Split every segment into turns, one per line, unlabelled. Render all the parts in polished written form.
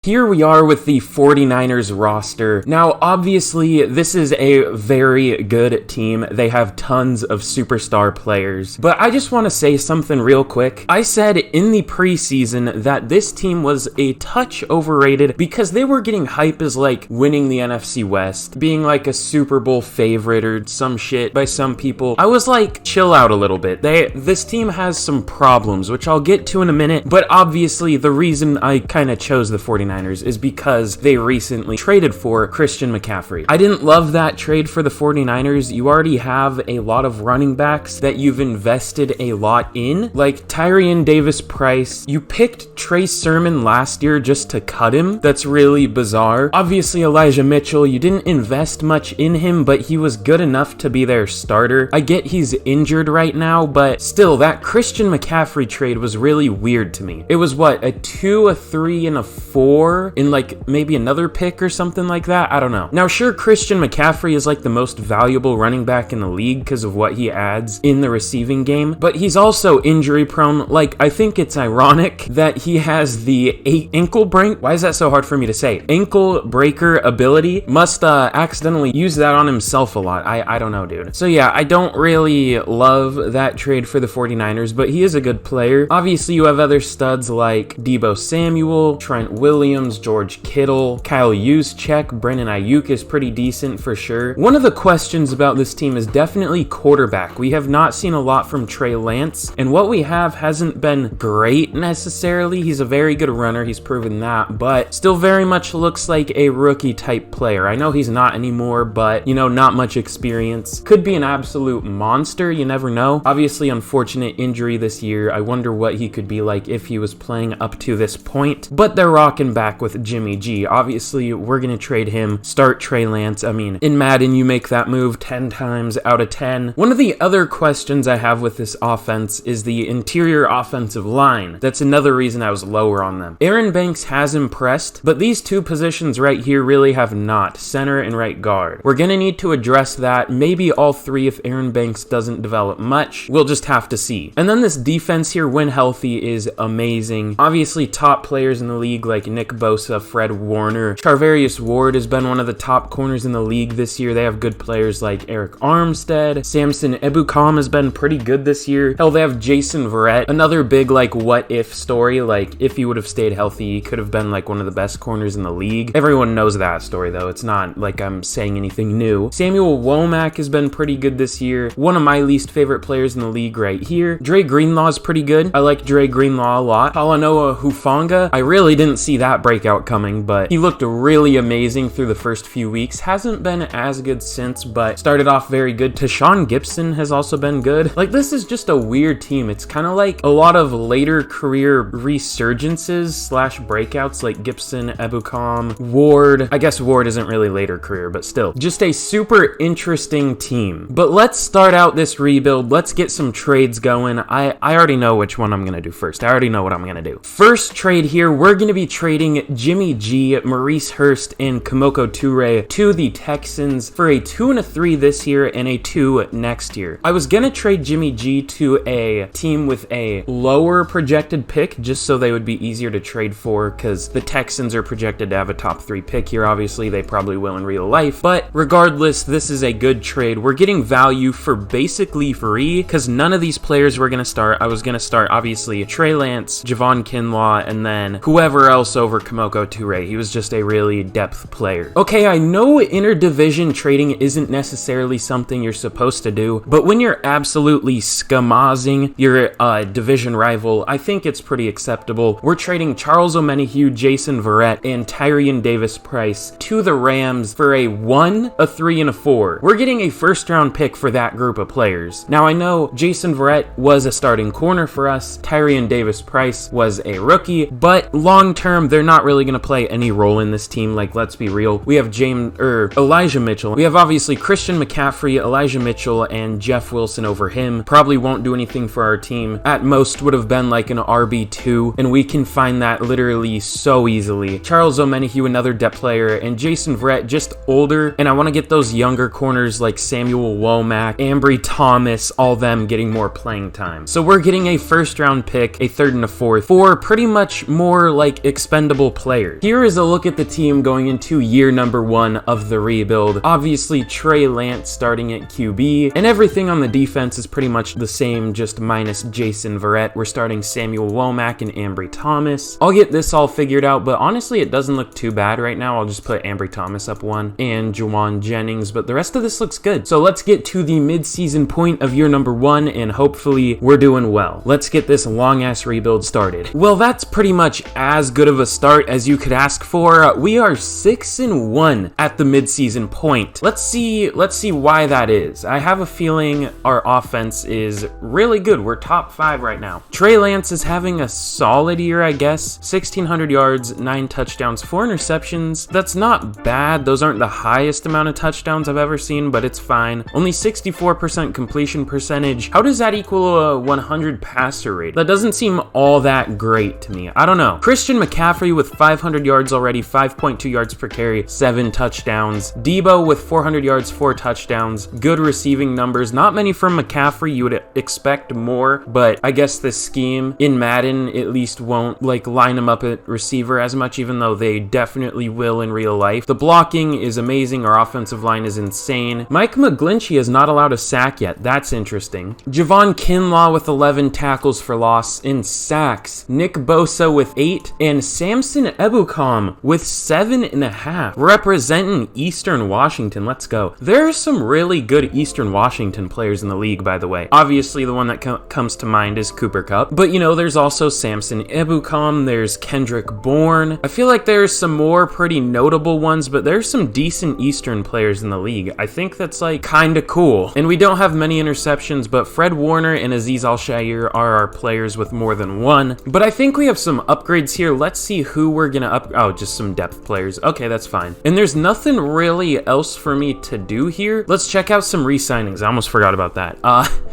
Here we are with the 49ers roster. Now, obviously, this is a very good team. They have tons of superstar players. But I just want to say something real quick. I said in the preseason that this team was a touch overrated because they were getting hype as like winning the NFC West, being like a Super Bowl favorite or some shit by some people. I was like, chill out a little bit. This team has some problems, which I'll get to in a minute. But obviously, the reason I kind of chose the 49ers is because they recently traded for Christian McCaffrey. I didn't love that trade for the 49ers. You already have a lot of running backs that you've invested a lot in, like Tyrion Davis-Price. You picked Trey Sermon last year just to cut him. That's really bizarre. Obviously, Elijah Mitchell, you didn't invest much in him, but he was good enough to be their starter. I get he's injured right now, but still, that Christian McCaffrey trade was really weird to me. It was what, a 2, a 3, and a 4 in like maybe another pick or something like that. I don't know. Now, sure, Christian McCaffrey is like the most valuable running back in the league because of what he adds in the receiving game, but he's also injury prone. Like, I think it's ironic that he has the ankle break. Why is that so hard for me to say? Ankle breaker ability. Must accidentally use that on himself a lot. I don't know, dude. So yeah, I don't really love that trade for the 49ers, but he is a good player. Obviously, you have other studs like Deebo Samuel, Trent Williams, George Kittle, Kyle Juszczyk, Brandon Ayuk is pretty decent for sure. One of the questions about this team is definitely quarterback. We have not seen a lot from Trey Lance, and what we have hasn't been great necessarily. He's a very good runner, he's proven that, but still very much looks like a rookie type player. I know he's not anymore, but you know, not much experience. Could be an absolute monster, you never know. Obviously, unfortunate injury this year. I wonder what he could be like if he was playing up to this point, but they're rocking back with Jimmy G. Obviously, we're going to trade him, start Trey Lance. I mean, in Madden, you make that move 10 times out of 10. One of the other questions I have with this offense is the interior offensive line. That's another reason I was lower on them. Aaron Banks has impressed, but these two positions right here really have not. Center and right guard. We're going to need to address that. Maybe all three if Aaron Banks doesn't develop much. We'll just have to see. And then this defense here, when healthy, is amazing. Obviously, top players in the league like Nick Bosa, Fred Warner. Charvarius Ward has been one of the top corners in the league this year. They have good players like Eric Armstead. Samson Ebukam has been pretty good this year. Hell, they have Jason Verrett. Another big, like, what-if story. Like, if he would have stayed healthy, he could have been, like, one of the best corners in the league. Everyone knows that story, though. It's not like I'm saying anything new. Samuel Womack has been pretty good this year. One of my least favorite players in the league right here. Dre Greenlaw's pretty good. I like Dre Greenlaw a lot. Talanoa Hufanga, I really didn't see that breakout coming, but he looked really amazing through the first few weeks. Hasn't been as good since, but started off very good. Tashawn Gibson has also been good. Like, this is just a weird team. It's kind of like a lot of later career resurgences slash breakouts like Gibson, Ebukam, Ward. I guess Ward isn't really later career, but still. Just a super interesting team. But let's start out this rebuild. Let's get some trades going. I already know which one I'm going to do first. I already know what I'm going to do. First trade here, we're going to be trading Jimmy G, Maurice Hurst, and Kemoko Toure to the Texans for a 2 and a 3 this year and a 2 next year. I was going to trade Jimmy G to a team with a lower projected pick just so they would be easier to trade for because the Texans are projected to have a top 3 pick here. Obviously, they probably will in real life, but regardless, this is a good trade. We're getting value for basically free because none of these players were going to start. I was going to start, obviously, Trey Lance, Javon Kinlaw, and then whoever else over Kemoko Toure. He was just a really depth player. Okay, I know interdivision trading isn't necessarily something you're supposed to do, but when you're absolutely skamazing your division rival, I think it's pretty acceptable. We're trading Charles Omenihu, Jason Verrett, and Tyrion Davis-Price to the Rams for a 1, a 3, and a 4. We're getting a first-round pick for that group of players. Now, I know Jason Verrett was a starting corner for us. Tyrion Davis-Price was a rookie, but long-term, they're not really going to play any role in this team. Like, let's be real. We have Elijah Mitchell. We have obviously Christian McCaffrey, Elijah Mitchell, and Jeff Wilson over him. Probably won't do anything for our team. At most would have been like an RB2, and we can find that literally so easily. Charles Omenihu, another depth player, and Jason Verrett, just older, and I want to get those younger corners like Samuel Womack, Ambry Thomas, all them getting more playing time. So we're getting a first-round pick, a 3rd and a 4th, for pretty much more like expendable expendable players. Here is a look at the team going into year number 1 of the rebuild. Obviously, Trey Lance starting at QB, and everything on the defense is pretty much the same, just minus Jason Verrett. We're starting Samuel Womack and Ambry Thomas. I'll get this all figured out, but honestly, it doesn't look too bad right now. I'll just put Ambry Thomas up 1 and Juwan Jennings, but the rest of this looks good. So let's get to the mid-season point of year number 1, and hopefully we're doing well. Let's get this long-ass rebuild started. Well, that's pretty much as good of a start as you could ask for. We are 6-1 at the mid-season point. Let's see why that is. I have a feeling our offense is really good. We're top 5 right now. Trey Lance is having a solid year, I guess. 1,600 yards, 9 touchdowns, 4 interceptions. That's not bad. Those aren't the highest amount of touchdowns I've ever seen, but it's fine. Only 64% completion percentage. How does that equal a 100 passer rate? That doesn't seem all that great to me. I don't know. Christian McCaffrey with 500 yards already, 5.2 yards per carry, 7 touchdowns. Debo with 400 yards, 4 touchdowns. Good receiving numbers. Not many from McCaffrey. You would expect more, but I guess this scheme in Madden at least won't like line him up at receiver as much, even though they definitely will in real life. The blocking is amazing. Our offensive line is insane. Mike McGlinchey is not allowed a sack yet. That's interesting. Javon Kinlaw with 11 tackles for loss in sacks. Nick Bosa with 8, and Samson Ebukam with 7.5. Representing Eastern Washington. Let's go. There are some really good Eastern Washington players in the league, by the way. Obviously, the one that comes to mind is Cooper Kupp, but you know, there's also Samson Ebukam, there's Kendrick Bourne. I feel like there's some more pretty notable ones, but there's some decent Eastern players in the league. I think that's like kind of cool. And we don't have many interceptions, but Fred Warner and Azeez Al-Shaair are our players with more than 1. But I think we have some upgrades here. Let's see who we're gonna oh, just some depth players. Okay, that's fine. And there's nothing really else for me to do here. Let's check out some re-signings. I almost forgot about that.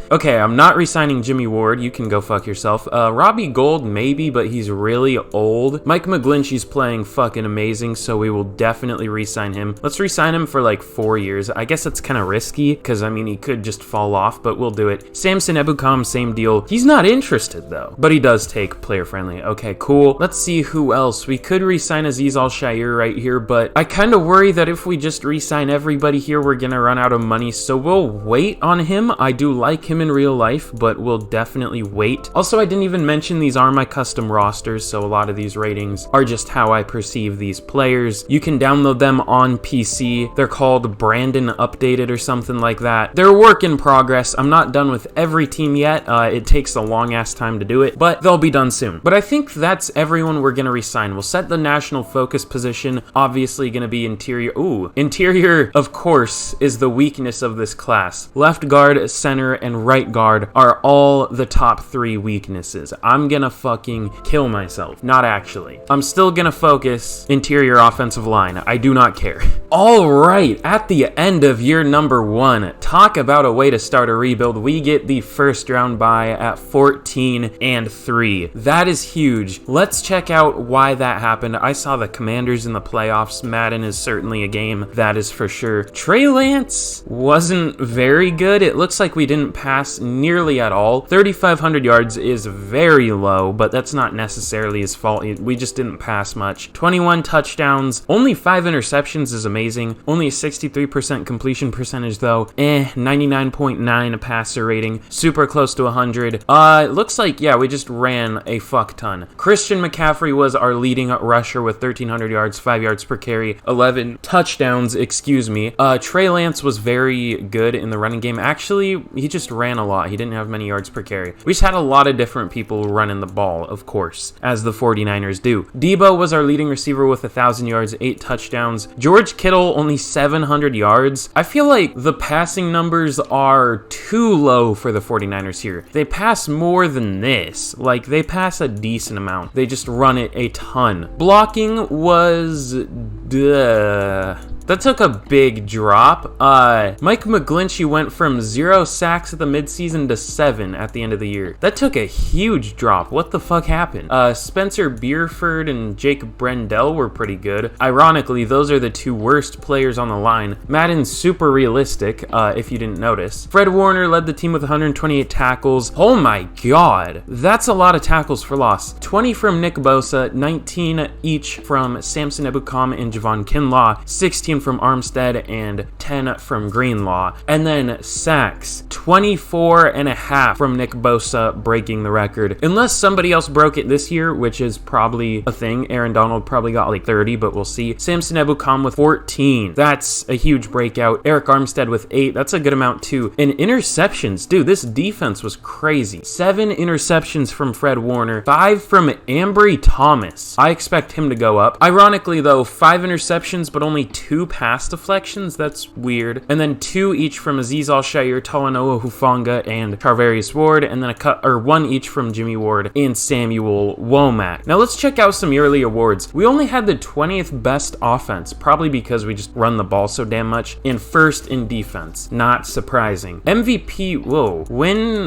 Okay, I'm not re-signing Jimmy Ward. You can go fuck yourself. Robbie Gould, maybe, but he's really old. Mike McGlinchey's playing fucking amazing, so we will definitely re-sign him. Let's re-sign him for like 4 years. I guess that's kind of risky, because I mean, he could just fall off, but we'll do it. Samson Ebukam, same deal. He's not interested, though, but he does take player-friendly. Okay, cool. Let's see who else. We could re-sign Azeez Al-Shaair right here, but I kind of worry that if we just re-sign everybody here, we're gonna run out of money, so we'll wait on him. I do like him in real life, but we'll definitely wait. Also, I didn't even mention these are my custom rosters, so a lot of these ratings are just how I perceive these players. You can download them on PC. They're called Brandon Updated or something like that. They're a work in progress. I'm not done with every team yet. It takes a long ass time to do it, but they'll be done soon. But I think that's everyone we're gonna resign. We'll set the national focus position. Obviously gonna be interior. Ooh, interior, of course, is the weakness of this class. Left guard, center, and right guard are all the top 3 weaknesses. I'm gonna fucking kill myself. Not actually. I'm still gonna focus interior offensive line. I do not care. All right, at the end of year number 1, talk about a way to start a rebuild. We get the first round bye at 14-3. That is huge. Let's check out why that happened. I saw the Commanders in the playoffs. Madden is certainly a game, that is for sure. Trey Lance wasn't very good. It looks like we didn't pass nearly at all. 3,500 yards is very low, but that's not necessarily his fault. We just didn't pass much. 21 touchdowns, only 5 interceptions is amazing. Only a 63% completion percentage though. 99.9 passer rating. Super close to 100. It looks like, yeah, we just ran a fuck ton. Christian McCaffrey was our leading rusher with 1,300 yards, 5 yards per carry, 11 touchdowns, excuse me. Trey Lance was very good in the running game. Actually, he just ran a lot. He didn't have many yards per carry. We just had a lot of different people running the ball, of course, as the 49ers do. Debo was our leading receiver with 1,000 yards, 8 touchdowns. George Kittle, only 700 yards. I feel like the passing numbers are too low for the 49ers here. They pass more than this. Like, they pass a decent amount. They just run it a ton. Blocking was... That took a big drop. Mike McGlinchey went from 0 sacks at the midseason to 7 at the end of the year. That took a huge drop. What the fuck happened? Spencer Bierford and Jake Brendel were pretty good. Ironically, those are the two worst players on the line. Madden's super realistic, if you didn't notice. Fred Warner led the team with 128 tackles. Oh my god. That's a lot of tackles for loss. 20 from Nick Bosa, 19 each from Samson Ebukam and Javon Kinlaw, 16 from Armstead, and 10 from Greenlaw. And then sacks, 24 and a half from Nick Bosa, breaking the record. Unless somebody else broke it this year, which is probably a thing. Aaron Donald probably got like 30, but we'll see. Samson Ebukam with 14. That's a huge breakout. Eric Armstead with 8. That's a good amount too. And interceptions. Dude, this defense was crazy. 7 interceptions from Fred Warner. 5 from Ambry Thomas. I expect him to go up. Ironically though, 5 interceptions, but only 2 pass deflections. That's weird. And then 2 each from Azeez Al-Shaair, Talanoa Hufanga, and Charvarius Ward. And then 1 each from Jimmy Ward and Samuel Womack. Now let's check out some yearly awards. We only had the 20th best offense, probably because we just run the ball so damn much, and first in defense. Not surprising. MVP, whoa,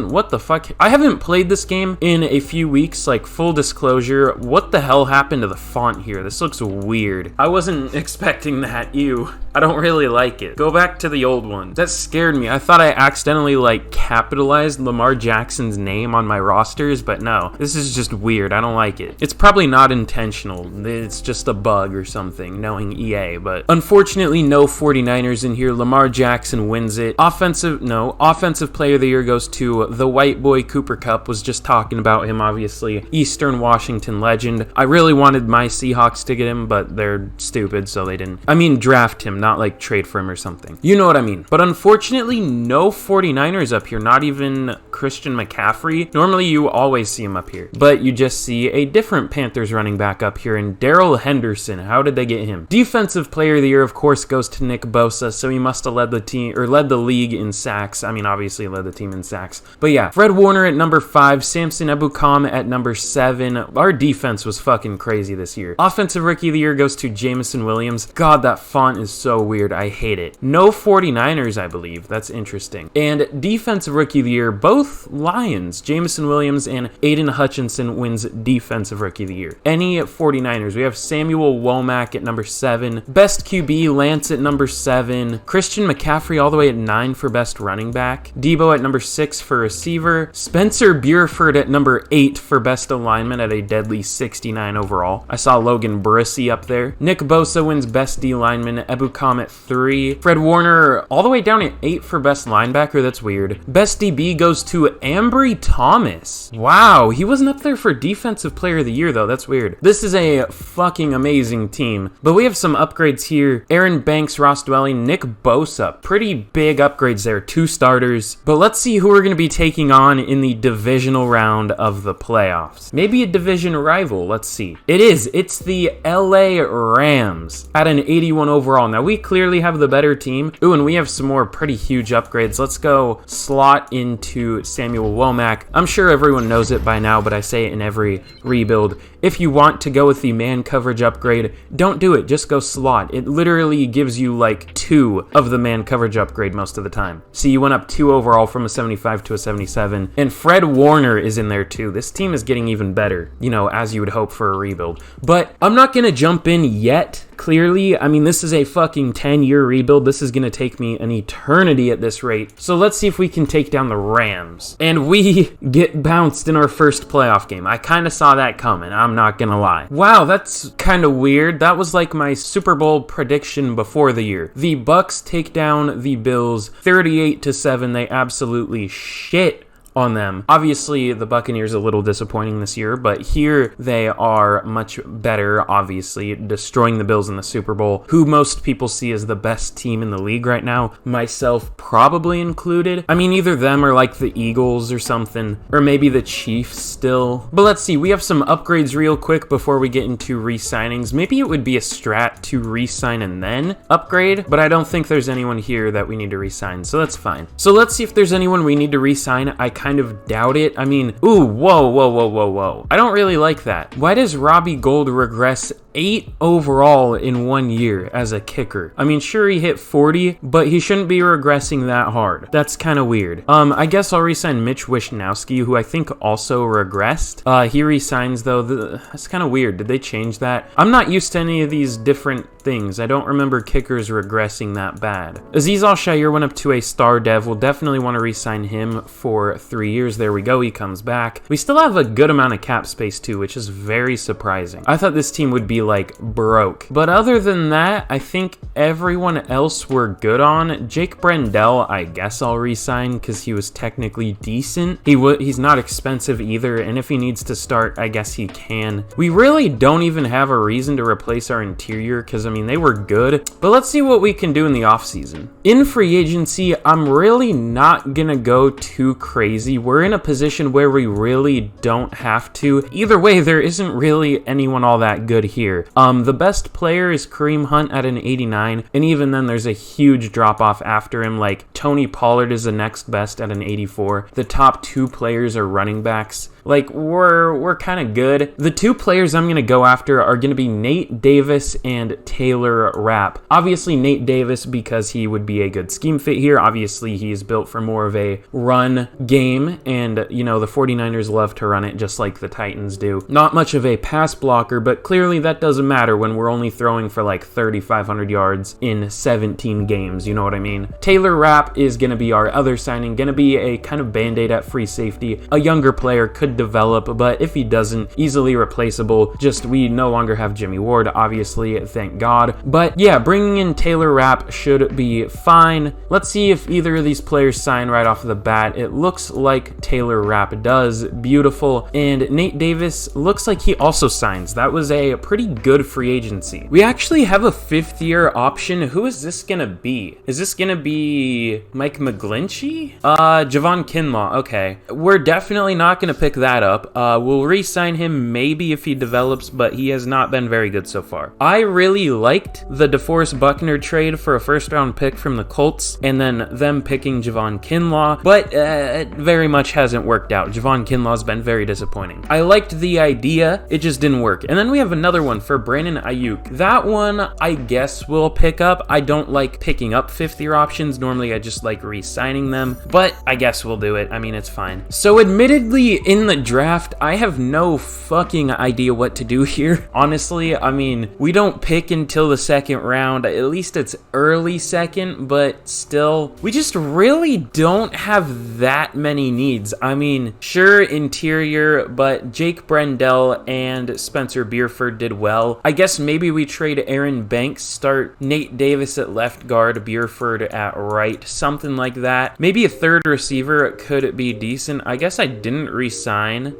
what the fuck? I haven't played this game in a few weeks, like full disclosure. What the hell happened to the font here? This looks weird. I wasn't expecting that, ew. I don't really like it. Go back to the old one. That scared me. I thought I accidentally like capitalized Lamar Jackson's name on my rosters, but no. This is just weird. I don't like it. It's probably not intentional. It's just a bug or something, knowing EA, but unfortunately no 49ers in here. Lamar Jackson wins it. Offensive player of the year goes to the white boy Cooper Kupp. Was just talking about him, obviously. Eastern Washington legend. I really wanted my Seahawks to get him, but they're stupid, so they didn't. I mean, draft him, not like trade for him or something. You know what I mean. But unfortunately, no 49ers up here, not even Christian McCaffrey. Normally you always see him up here, but you just see a different Panthers running back up here in Darrell Henderson. How did they get him? Defensive player of the year, of course, goes to Nick Bosa, so he must have led the team, or led the league in sacks. I mean, obviously led the team in sacks. But yeah, Fred Warner at number 5, Samson Ebukam at number 7. Our defense was fucking crazy this year. Offensive rookie of the year goes to Jameson Williams. God, that font is so weird. I hate it. No 49ers, I believe. That's interesting. And defensive rookie of the year, both Lions, Jameson Williams and Aiden Hutchinson wins defensive rookie of the year. Any 49ers, we have Samuel Womack at number 7. Best QB, Lance at number 7. Christian McCaffrey all the way at 9 for best running back. Debo at number 6 for receiver. Spencer Bierford at number 8 for best alignment at a deadly 69 overall. I saw Logan Brissy up there. Nick Bosa wins best D lineman. Ebukam at 3. Fred Warner all the way down at 8 for best linebacker. That's weird. Best DB goes to Ambry Thomas. Wow, he wasn't up there for defensive player of the year though. That's weird. This is a fucking amazing team. But we have some upgrades here. Aaron Banks, Ross Dwelly, Nick Bosa. Pretty big upgrades there. 2 starters. But let's see who we're going to be taking on in the divisional round of the playoffs. Maybe a division rival. Let's see. It's the LA Rams at an 81 overall. Now we clearly have the better team. Ooh, and we have some more pretty huge upgrades. Let's go slot into Samuel Womack. I'm sure everyone knows it by now, but I say it in every rebuild. If you want to go with the man coverage upgrade, don't do it. Just go slot. It literally gives you like 2 of the man coverage upgrade most of the time. See, you went up 2 overall from a 75 to a 77. And Fred Warner is in there too. This team is getting even better, you know, as you would hope for a rebuild. But I'm not going to jump in yet. Clearly, I mean, this is a fucking 10-year rebuild. This is going to take me an eternity at this rate. So let's see if we can take down the Rams. And we get bounced in our first playoff game. I kind of saw that coming. I'm not going to lie. Wow, that's kind of weird. That was like my Super Bowl prediction before the year. The Bucks take down the Bills 38-7. They absolutely shit on them. Obviously, the Buccaneers a little disappointing this year, but here they are much better, obviously, destroying the Bills in the Super Bowl, who most people see as the best team in the league right now, myself probably included. I mean, either them or like the Eagles or something, or maybe the Chiefs still. But let's see, we have some upgrades real quick before we get into re-signings. Maybe it would be a strat to re-sign and then upgrade, but I don't think there's anyone here that we need to re-sign, so that's fine. So let's see if there's anyone we need to re-sign. I kind of doubt it. I mean, ooh, whoa. I don't really like that. Why does Robbie Gould regress 8 overall in 1 year as a kicker? I mean, sure, he hit 40, but he shouldn't be regressing that hard. That's kind of weird. I guess I'll re-sign Mitch Wishnowsky, who I think also regressed. He re-signs, though. That's kind of weird. Did they change that? I'm not used to any of these different things. I don't remember kickers regressing that bad. Aziz Al-Shaair went up to a star dev. We'll definitely want to re-sign him for 3 years. There we go. He comes back. We still have a good amount of cap space, too, which is very surprising. I thought this team would be like broke. But other than that, I think everyone else we're good on. Jake Brendel, I guess I'll re-sign because he was technically decent. He's not expensive either, and if he needs to start, I guess he can. We really don't even have a reason to replace our interior because, I mean, they were good. But let's see what we can do in the offseason. In free agency, I'm really not gonna go too crazy. We're in a position where we really don't have to. Either way, there isn't really anyone all that good here. The best player is Kareem Hunt at an 89, and even then there's a huge drop off after him. Like Tony Pollard is the next best at an 84. The top 2 players are running backs. Like, we're kind of good. The 2 players I'm going to go after are going to be Nate Davis and Taylor Rapp. Obviously, Nate Davis because he would be a good scheme fit here. Obviously, he's built for more of a run game, and, you know, the 49ers love to run it just like the Titans do. Not much of a pass blocker, but clearly that doesn't matter when we're only throwing for like 3,500 yards in 17 games, you know what I mean? Taylor Rapp is going to be our other signing, going to be a kind of band-aid at free safety. A younger player could develop, but if he doesn't, easily replaceable. Just we no longer have Jimmy Ward, obviously, thank God. But yeah, bringing in Taylor Rapp should be fine. Let's see if either of these players sign right off the bat. It looks like Taylor Rapp does. Beautiful. And Nate Davis looks like he also signs. That was a pretty good free agency. We actually have a 5th-year option. Who is this gonna be? Is this gonna be Mike McGlinchey? Javon Kinlaw. Okay. We're definitely not gonna pick that up. We'll re-sign him maybe if he develops, but he has not been very good so far. I really liked the DeForest Buckner trade for a 1st-round pick from the Colts, and then them picking Javon Kinlaw, but it very much hasn't worked out. Javon Kinlaw's been very disappointing. I liked the idea, it just didn't work. And then we have another one for Brandon Ayuk. That one, I guess we'll pick up. I don't like picking up 5th-year options. Normally, I just like re-signing them, but I guess we'll do it. I mean, it's fine. So admittedly, in the draft, I have no fucking idea what to do here. Honestly, I mean, we don't pick until the 2nd round. At least it's early 2nd, but still, we just really don't have that many needs. I mean, sure, interior, but Jake Brendel and Spencer Bierford did well. I guess maybe we trade Aaron Banks, start Nate Davis at left guard, Bierford at right, something like that. Maybe a 3rd receiver could be decent. I guess I didn't re-sign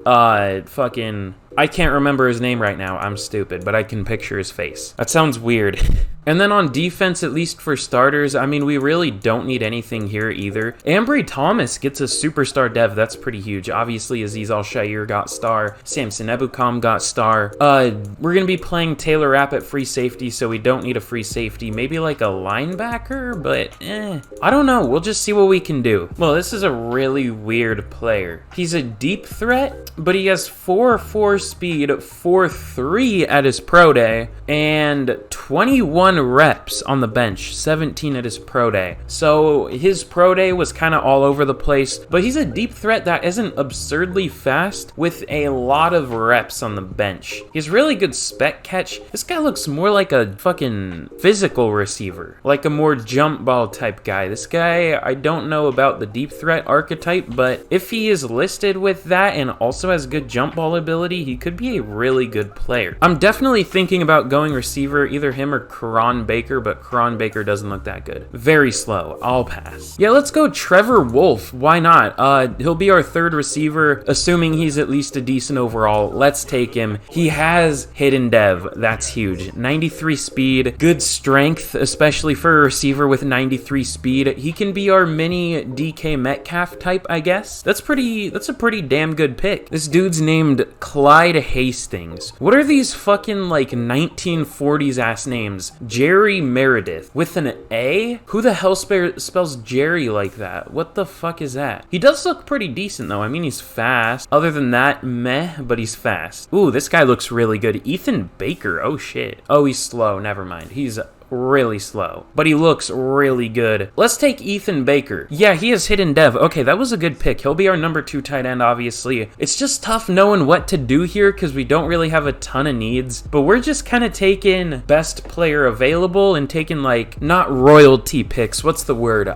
I can't remember his name right now. I'm stupid, but I can picture his face. That sounds weird. And then on defense, at least for starters, I mean, we really don't need anything here either. Ambry Thomas gets a superstar dev. That's pretty huge. Obviously, Aziz Al-Shaair got star. Samson Ebukam got star. We're going to be playing Taylor Rapp at free safety, so we don't need a free safety. Maybe like a linebacker, but I don't know. We'll just see what we can do. Well, this is a really weird player. He's a deep threat, but he has 4.4 speed, 4.3 at his pro day, and 21 reps on the bench, 17 at his pro day. So his pro day was kind of all over the place, but he's a deep threat that isn't absurdly fast with a lot of reps on the bench. He has really good spec catch. This guy looks more like a fucking physical receiver, like a more jump ball type guy. This guy, I don't know about the deep threat archetype, but if he is listed with that and also has good jump ball ability, he could be a really good player. I'm definitely thinking about going receiver, either him or Karan Baker, but Karan Baker doesn't look that good. Very slow. I'll pass. Yeah, let's go Trevor Wolf. Why not? He'll be our 3rd receiver, assuming he's at least a decent overall. Let's take him. He has hidden dev. That's huge. 93 speed, good strength, especially for a receiver with 93 speed. He can be our mini DK Metcalf type, I guess. That's a pretty damn good pick. This dude's named Clyde Hastings. What are these fucking like 1940s ass names? Jerry Meredith with an A? Who the hell spells Jerry like that? What the fuck is that? He does look pretty decent though. I mean, he's fast. Other than that, meh, but he's fast. Ooh, this guy looks really good. Ethan Baker. Oh shit. Oh, he's slow. Never mind. He's really slow, but he looks really good. Let's take Ethan Baker. Yeah, he is hidden dev. Okay, that was a good pick. He'll be our number 2 tight end, obviously. It's just tough knowing what to do here because we don't really have a ton of needs, but we're just kind of taking best player available and taking, like, not royalty picks. What's the word?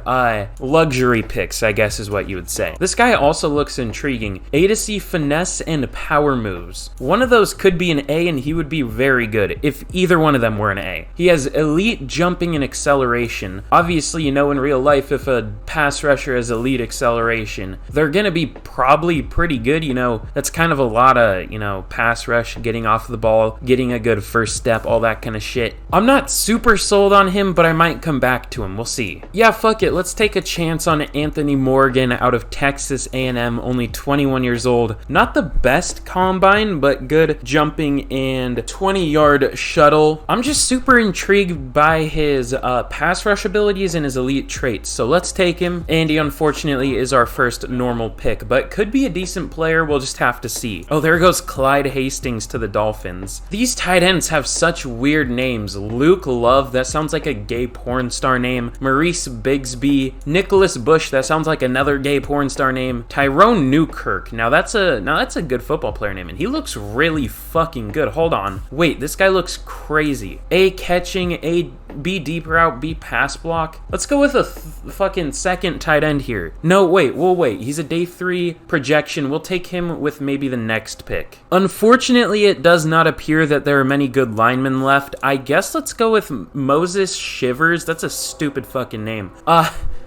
Luxury picks, I guess is what you would say. This guy also looks intriguing. A to C finesse and power moves. One of those could be an A and he would be very good if either one of them were an A. He has elite jumping and acceleration. Obviously, you know in real life, if a pass rusher has elite acceleration, they're gonna be probably pretty good. You know, that's kind of a lot of, you know, pass rush, getting off the ball, getting a good first step, all that kind of shit. I'm not super sold on him, but I might come back to him. We'll see. Yeah, fuck it. Let's take a chance on Anthony Morgan out of Texas A&M, only 21 years old. Not the best combine, but good jumping and 20-yard shuttle. I'm just super intrigued by his pass rush abilities and his elite traits. So let's take him. And he unfortunately is our first normal pick, but could be a decent player. We'll just have to see. Oh, there goes Clyde Hastings to the Dolphins. These tight ends have such weird names. Luke Love, that sounds like a gay porn star name. Maurice Bigsby. Nicholas Bush, that sounds like another gay porn star name. Tyrone Newkirk. Now that's a good football player name, and he looks really fucking good. Hold on. Wait, this guy looks crazy. A catching, A B deep route, B pass block. Let's go with a fucking second tight end here. No, wait, we'll wait. He's a day 3 projection. We'll take him with maybe the next pick. Unfortunately, it does not appear that there are many good linemen left. I guess let's go with Moses Shivers. That's a stupid fucking name.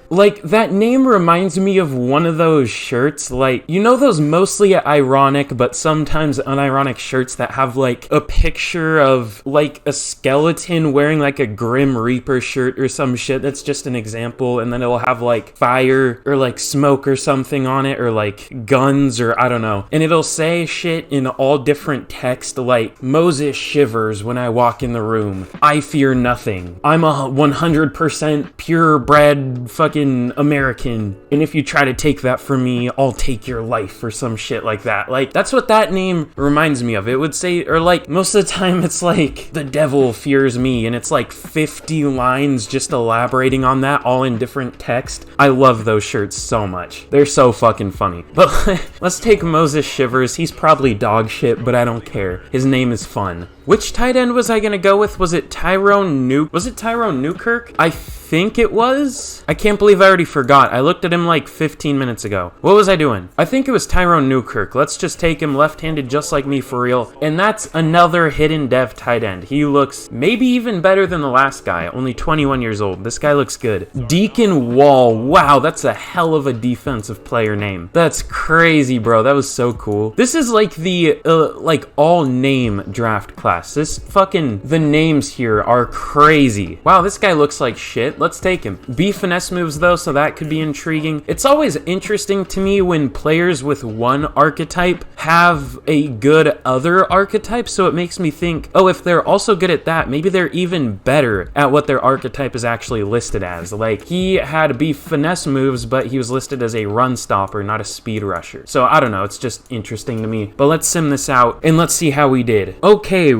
Like, that name reminds me of one of those shirts, like, you know those mostly ironic but sometimes unironic shirts that have, like, a picture of, like, a skeleton wearing, like, a Grim Reaper shirt or some shit? That's just an example, and then it'll have, like, fire or, like, smoke or something on it, or, like, guns, or I don't know. And it'll say shit in all different text, like, Moses shivers when I walk in the room. I fear nothing. I'm a 100% purebred fucking American, and if you try to take that from me, I'll take your life, or some shit like that. Like, that's what that name reminds me of. It would say, or like, most of the time it's like, the devil fears me, and it's like 50 lines just elaborating on that, all in different text. I love those shirts so much. They're so fucking funny. But let's take Moses Shivers. He's probably dog shit, but I don't care. His name is fun. Which tight end was I gonna go with? Was it Tyrone Newkirk? I think it was. I can't believe I already forgot. I looked at him like 15 minutes ago. What was I doing? I think it was Tyrone Newkirk. Let's just take him, left-handed just like me for real. And that's another hidden dev tight end. He looks maybe even better than the last guy, only 21 years old. This guy looks good. Deacon Wall. Wow, that's a hell of a defensive player name. That's crazy, bro. That was so cool. This is like the like all name draft class. The names here are crazy. Wow, this guy looks like shit. Let's take him. B finesse moves though, so that could be intriguing. It's always interesting to me when players with one archetype have a good other archetype, so it makes me think, oh, if they're also good at that, maybe they're even better at what their archetype is actually listed as. Like, he had B finesse moves, but he was listed as a run stopper, not a speed rusher. So I don't know, it's just interesting to me. But let's sim this out and let's see how we did. Okay,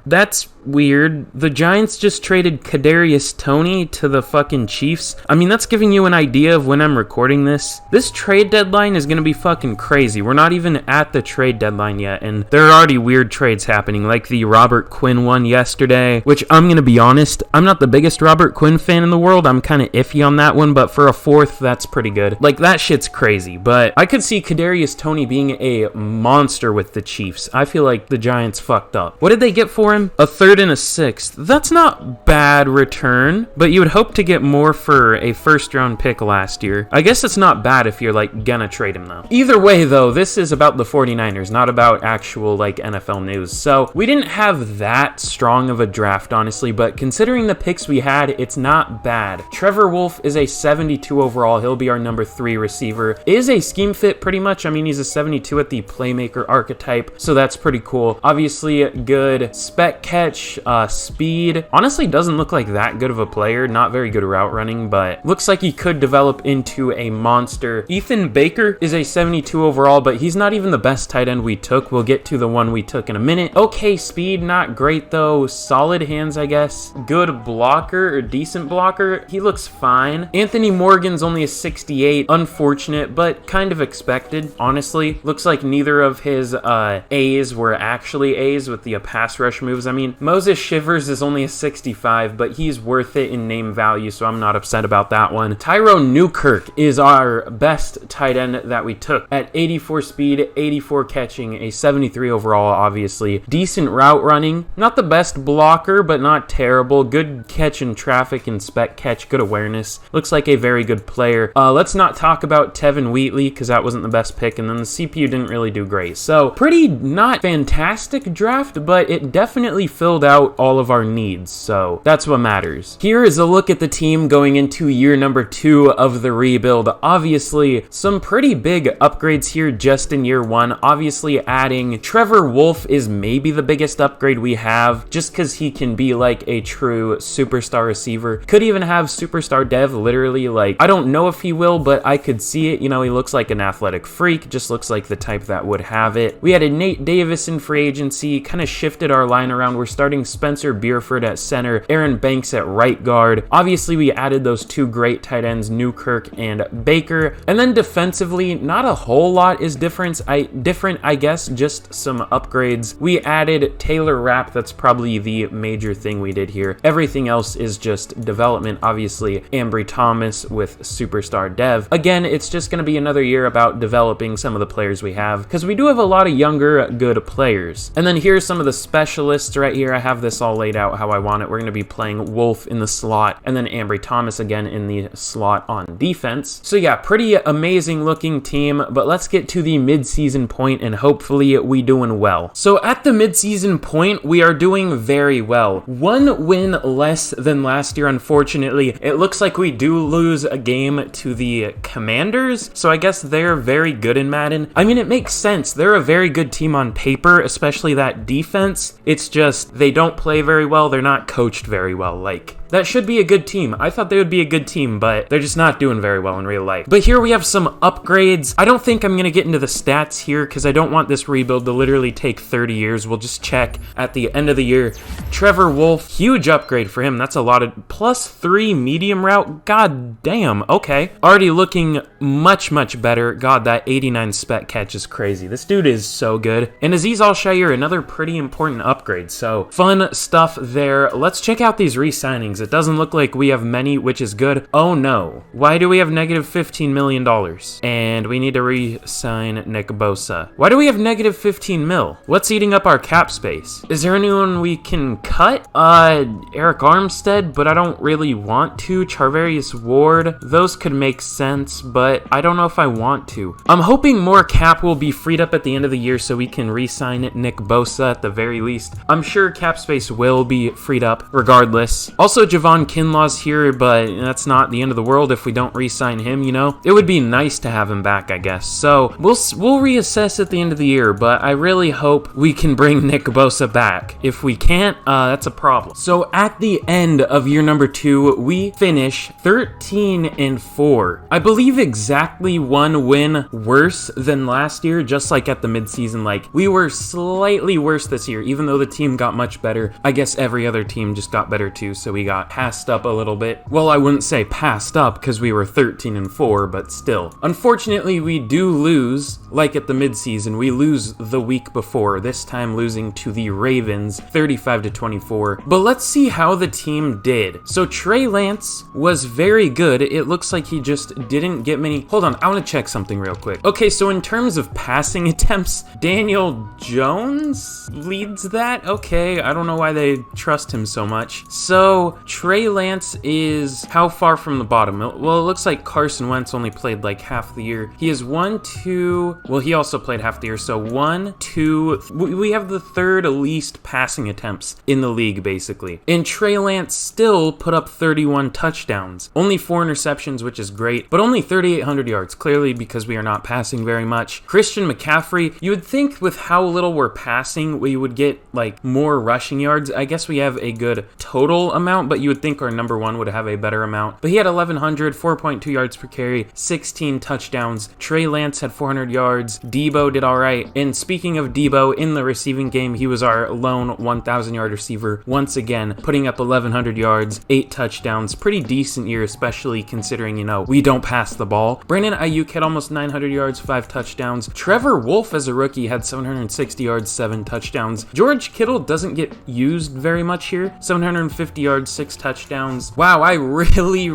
that's weird. The Giants just traded Kadarius Toney to the fucking Chiefs. I mean, that's giving you an idea of when I'm recording this. This trade deadline is gonna be fucking crazy. We're not even at the trade deadline yet, and there are already weird trades happening, like the Robert Quinn one yesterday, which I'm gonna be honest, I'm not the biggest Robert Quinn fan in the world. I'm kind of iffy on that one, but for a 4th, that's pretty good. Like, that shit's crazy, but I could see Kadarius Toney being a monster with the Chiefs. I feel like the Giants fucked up. What did they get for him? A 3rd and a 6th. That's not bad return, but you would hope hope to get more for a first-round pick last year. I guess it's not bad if you're, like, gonna trade him, though. Either way, though, this is about the 49ers, not about actual, like, NFL news. So we didn't have that strong of a draft, honestly, but considering the picks we had, it's not bad. Trevor Wolf is a 72 overall. He'll be our number 3 receiver. Is a scheme fit pretty much. I mean, he's a 72 at the playmaker archetype, so that's pretty cool. Obviously, good spec catch, speed. Honestly, doesn't look like that good of a player. Not very good route running, but looks like he could develop into a monster. Ethan Baker is a 72 overall, but he's not even the best tight end we took. We'll get to the one we took in a minute. Okay, speed, not great though. Solid hands, I guess. Good blocker, or decent blocker. He looks fine. Anthony Morgan's only a 68. Unfortunate, but kind of expected, honestly. Looks like neither of his A's were actually A's with the pass rush moves. I mean, Moses Shivers is only a 65, but he's worth it in name value, so I'm not upset about that one. Tyrone Newkirk is our best tight end that we took at 84 speed, 84 catching, a 73 overall, obviously. Decent route running. Not the best blocker, but not terrible. Good catch in traffic and spec catch. Good awareness. Looks like a very good player. Let's not talk about Tevin Wheatley, because that wasn't the best pick, and then the CPU didn't really do great. So, pretty not fantastic draft, but it definitely filled out all of our needs, so that's what matters. Here is a look at the team going into year number 2 of the rebuild. Obviously, some pretty big upgrades here just in year 1. Obviously, adding Trevor Wolf is maybe the biggest upgrade we have, just because he can be like a true superstar receiver. Could even have superstar dev, literally. Like, I don't know if he will, but I could see it. You know, he looks like an athletic freak, just looks like the type that would have it. We added Nate Davis in free agency, kind of shifted our line around. We're starting Spencer Bierford at center, Aaron Banks at right guard. Obviously, we added those 2 great tight ends, Newkirk and Baker. And then defensively, not a whole lot is different, I guess, just some upgrades. We added Taylor Rapp. That's probably the major thing we did here. Everything else is just development. Obviously, Ambry Thomas with superstar dev. Again, it's just going to be another year about developing some of the players we have, because we do have a lot of younger, good players. And then here's some of the specialists right here. I have this all laid out how I want it. We're going to be playing Wolf in the slot, and then Ambry Thomas again in the slot on defense. So yeah, pretty amazing looking team, but let's get to the mid-season point, and hopefully we doing well. So at the mid-season point, we are doing very well. 1 win less than last year, unfortunately. It looks like we do lose a game to the Commanders, so I guess they're very good in Madden. I mean, it makes sense. They're a very good team on paper, especially that defense. It's just they don't play very well. They're not coached very well. Like, that should be a good team. I thought they would be a good team, but they're just not doing very well in real life. But here we have some upgrades. I don't think I'm going to get into the stats here because I don't want this rebuild to literally take 30 years. We'll just check at the end of the year. Trevor Wolf, huge upgrade for him. That's a lot of +3 medium route. God damn. Okay. Already looking much, much better. God, that 89 spec catch is crazy. This dude is so good. And Azeez Al-Shaair, another pretty important upgrade. So fun stuff there. Let's check out these re-signings. It doesn't look like we have many, which is good. Oh no. Why do we have negative $15 million? And we need to re-sign Nick Bosa. Why do we have negative 15 mil? What's eating up our cap space? Is there anyone we can cut? Eric Armstead, but I don't really want to. Charvarius Ward, those could make sense, but I don't know if I want to. I'm hoping more cap will be freed up at the end of the year so we can re-sign Nick Bosa at the very least. I'm sure cap space will be freed up regardless. Also, Javon Kinlaw's here, but that's not the end of the world if we don't re-sign him, you know? It would be nice to have him back, I guess. So, we'll reassess at the end of the year, but I really hope we can bring Nick Bosa back. If we can't, that's a problem. So, at the end of year number 2, we finish 13-4. I believe exactly 1 win worse than last year, just like at the midseason. Like, we were slightly worse this year, even though the team got much better. I guess every other team just got better too, so we got passed up a little bit. Well, I wouldn't say passed up because we were 13-4, but still. Unfortunately, we do lose, like at the midseason, we lose the week before, this time losing to the Ravens 35-24. But let's see how the team did. So Trey Lance was very good. It looks like he just didn't get many. Hold on, I want to check something real quick. Okay, so in terms of passing attempts, Daniel Jones leads that. Okay, I don't know why they trust him so much. So Trey Lance is how far from the bottom? Well, it looks like Carson Wentz only played like half the year. He is 1, 2, well, he also played half the year, so 1, 2, we have the third least passing attempts in the league, basically. And Trey Lance still put up 31 touchdowns. Only 4 interceptions, which is great, but only 3,800 yards, clearly because we are not passing very much. Christian McCaffrey, you would think with how little we're passing, we would get like more rushing yards. I guess we have a good total amount, but you would think our number one would have a better amount. But he had 1,100, 4.2 yards per carry, 16 touchdowns. Trey Lance had 400 yards. Debo did all right. And speaking of Debo, in the receiving game, he was our lone 1,000-yard receiver once again, putting up 1,100 yards, 8 touchdowns. Pretty decent year, especially considering, you know, we don't pass the ball. Brandon Ayuk had almost 900 yards, 5 touchdowns. Trevor Wolf as a rookie had 760 yards, 7 touchdowns. George Kittle doesn't get used very much here. 750 yards, 6 touchdowns. Wow, I really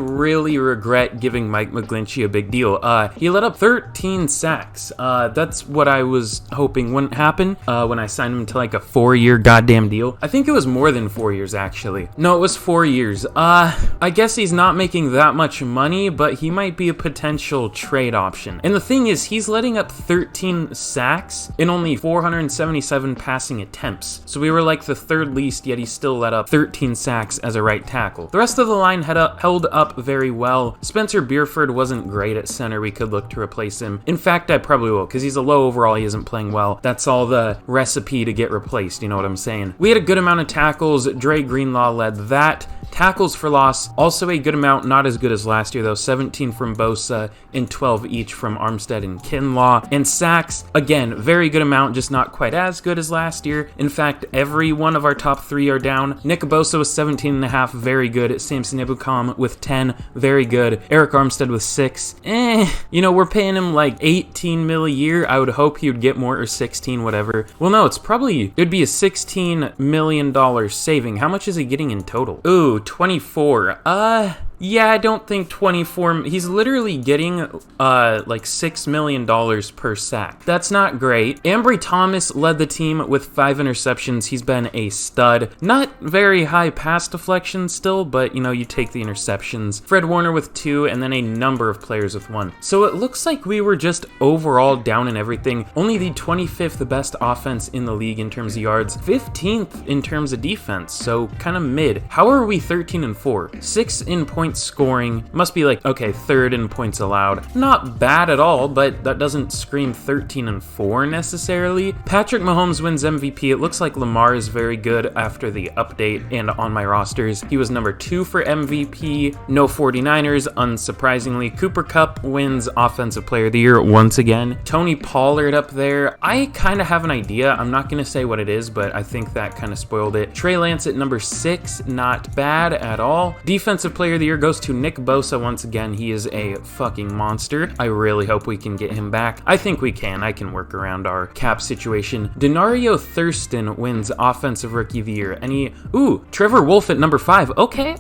regret giving Mike McGlinchey a big deal. He let up 13 sacks. That's what I was hoping wouldn't happen when I signed him to like a 4-year goddamn deal. I think it was more than 4 years, actually. No, it was 4 years. I guess he's not making that much money, but he might be a potential trade option. And the thing is, he's letting up 13 sacks in only 477 passing attempts. So we were like the third least, yet he still let up 13 sacks as a right tackle. The rest of the line held up very well. Spencer Bierford wasn't great at center. We could look to replace him. In fact, I probably will, because he's a low overall. He isn't playing well. That's all the recipe to get replaced, you know what I'm saying? We had a good amount of tackles. Dre Greenlaw led that. Tackles for loss, also a good amount, not as good as last year though, 17 from Bosa and 12 each from Armstead and Kinlaw. And sacks, again, very good amount, just not quite as good as last year. In fact, every one of our top 3 are down. Nick Bosa with 17.5, very good. Samson Ebukam with 10, very good. Eric Armstead with 6, you know, we're paying him like 18 mil a year. I would hope he would get more, or 16, whatever. Well, no, it'd be a $16 million saving. How much is he getting in total? Ooh, 24. Yeah, I don't think 24. He's literally getting like $6 million per sack. That's not great. Ambry Thomas led the team with 5 interceptions. He's been a stud. Not very high pass deflection still, but you know, you take the interceptions. Fred Warner with 2, and then a number of players with 1. So it looks like we were just overall down in everything. Only the 25th best offense in the league in terms of yards, 15th in terms of defense, so kind of mid. How are we 13-4? 6 in points scoring. Must be like, okay, 3rd in points allowed. Not bad at all, but that doesn't scream 13-4 necessarily. Patrick Mahomes wins MVP. It looks like Lamar is very good after the update and on my rosters. He was number 2 for MVP. No 49ers, unsurprisingly. Cooper Kupp wins Offensive Player of the Year once again. Tony Pollard up there. I kind of have an idea. I'm not going to say what it is, but I think that kind of spoiled it. Trey Lance at number 6, not bad at all. Defensive Player of the Year goes to Nick Bosa once again. He is a fucking monster. I really hope we can get him back. I think we can. I can work around our cap situation. Denario Thurston wins Offensive Rookie of the Year. Trevor Wolf at number 5. Okay.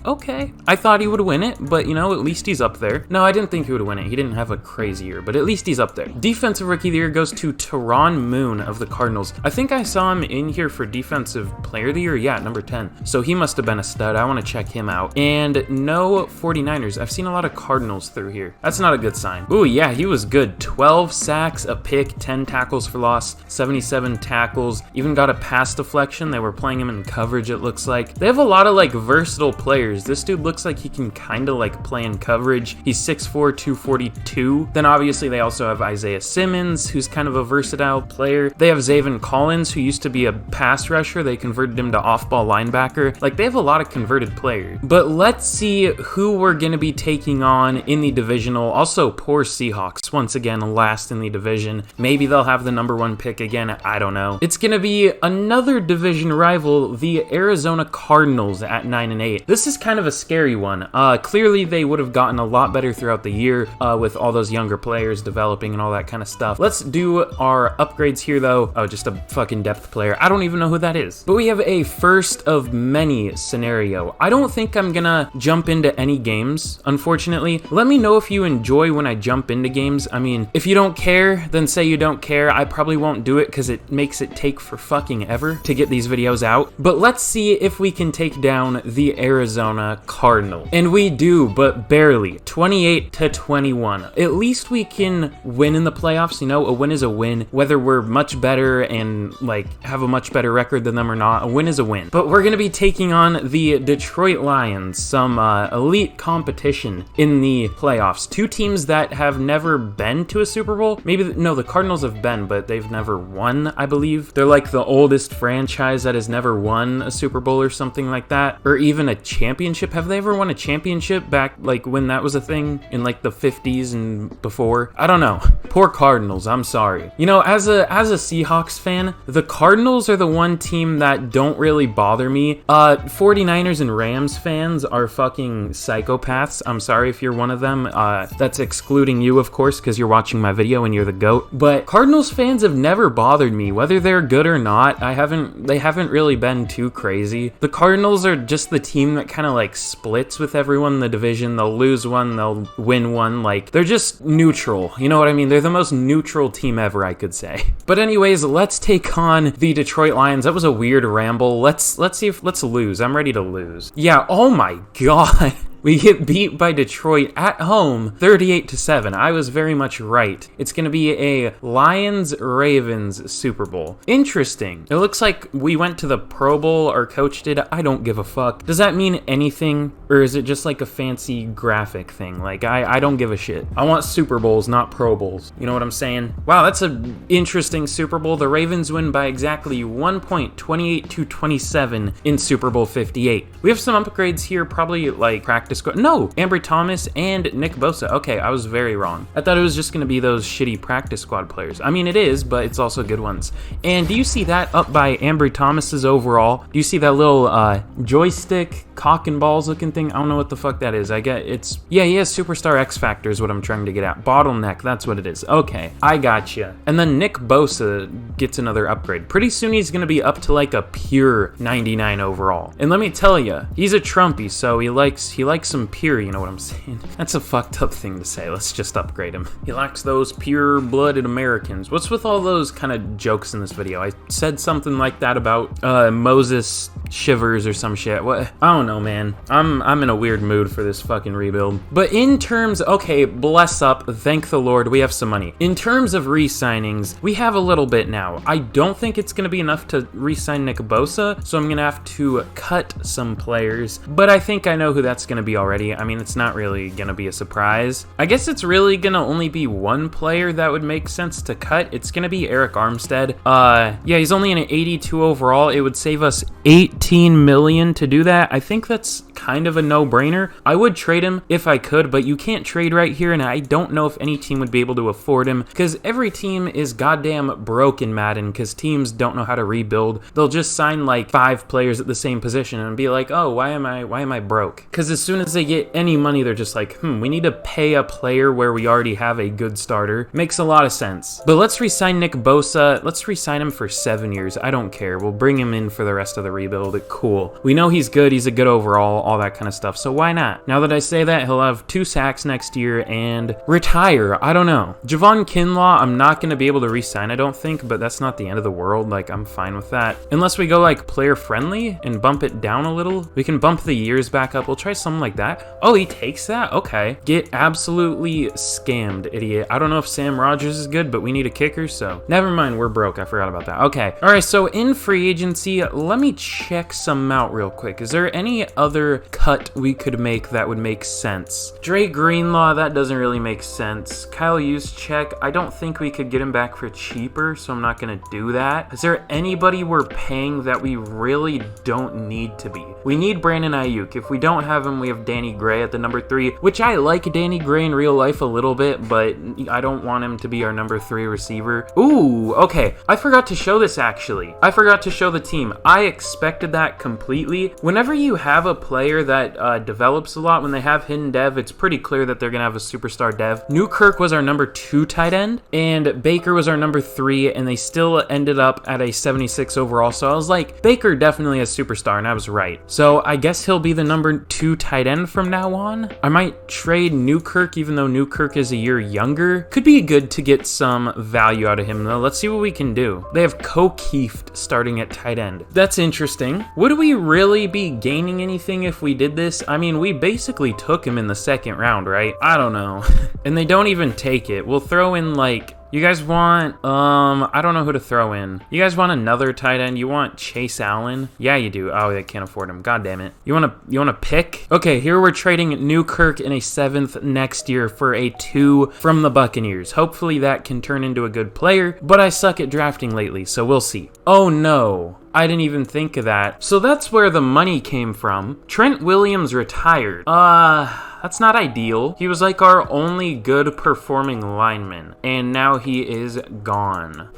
I thought he would win it, but you know, at least he's up there. No, I didn't think he would win it. He didn't have a crazy year, but at least he's up there. Defensive Rookie of the Year goes to Teron Moon of the Cardinals. I think I saw him in here for Defensive Player of the Year. Yeah, number 10. So he must have been a stud. I want to check him out. And no 49ers. I've seen a lot of Cardinals through here. That's not a good sign. Ooh, yeah, he was good. 12 sacks, a pick, 10 tackles for loss, 77 tackles, even got a pass deflection. They were playing him in coverage, it looks like. They have a lot of like versatile players. This dude looks like he can kind of like play in coverage. He's 6'4", 242. Then obviously they also have Isaiah Simmons, who's kind of a versatile player. They have Zaven Collins, who used to be a pass rusher. They converted him to off-ball linebacker. Like, they have a lot of converted players. But let's see who we're going to be taking on in the divisional. Also, poor Seahawks, once again, last in the division. Maybe they'll have the number 1 pick again. I don't know. It's going to be another division rival, the Arizona Cardinals at 9-8. This is kind of a scary one. Clearly, they would have gotten a lot better throughout the year with all those younger players developing and all that kind of stuff. Let's do our upgrades here, though. Oh, just a fucking depth player. I don't even know who that is. But we have a first of many scenario. I don't think I'm gonna jump into any games, unfortunately. Let me know if you enjoy when I jump into games. I mean, if you don't care, then say you don't care. I probably won't do it because it makes it take for fucking ever to get these videos out. But let's see if we can take down the Arizona Cardinals. And we do, but barely. 28-21. At least we can win in the playoffs. You know, a win is a win. Whether we're much better and like have a much better record than them or not, a win is a win. But we're gonna be taking on the Detroit Lions, some elite competition in the playoffs. Two teams that have never been to a Super Bowl. Maybe, no, the Cardinals have been, but they've never won, I believe. They're like the oldest franchise that has never won a Super Bowl or something like that. Or even a championship. Have they ever won a championship back like when that was a thing in like the 50s and before? I don't know. Poor Cardinals, I'm sorry. You know, as a Seahawks fan, the Cardinals are the one team that don't really bother me. 49ers and Rams fans are fucking psychopaths. I'm sorry if you're one of them. That's excluding you, of course, because you're watching my video and you're the GOAT. But Cardinals fans have never bothered me, whether they're good or not. They haven't really been too crazy. The Cardinals are just the team that kind of like splits with everyone in the division. They'll lose one, they'll win one. Like, they're just neutral. You know what I mean? They're the most neutral team ever, I could say. But anyways, let's take on the Detroit Lions. That was a weird ramble. Let's lose. I'm ready to lose. Yeah, oh my god. We get beat by Detroit at home, 38-7. I was very much right. It's going to be a Lions-Ravens Super Bowl. Interesting. It looks like we went to the Pro Bowl, our coach did. I don't give a fuck. Does that mean anything? Or is it just like a fancy graphic thing? Like, I don't give a shit. I want Super Bowls, not Pro Bowls. You know what I'm saying? Wow, that's an interesting Super Bowl. The Ravens win by exactly 1 point, 28-27 in Super Bowl 58. We have some upgrades here, probably like practice. No, Ambry Thomas and Nick Bosa. Okay, I was very wrong. I thought it was just going to be those shitty practice squad players. I mean, it is, but it's also good ones. And do you see that up by Ambry Thomas's overall? Do you see that little joystick, cock and balls looking thing? I don't know what the fuck that is. I get it's, yeah, he has Superstar X Factor is what I'm trying to get at. Bottleneck, that's what it is. Okay, I gotcha. And then Nick Bosa gets another upgrade. Pretty soon he's going to be up to like a pure 99 overall. And let me tell you, he's a Trumpy, so he likes some pure, you know what I'm saying? That's a fucked up thing to say. Let's just upgrade him. He likes those pure-blooded Americans. What's with all those kind of jokes in this video? I said something like that about Moses Shivers or some shit. What? I don't know, man. I'm in a weird mood for this fucking rebuild. But in terms, okay, bless up, thank the Lord, we have some money. In terms of re-signings, we have a little bit now. I don't think it's going to be enough to re-sign Nick Bosa, so I'm going to have to cut some players. But I think I know who that's going to be already. I mean, it's not really going to be a surprise. I guess it's really going to only be one player that would make sense to cut. It's going to be Eric Armstead. Yeah, he's only an 82 overall. It would save us $18 million to do that. I think that's kind of a no-brainer. I would trade him if I could, but you can't trade right here, and I don't know if any team would be able to afford him because every team is goddamn broke in Madden because teams don't know how to rebuild. They'll just sign like 5 players at the same position and be like, oh, why am I broke? Because as soon as they get any money, they're just like, we need to pay a player where we already have a good starter. Makes a lot of sense. But let's re-sign Nick Bosa. Let's re-sign him for 7 years. I don't care. We'll bring him in for the rest of the rebuild. Cool. We know he's good. He's a good overall, all that kind of stuff. So why not? Now that I say that, he'll have 2 sacks next year and retire. I don't know. Javon Kinlaw, I'm not going to be able to re-sign, I don't think, but that's not the end of the world. Like, I'm fine with that. Unless we go like player friendly and bump it down a little. We can bump the years back up. We'll try something like that. Oh, he takes that? Okay. Get absolutely scammed, idiot. I don't know if Sam Rodgers is good, but we need a kicker, so never mind. We're broke. I forgot about that. Okay. All right, so in free agency, let me check some out real quick. Is there any other cut we could make that would make sense? Dre Greenlaw, that doesn't really make sense. Kyle Juszczyk, I don't think we could get him back for cheaper, so I'm not going to do that. Is there anybody we're paying that we really don't need to be? We need Brandon Ayuk. If we don't have him, we have Danny Gray at the number 3, which I like Danny Gray in real life a little bit, but I don't want him to be our number 3 receiver. Ooh, okay. I forgot to show this actually. I forgot to show the team. I expected that completely. Whenever you have a player player that develops a lot. When they have hidden dev, it's pretty clear that they're going to have a superstar dev. Newkirk was our number 2 tight end, and Baker was our number 3, and they still ended up at a 76 overall. So I was like, Baker definitely a superstar, and I was right. So I guess he'll be the number 2 tight end from now on. I might trade Newkirk, even though Newkirk is a year younger. Could be good to get some value out of him, though. Let's see what we can do. They have O'Keefe starting at tight end. That's interesting. Would we really be gaining anything if we did this? I mean, we basically took him in the 2nd round, right? I don't know. And they don't even take it. We'll throw in like... You guys want, I don't know who to throw in. You guys want another tight end? You want Chase Allen? Yeah, you do. Oh, they can't afford him. God damn it. You want to pick? Okay, here we're trading Newkirk in a 7th next year for a 2 from the Buccaneers. Hopefully that can turn into a good player, but I suck at drafting lately, so we'll see. Oh no. I didn't even think of that. So that's where the money came from. Trent Williams retired. That's not ideal. He was like our only good performing lineman, and now he is gone.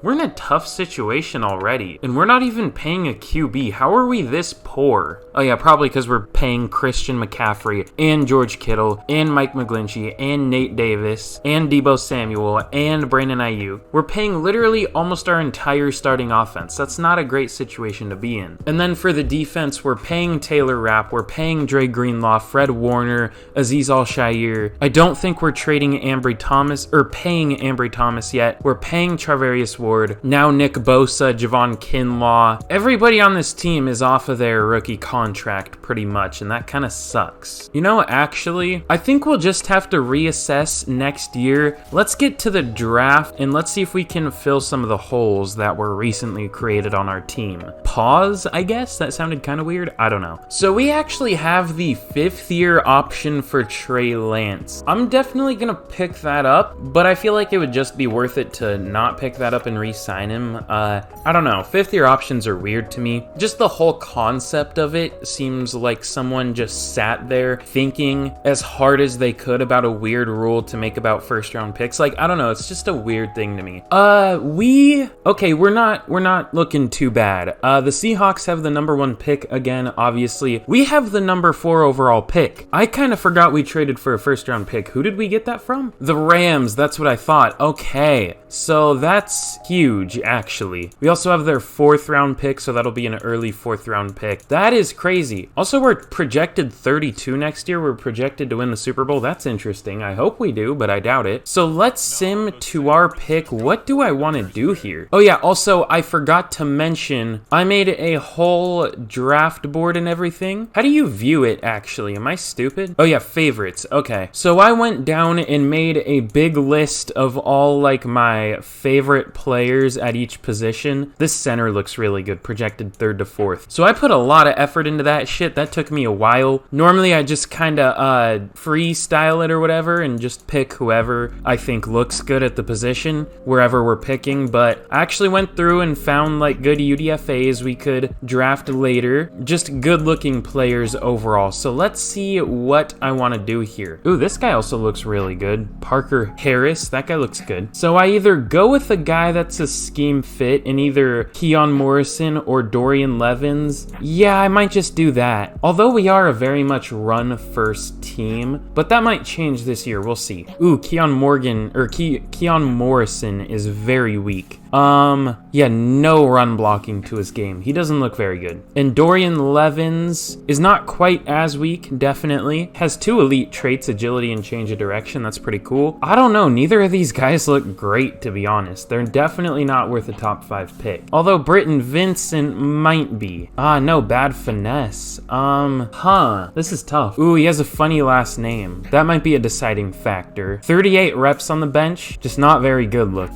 We're in a tough situation already, and we're not even paying a QB. How are we this poor? Oh yeah, probably because we're paying Christian McCaffrey, and George Kittle, and Mike McGlinchey, and Nate Davis, and Deebo Samuel, and Brandon Ayuk. We're paying literally almost our entire starting offense. That's not a great situation to be in. And then for the defense, we're paying Taylor Rapp, we're paying Dre Greenlaw, Fred Warner, Azeez Al-Shaair. I don't think we're trading Ambry Thomas, or paying Ambry Thomas yet. We're paying Charvarius Ward, now Nick Bosa, Javon Kinlaw. Everybody on this team is off of their rookie contract pretty much, and that kind of sucks. You know, actually, I think we'll just have to reassess next year. Let's get to the draft, and let's see if we can fill some of the holes that were recently created on our team. Pause, I guess? That sounded kind of weird. I don't know. So we actually have the 5th year option for Trey Lance. I'm definitely gonna pick that up, but I feel like it would just be worth it to not pick that up and re-sign him. I don't know. 5th year options are weird to me. Just the whole concept of it seems like someone just sat there thinking as hard as they could about a weird rule to make about 1st round picks. Like, I don't know. It's just a weird thing to me. Okay, we're not looking too bad. The Seahawks have the number 1 pick again, obviously. We have the number 4 overall pick. I kind of forgot we traded for a 1st round pick. Who did we get that from? The Rams, that's what I thought. Okay, so that's huge, actually. We also have their 4th round pick, so that'll be an early 4th round pick. That is crazy. Also, we're projected 32 next year. We're projected to win the Super Bowl. That's interesting. I hope we do, but I doubt it. So let's sim to our pick. What do I want to do here? Oh yeah, also, I forgot to mention, I made a whole draft board and everything. How do you view it, actually? Am I stupid? Oh yeah, favorites. Okay. So I went down and made a big list of all, like, my favorite players at each position. This center looks really good, projected 3rd to 4th. So I put a lot of effort into that shit. That took me a while. Normally, I just kind of freestyle it or whatever and just pick whoever I think looks good at the position, wherever we're picking, but I actually went through and found, like, good UDFAs we could draft later. Just good-looking players overall. So let's see what I want to do here. Ooh, this guy also looks really good. Parker Harris, that guy looks good. So I either go with a guy that's a scheme fit in either Keon Morrison or Dorian Levins. Yeah, I might just do that. Although we are a very much run-first team, but that might change this year. We'll see. Ooh, Keon Morrison is very weak. Yeah, no run blocking to his game. He doesn't look very good. And Dorian Levins is not quite as weak, definitely. Has 2 elite traits, agility and change of direction. That's pretty cool. I don't know. Neither of these guys look great, to be honest. They're definitely not worth a top 5 pick. Although Britton Vincent might be. No, bad finesse. This is tough. Ooh, he has a funny last name. That might be a deciding factor. 38 reps on the bench. Just not very good look.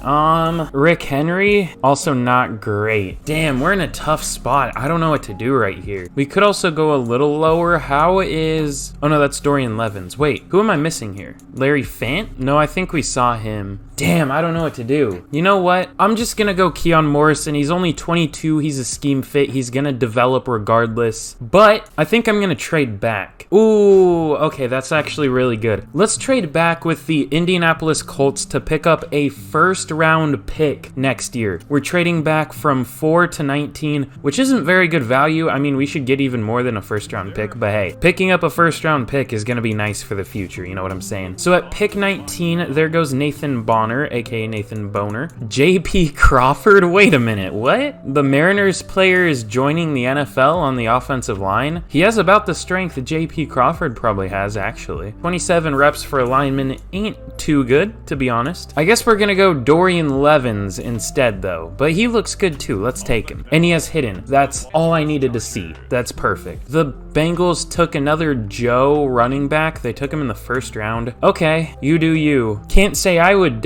Rick Henry, also not great. Damn, we're in a tough spot. I don't know what to do right here. We could also go a little lower. How is... Oh no, that's Dorian Levins. Wait, who am I missing here? Larry Fant? No, I think we saw him. Damn, I don't know what to do. You know what? I'm just gonna go Keon Morrison. He's only 22. He's a scheme fit. He's gonna develop regardless. But I think I'm gonna trade back. Ooh, okay, that's actually really good. Let's trade back with the Indianapolis Colts to pick up a 1st round pick next next year. We're trading back from 4 to 19, which isn't very good value. I mean, we should get even more than a first-round pick, but hey, picking up a first-round pick is going to be nice for the future, you know what I'm saying? So at pick 19, there goes Nathan Bonner, aka Nathan Boner. JP Crawford? Wait a minute, what? The Mariners player is joining the NFL on the offensive line? He has about the strength that JP Crawford probably has, actually. 27 reps for a lineman ain't too good, to be honest. I guess we're gonna go Dorian Levins instead, though, but he looks good too. Let's take him. And he has hidden. That's all I needed to see. That's perfect. The Bengals took another Joe running back. They took him in the first round. Okay, you do you. Can't say I would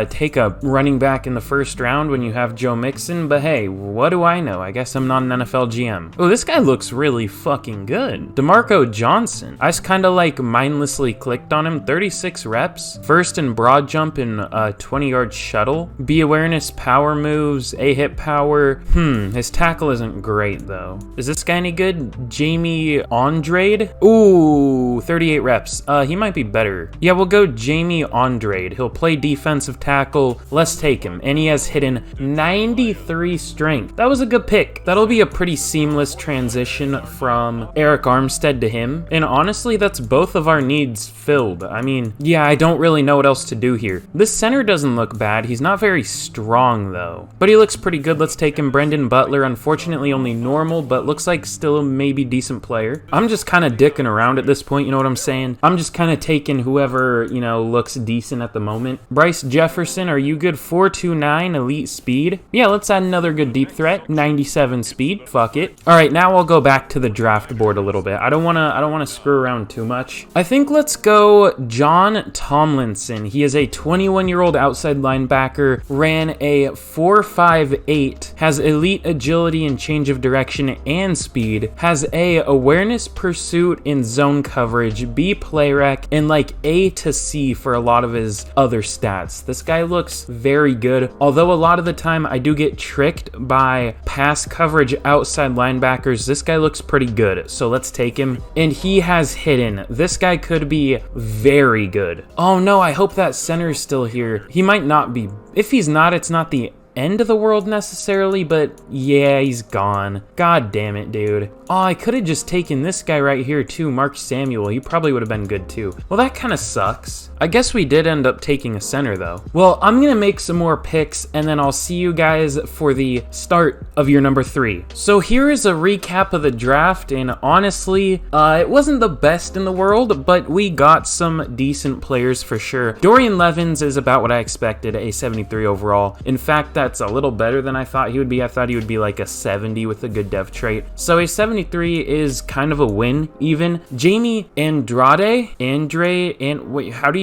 take a running back in the first round when you have Joe Mixon, but hey, what do I know? I guess I'm not an NFL GM. Oh, this guy looks really fucking good. DeMarco Johnson. I just kind of like mindlessly clicked on him. 36 reps. First in broad jump in a 20-yard shuttle. B awareness, power moves, A-hip power. His tackle isn't great though. Is this guy any good? Jamie Andrade? Ooh, 38 reps. He might be better. Yeah, we'll go Jamie Andrade. He'll play defensive tackle. Let's take him. And he has hidden 93 strength. That was a good pick. That'll be a pretty seamless transition from Eric Armstead to him. And honestly, that's both of our needs filled. I mean, yeah, I don't really know what else to do here. This center doesn't look bad. He's not very strong though, but he looks pretty good. Let's take him. Brendan Butler, unfortunately only normal, but looks like still a maybe decent player. I'm just kind of dicking around at this point, you know what I'm saying? I'm just kind of taking whoever, you know, looks decent at the moment. Bryce Jefferson, are you good? 4.29 elite speed. Yeah, let's add another good deep threat. 97 speed. Fuck it. All right, now I'll go back to the draft board a little bit. I don't want to screw around too much. I think let's go John Tomlinson. He is a 21-year-old outside linebacker, ran a 4.58, has elite agility and change of direction and speed, has A, awareness, pursuit, and zone coverage, B, play rec, and like A to C for a lot of his other stats. This guy looks very good, although a lot of the time I do get tricked by pass coverage outside linebackers. This guy looks pretty good, so let's take him. And he has hidden. This guy could be very good. Oh no, I hope that center is still here. He might not be. If he's not, it's not the end of the world necessarily, but yeah, he's gone. God damn it, dude. Oh, I could have just taken this guy right here too, Mark Samuel. He probably would have been good too. Well, that kind of sucks. I guess we did end up taking a center though. Well, I'm gonna make some more picks and then I'll see you guys for the start of your number 3. So here is a recap of the draft, and honestly, it wasn't the best in the world, but we got some decent players for sure. Dorian Levins is about what I expected, a 73 overall. In fact, that's a little better than I thought he would be. I thought he would be like a 70 with a good dev trait. So a 73 is kind of a win even. Jamie Andrade, wait, how do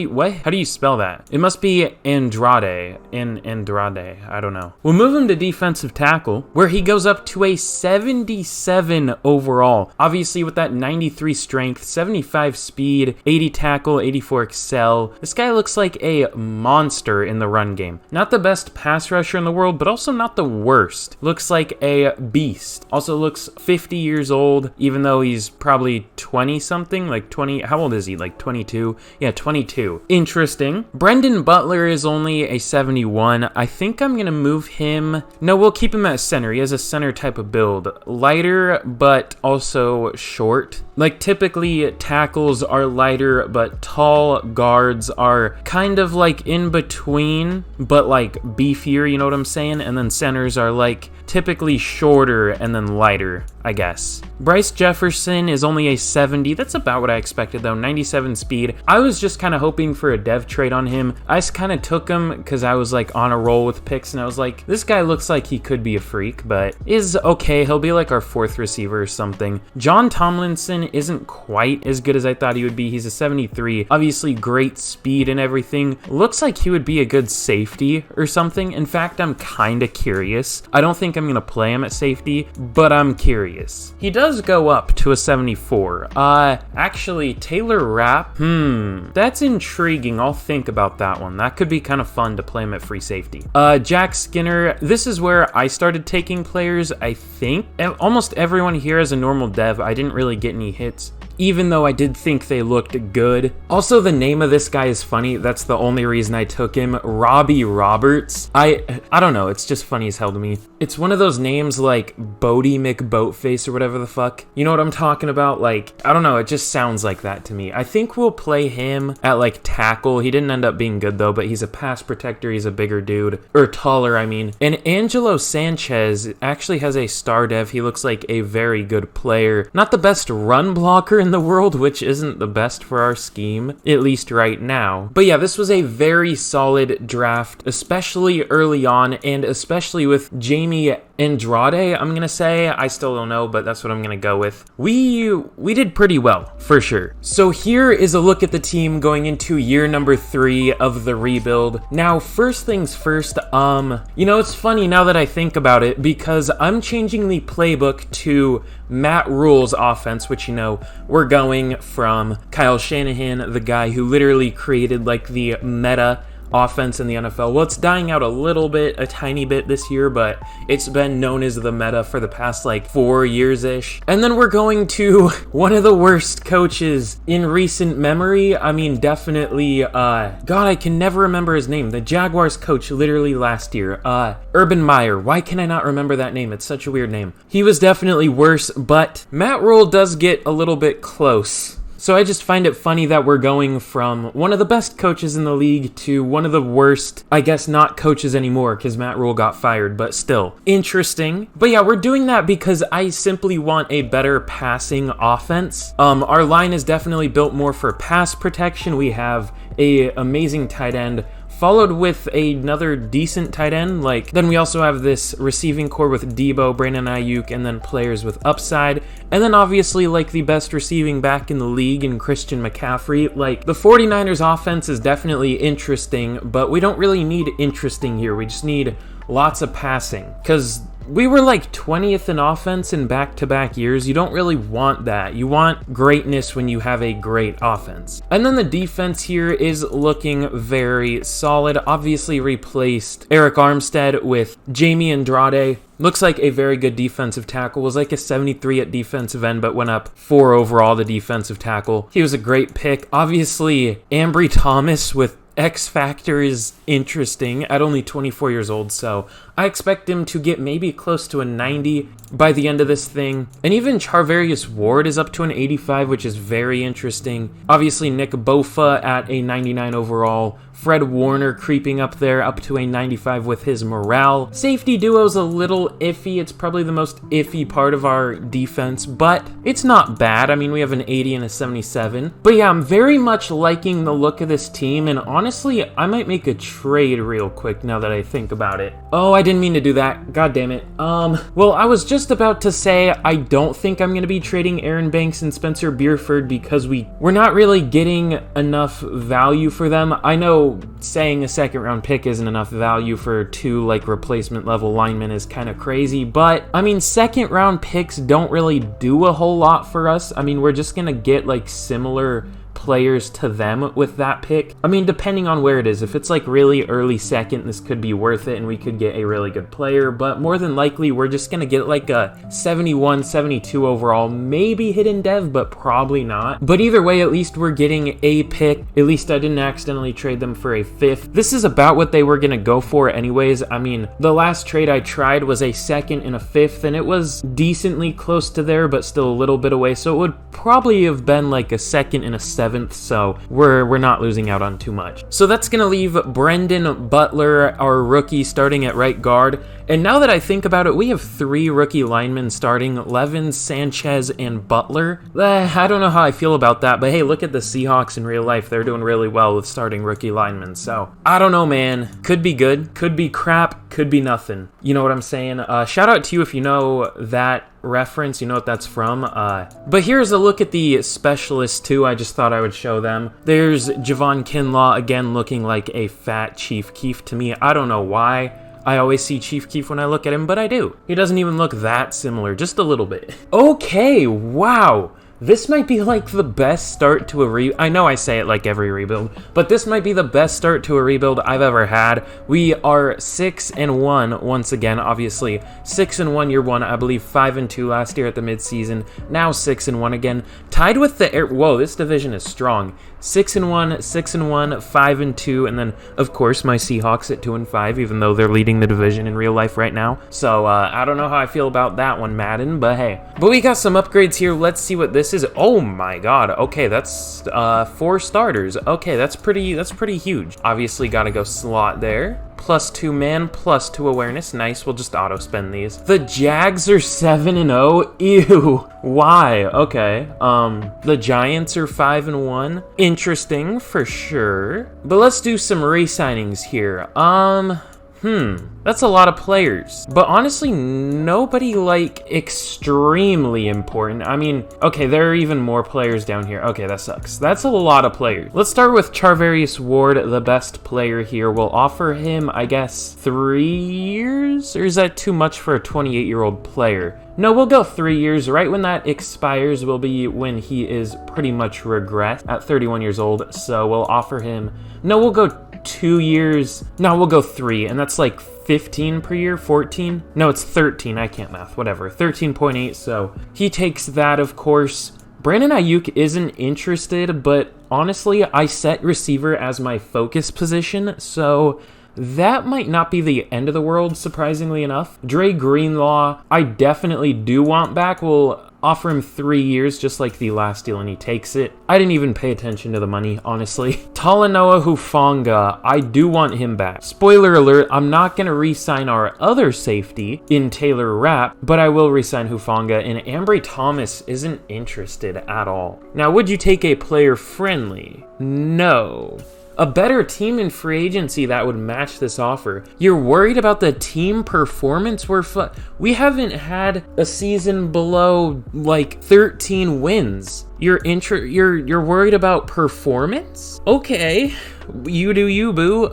you spell that? It must be Andrade, I don't know. We'll move him to defensive tackle, where he goes up to a 77 overall. Obviously with that 93 strength, 75 speed, 80 tackle, 84 excel. This guy looks like a monster in the run game. Not the best pass rusher in the world, but also not the worst. Looks like a beast. Also looks 50 years old, even though he's probably 20 something, like 20, how old is he? Like 22? Yeah, 22. Interesting. Brendan Butler is only a 71. I think I'm gonna move him. No, we'll keep him at center. He has a center type of build. Lighter, but also short. Like typically tackles are lighter, but tall guards are kind of like in between, but like beefier, you know what I'm saying? And then centers are like typically shorter and then lighter, I guess. Bryce Jefferson is only a 70. That's about what I expected though, 97 speed. I was just kind of hoping for a dev trade on him. I just kind of took him because I was like on a roll with picks and I was like, this guy looks like he could be a freak, but is okay. He'll be like our 4th receiver or something. John Tomlinson isn't quite as good as I thought he would be. He's a 73. Obviously great speed and everything. Looks like he would be a good safety or something. In fact, I'm kind of curious. I don't think I'm going to play him at safety, but I'm curious. He does go up to a 74. Actually, Taylor Rapp, that's intriguing. I'll think about that one. That could be kind of fun to play him at free safety. Jack Skinner, this is where I started taking players, I think. Almost everyone here is a normal dev. I didn't really get any hits even though I did think they looked good. Also, the name of this guy is funny. That's the only reason I took him. Robbie Roberts. I don't know. It's just funny as hell to me. It's one of those names like Bodie McBoatface or whatever the fuck. You know what I'm talking about? Like, I don't know. It just sounds like that to me. I think we'll play him at like tackle. He didn't end up being good though, but he's a pass protector. He's a bigger dude, or taller, I mean. And Angelo Sanchez actually has a star dev. He looks like a very good player. Not the best run blocker in the world, which isn't the best for our scheme, at least right now. But yeah, this was a very solid draft, especially early on, and especially with Jamie Andrade, I'm gonna say. I still don't know, but that's what I'm gonna go with. We did pretty well, for sure. So here is a look at the team going into year number 3 of the rebuild. Now, first things first, you know, it's funny now that I think about it, because I'm changing the playbook to Matt Rule's offense, which, you know, we're going from Kyle Shanahan, the guy who literally created like the meta offense in the NFL. Well, it's dying out a little bit, a tiny bit this year, but it's been known as the meta for the past like 4 years-ish. And then we're going to one of the worst coaches in recent memory. I mean, definitely, God, I can never remember his name. The Jaguars coach literally last year, Urban Meyer. Why can I not remember that name? It's such a weird name. He was definitely worse, but Matt Rule does get a little bit close. So I just find it funny that we're going from one of the best coaches in the league to one of the worst, I guess not coaches anymore because Matt Rule got fired, but still interesting. But yeah, we're doing that because I simply want a better passing offense. Our line is definitely built more for pass protection. We have a amazing tight end, followed with another decent tight end. Then we also have this receiving core with Debo, Brandon Ayuk, and then players with upside. And then obviously like the best receiving back in the league in Christian McCaffrey. Like, the 49ers offense is definitely interesting, but we don't really need interesting here. We just need lots of passing, because we were like 20th in offense in back-to-back years. You don't really want that. You want greatness when you have a great offense. And then the defense here is looking very solid. Obviously replaced Eric Armstead with Jamie Andrade. Looks like a very good defensive tackle. Was like a 73 at defensive end, but went up 4 overall, the defensive tackle. He was a great pick. Obviously, Ambry Thomas with X Factor is interesting at only 24 years old, so I expect him to get maybe close to a 90 by the end of this thing. And even Charvarius Ward is up to an 85, which is very interesting. Obviously, Nick Bosa at a 99 overall. Fred Warner creeping up there, up to a 95 with his morale. Safety duo's a little iffy. It's probably the most iffy part of our defense, but it's not bad. I mean, we have an 80 and a 77. But yeah, I'm very much liking the look of this team, and honestly, I might make a trade real quick now that I think about it. Oh, I didn't mean to do that. God damn it. Well, I was just about to say I don't think I'm going to be trading Aaron Banks and Spencer Bierford because we're not really getting enough value for them. I know saying a second round pick isn't enough value for 2 like replacement level linemen is kind of crazy, but I mean, second round picks don't really do a whole lot for us. I mean, we're just going to get like similar players to them with that pick. I mean, depending on where it is. If it's like really early second, this could be worth it and we could get a really good player, but more than likely we're just gonna get like a 71, 72 overall, maybe hidden dev, but probably not. But either way, at least we're getting a pick. At least I didn't accidentally trade them for a 5th. This is about what they were gonna go for anyways. I mean, the last trade I tried was a 2nd and a 5th, and it was decently close to there, but still a little bit away, so it would probably have been like a 2nd and a 7th, so we're not losing out on too much. So that's going to leave Brendan Butler, our rookie, starting at right guard. And now that I think about it, we have 3 rookie linemen starting, Levin, Sanchez, and Butler. I don't know how I feel about that, but hey, look at the Seahawks in real life. They're doing really well with starting rookie linemen, so I don't know, man. Could be good, could be crap, could be nothing. You know what I'm saying? Shout out to you if you know that reference, you know what that's from. But here's a look at the specialists too. I just thought I would show them. There's Javon Kinlaw, again looking like a fat Chief Keef to me. I don't know why I always see Chief Keef when I look at him, but I do. He doesn't even look that similar, just a little bit. Okay, wow. This might be like the best start to a I know I say it like every rebuild, but this might be the best start to a rebuild I've ever had. We are 6-1 once again, obviously 6-1 year one, I believe 5-2 last year at the midseason, now 6-1 again, tied with the whoa, this division is strong. 6-1, 6-1, 5-2, and then of course my Seahawks at 2-5, even though they're leading the division in real life right now. So I don't know how I feel about that one, Madden, but hey. But we got some upgrades here. Let's see what this is. Oh my god. Okay, that's 4 starters. Okay, that's pretty huge. Obviously got to go slot there. +2 man, +2 awareness. Nice, we'll just auto spend these. The Jags are 7-0. Ew. Why? Okay. The Giants are 5-1. Interesting for sure. But let's do some re-signings here. That's a lot of players. But honestly, nobody like extremely important. I mean, okay, there are even more players down here. Okay, that sucks. That's a lot of players. Let's start with Charvarius Ward, the best player here. We'll offer him, I guess, 3 years? Or is that too much for a 28-year-old player? No, we'll go 3 years. Right when that expires will be when he is pretty much regressed at 31 years old. So we'll offer him, no, we'll go 2 years. No, we'll go 3, and that's like 15 per year, 14? No, it's 13. I can't math, whatever. 13.8, so he takes that, of course. Brandon Ayuk isn't interested, but honestly, I set receiver as my focus position, so that might not be the end of the world, surprisingly enough. Dre Greenlaw, I definitely do want back. We'll offer him 3 years, just like the last deal, and he takes it. I didn't even pay attention to the money, honestly. Talanoa Hufanga, I do want him back. Spoiler alert, I'm not going to re-sign our other safety in Taylor Rapp, but I will re-sign Hufanga, and Ambry Thomas isn't interested at all. Now, would you take a player friendly? No. A better team in free agency that would match this offer. You're worried about the team performance? We haven't had a season below like 13 wins. You're worried about performance? Okay, you do you, boo.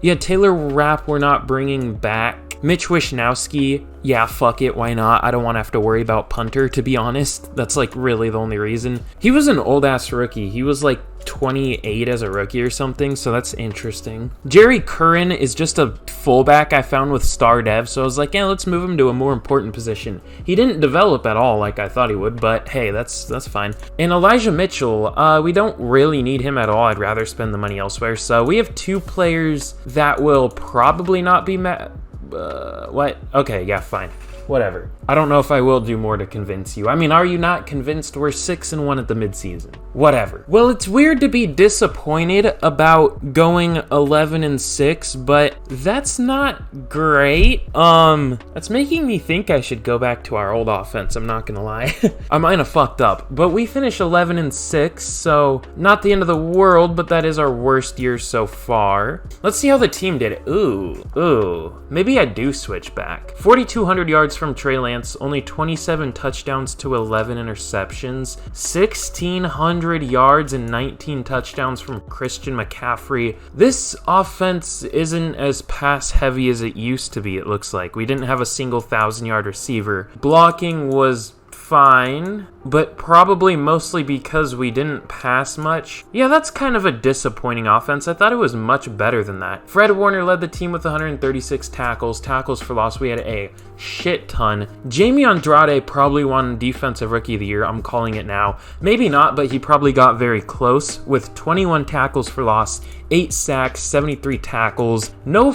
Yeah, Taylor Rapp we're not bringing back. Mitch Wishnowski, yeah, fuck it, why not? I don't want to have to worry about punter, to be honest. That's like really the only reason. He was an old-ass rookie. He was like 28 as a rookie or something, so that's interesting. Jerry Curran is just a fullback I found with Star Dev, so I was like, yeah, let's move him to a more important position. He didn't develop at all like I thought he would, but hey, that's fine. And Elijah Mitchell, we don't really need him at all. I'd rather spend the money elsewhere. So we have 2 players that will probably not be what? Okay, yeah, fine. Whatever. I don't know if I will do more to convince you. I mean, are you not convinced? We're 6-1 at the midseason? Whatever. Well, it's weird to be disappointed about going 11-6, but that's not great. That's making me think I should go back to our old offense. I'm not gonna lie. I might have fucked up, but we finished 11-6, so not the end of the world, but that is our worst year so far. Let's see how the team did. Ooh. Maybe I do switch back. 4,200 yards from Trey Lance, only 27 touchdowns to 11 interceptions, 1,600 yards and 19 touchdowns from Christian McCaffrey. This offense isn't as pass heavy as it used to be, it looks like. We didn't have a single 1,000-yard receiver. Blocking was fine, but probably mostly because we didn't pass much. Yeah, that's kind of a disappointing offense. I thought it was much better than that. Fred Warner led the team with 136 tackles. Tackles for loss, we had a shit ton. Jamie Andrade probably won Defensive Rookie of the Year. I'm calling it now. Maybe not, but he probably got very close with 21 tackles for loss, 8 sacks, 73 tackles. No,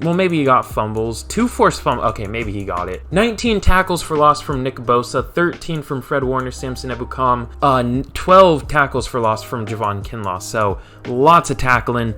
well, maybe he got fumbles. 2 forced fumbles. Okay, maybe he got it. 19 tackles for loss from Nick Bosa. 13 from Fred Warner, Samson Ebukam. 12 tackles for loss from Javon Kinlaw. So, lots of tackling.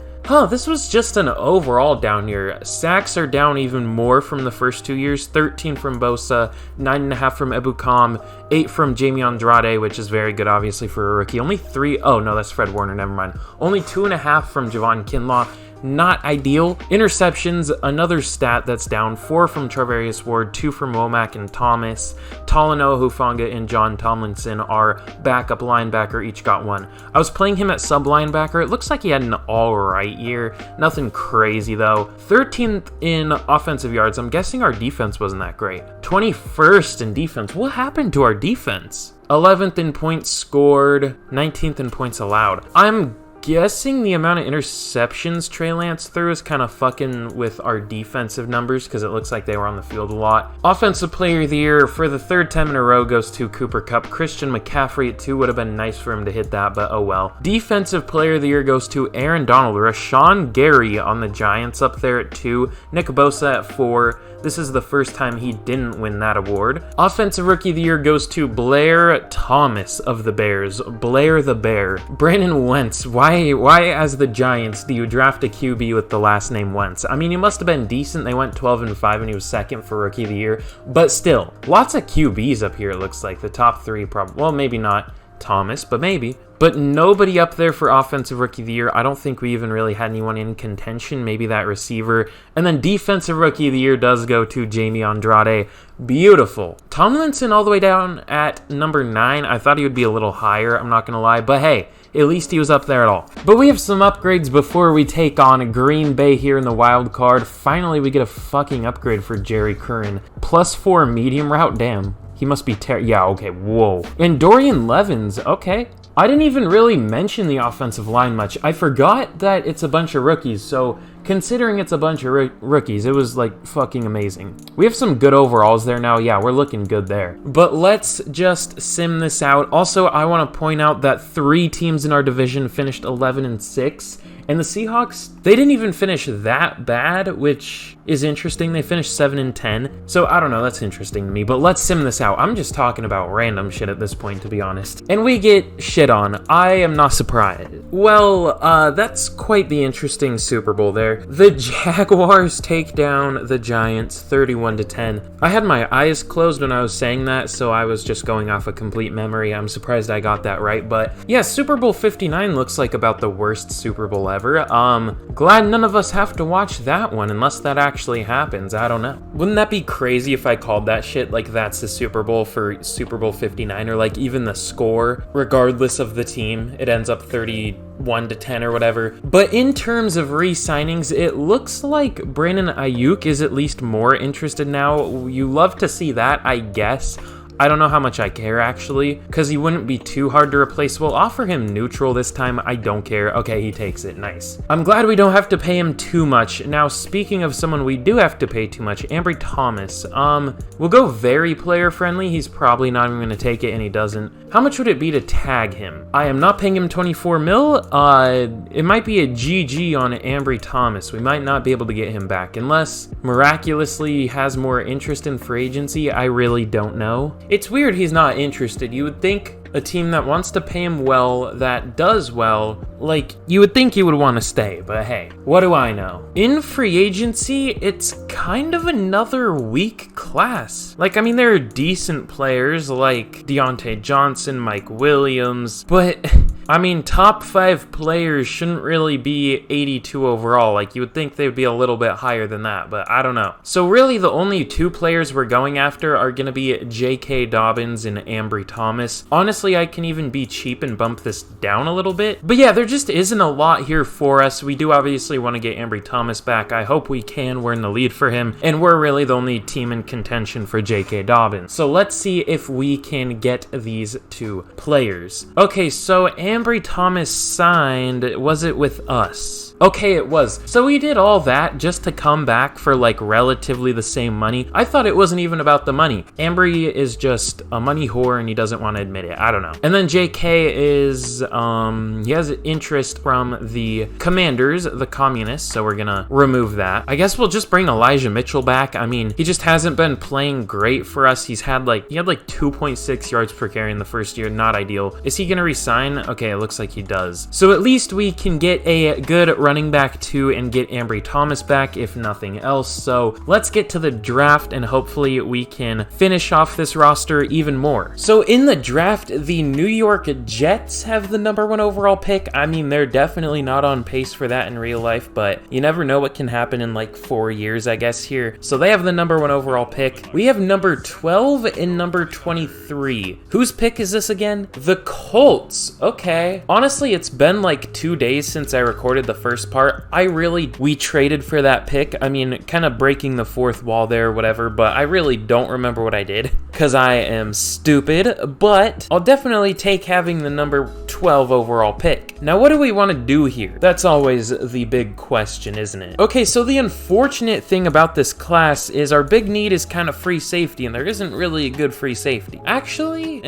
This was just an overall down year. Sacks are down even more from the first 2 years. 13 from Bosa, 9.5 from Ebukam, 8 from Jamie Andrade, which is very good, obviously, for a rookie. Only 3, oh no, that's Fred Warner, never mind. Only 2.5 from Javon Kinlaw. not ideal. Interceptions, another stat that's down. 4 from Charvarius Ward, 2 from Womack and Thomas. Talanoa Hufanga and John Tomlinson, our backup linebacker, each got 1. I was playing him at sub linebacker. It looks like he had an alright year. Nothing crazy though. 13th in offensive yards. I'm guessing our defense wasn't that great. 21st in defense. What happened to our defense? 11th in points scored. 19th in points allowed. I'm guessing the amount of interceptions Trey Lance threw is kind of fucking with our defensive numbers because it looks like they were on the field a lot. Offensive player of the year for the 3rd time in a row goes to Cooper Kupp. Christian McCaffrey at 2 would have been nice for him to hit that, but oh well. Defensive player of the year goes to Aaron Donald. Rashawn Gary on the Giants up there at 2. Nick Bosa at 4. This is the first time he didn't win that award. Offensive Rookie of the Year goes to Blair Thomas of the Bears. Blair the Bear. Brandon Wentz. Why as the Giants do you draft a QB with the last name Wentz? I mean, he must have been decent. They went 12-5 and he was 2nd for Rookie of the Year. But still, lots of QBs up here, it looks like. The top 3 probably. Well, maybe not Thomas, but maybe. But nobody up there for Offensive Rookie of the Year. I don't think we even really had anyone in contention. Maybe that receiver. And then Defensive Rookie of the Year does go to Jamie Andrade. Beautiful. Tomlinson all the way down at number 9. I thought he would be a little higher, I'm not going to lie. But hey, at least he was up there at all. But we have some upgrades before we take on Green Bay here in the wild card. Finally, we get a fucking upgrade for Jerry Curran. +4 medium route. Damn. He must be yeah, okay, whoa. And Dorian Levins, okay. I didn't even really mention the offensive line much. I forgot that it's a bunch of rookies, so considering it's a bunch of rookies, it was like fucking amazing. We have some good overalls there now. Yeah, we're looking good there. But let's just sim this out. Also, I want to point out that 3 teams in our division finished 11-6. And the Seahawks, they didn't even finish that bad, which is interesting. They finished 7-10. So I don't know, that's interesting to me. But let's sim this out. I'm just talking about random shit at this point, to be honest. And we get shit on. I am not surprised. Well, that's quite the interesting Super Bowl there. The Jaguars take down the Giants 31-10. I had my eyes closed when I was saying that, so I was just going off a complete memory. I'm surprised I got that right. But yeah, Super Bowl 59 looks like about the worst Super Bowl ever. Glad none of us have to watch that one unless that actually happens. I don't know. Wouldn't that be crazy if I called that shit like that's the Super Bowl for Super Bowl 59, or like even the score, regardless of the team, it ends up 31-10 or whatever. But in terms of re-signings, it looks like Brandon Ayuk is at least more interested now. You love to see that, I guess. I don't know how much I care, actually, because he wouldn't be too hard to replace. We'll offer him neutral this time. I don't care. Okay, he takes it. Nice. I'm glad we don't have to pay him too much. Now, speaking of someone we do have to pay too much, Ambry Thomas. We'll go very player-friendly. He's probably not even going to take it, and he doesn't. How much would it be to tag him? I am not paying him 24 mil. It might be a GG on Ambry Thomas. We might not be able to get him back, unless miraculously he has more interest in free agency. I really don't know. It's weird he's not interested. You would think a team that wants to pay him well, that does well, like, you would think he would want to stay, but hey, what do I know? In free agency, it's kind of another weak class. Like, I mean, there are decent players like Deontay Johnson, Mike Williams, but I mean, top 5 players shouldn't really be 82 overall. Like, you would think they would be a little bit higher than that, but I don't know. So really, the only 2 players we're going after are going to be J.K. Dobbins and Ambry Thomas. Honestly, I can even be cheap and bump this down a little bit. But yeah, there just isn't a lot here for us. We do obviously want to get Ambry Thomas back. I hope we can. We're in the lead for him, and we're really the only team in contention for J.K. Dobbins. So let's see if we can get these 2 players. Okay, so Ambry Thomas signed, was it with us? Okay, it was. So we did all that just to come back for like relatively the same money. I thought it wasn't even about the money. Ambry is just a money whore and he doesn't want to admit it. I don't know. And then JK is, he has interest from the Commanders, the Communists, so we're gonna remove that. I guess we'll just bring Elijah Mitchell back. I mean, he just hasn't been playing great for us. He had like 2.6 yards per carry in the first year. Not ideal. Is he gonna resign? Okay, it looks like he does. So at least we can get a good running back too and get Ambry Thomas back, if nothing else. So let's get to the draft and hopefully we can finish off this roster even more. So in the draft, the New York Jets have the #1 overall pick. I mean, they're definitely not on pace for that in real life, but you never know what can happen in like 4 years, I guess, here. So they have the #1 overall pick. We have number 12 and number 23. Whose pick is this again? The Colts. Okay. Honestly, it's been like 2 days since I recorded the first part. We traded for that pick. I mean, kind of breaking the fourth wall there or whatever, but I really don't remember what I did because I am stupid, but I'll definitely take having the number 12 overall pick. Now, what do we want to do here? That's always the big question, isn't it? Okay, so the unfortunate thing about this class is our big need is kind of free safety, and there isn't really a good free safety. Actually,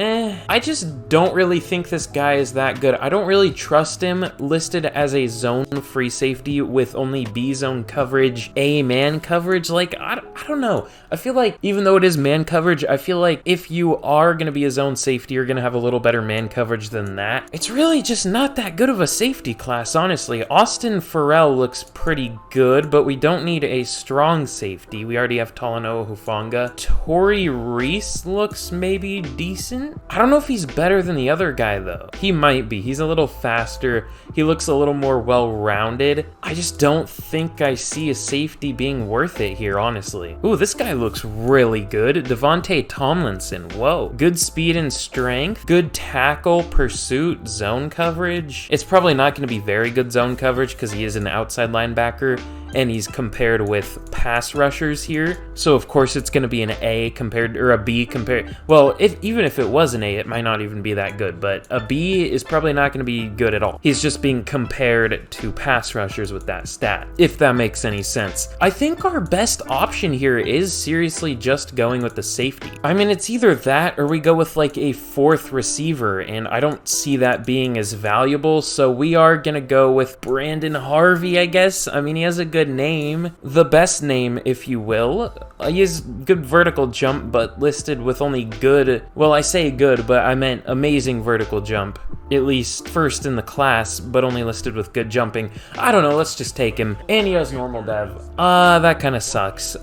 I just don't really think this guy is that good. I don't really trust him listed as a zone free safety with only B zone coverage, A man coverage. Like, I don't know. I feel like even though it is man coverage, I feel like if you are going to be a zone safety, you're going to have a little better man coverage than that. It's really just not that good of a safety class, honestly. Austin Farrell looks pretty good, but we don't need a strong safety. We already have Talanoa Hufanga. Torrey Reese looks maybe decent. I don't know if he's better than the other guy, though. He might be. He's a little faster. He looks a little more well-rounded. I just don't think I see a safety being worth it here, honestly. Ooh, this guy looks really good. Devontae Tomlinson. Whoa. Good speed and strength. Good tackle, pursuit, zone coverage. It's probably not going to be very good zone coverage because he is an outside linebacker and he's compared with pass rushers here. So of course it's going to be an A compared, or a B compared. Well, even if it was an A, it might not even be that good, but a B is probably not going to be good at all. He's just being compared to pass rushers with that stat, if that makes any sense. I think our best option here is seriously just going with the safety. I mean, it's either that or we go with like a fourth receiver, and I don't see that being as valuable, so we are going to go with Brandon Harvey, I guess. I mean, he has a good name, the best name, if you will. He has good vertical jump, but listed with only good, well, I say good, but I meant amazing vertical jump. At least first in the class, but only listed with good jumping. I don't know, let's just take him. And he has normal dev. That kind of sucks.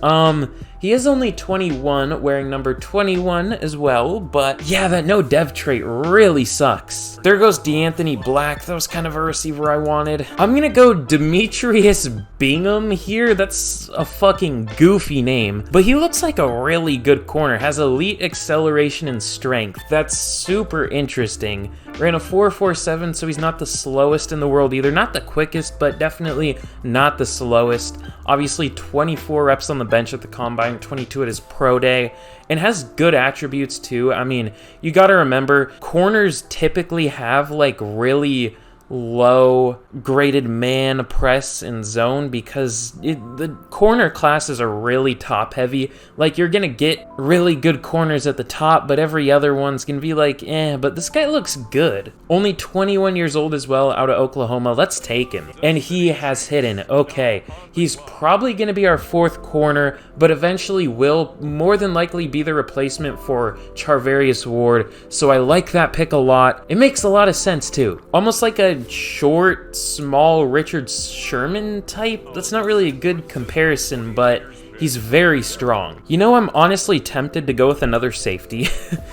He is only 21, wearing number 21 as well, but yeah, that no dev trait really sucks. There goes DeAnthony Black. That was kind of a receiver I wanted. I'm gonna go Demetrius Bingham here. That's a fucking goofy name, but he looks like a really good corner. Has elite acceleration and strength. That's super interesting. Ran a 4.47, so he's not the slowest in the world either. Not the quickest, but definitely not the slowest. Obviously, 24 reps on the bench at the combine, 22 at his pro day, and has good attributes too. I mean, you gotta remember, corners typically have like really low graded man press and zone because the corner classes are really top heavy. Like, you're gonna get really good corners at the top, but every other one's gonna be like, but this guy looks good. Only 21 years old as well, out of Oklahoma. Let's take him. And he has hidden. Okay, he's probably gonna be our fourth corner, but eventually will more than likely be the replacement for Charvarius Ward, so I like that pick a lot. It makes a lot of sense too. Almost like a short, small Richard Sherman type. That's not really a good comparison, but he's very strong. You know, I'm honestly tempted to go with another safety.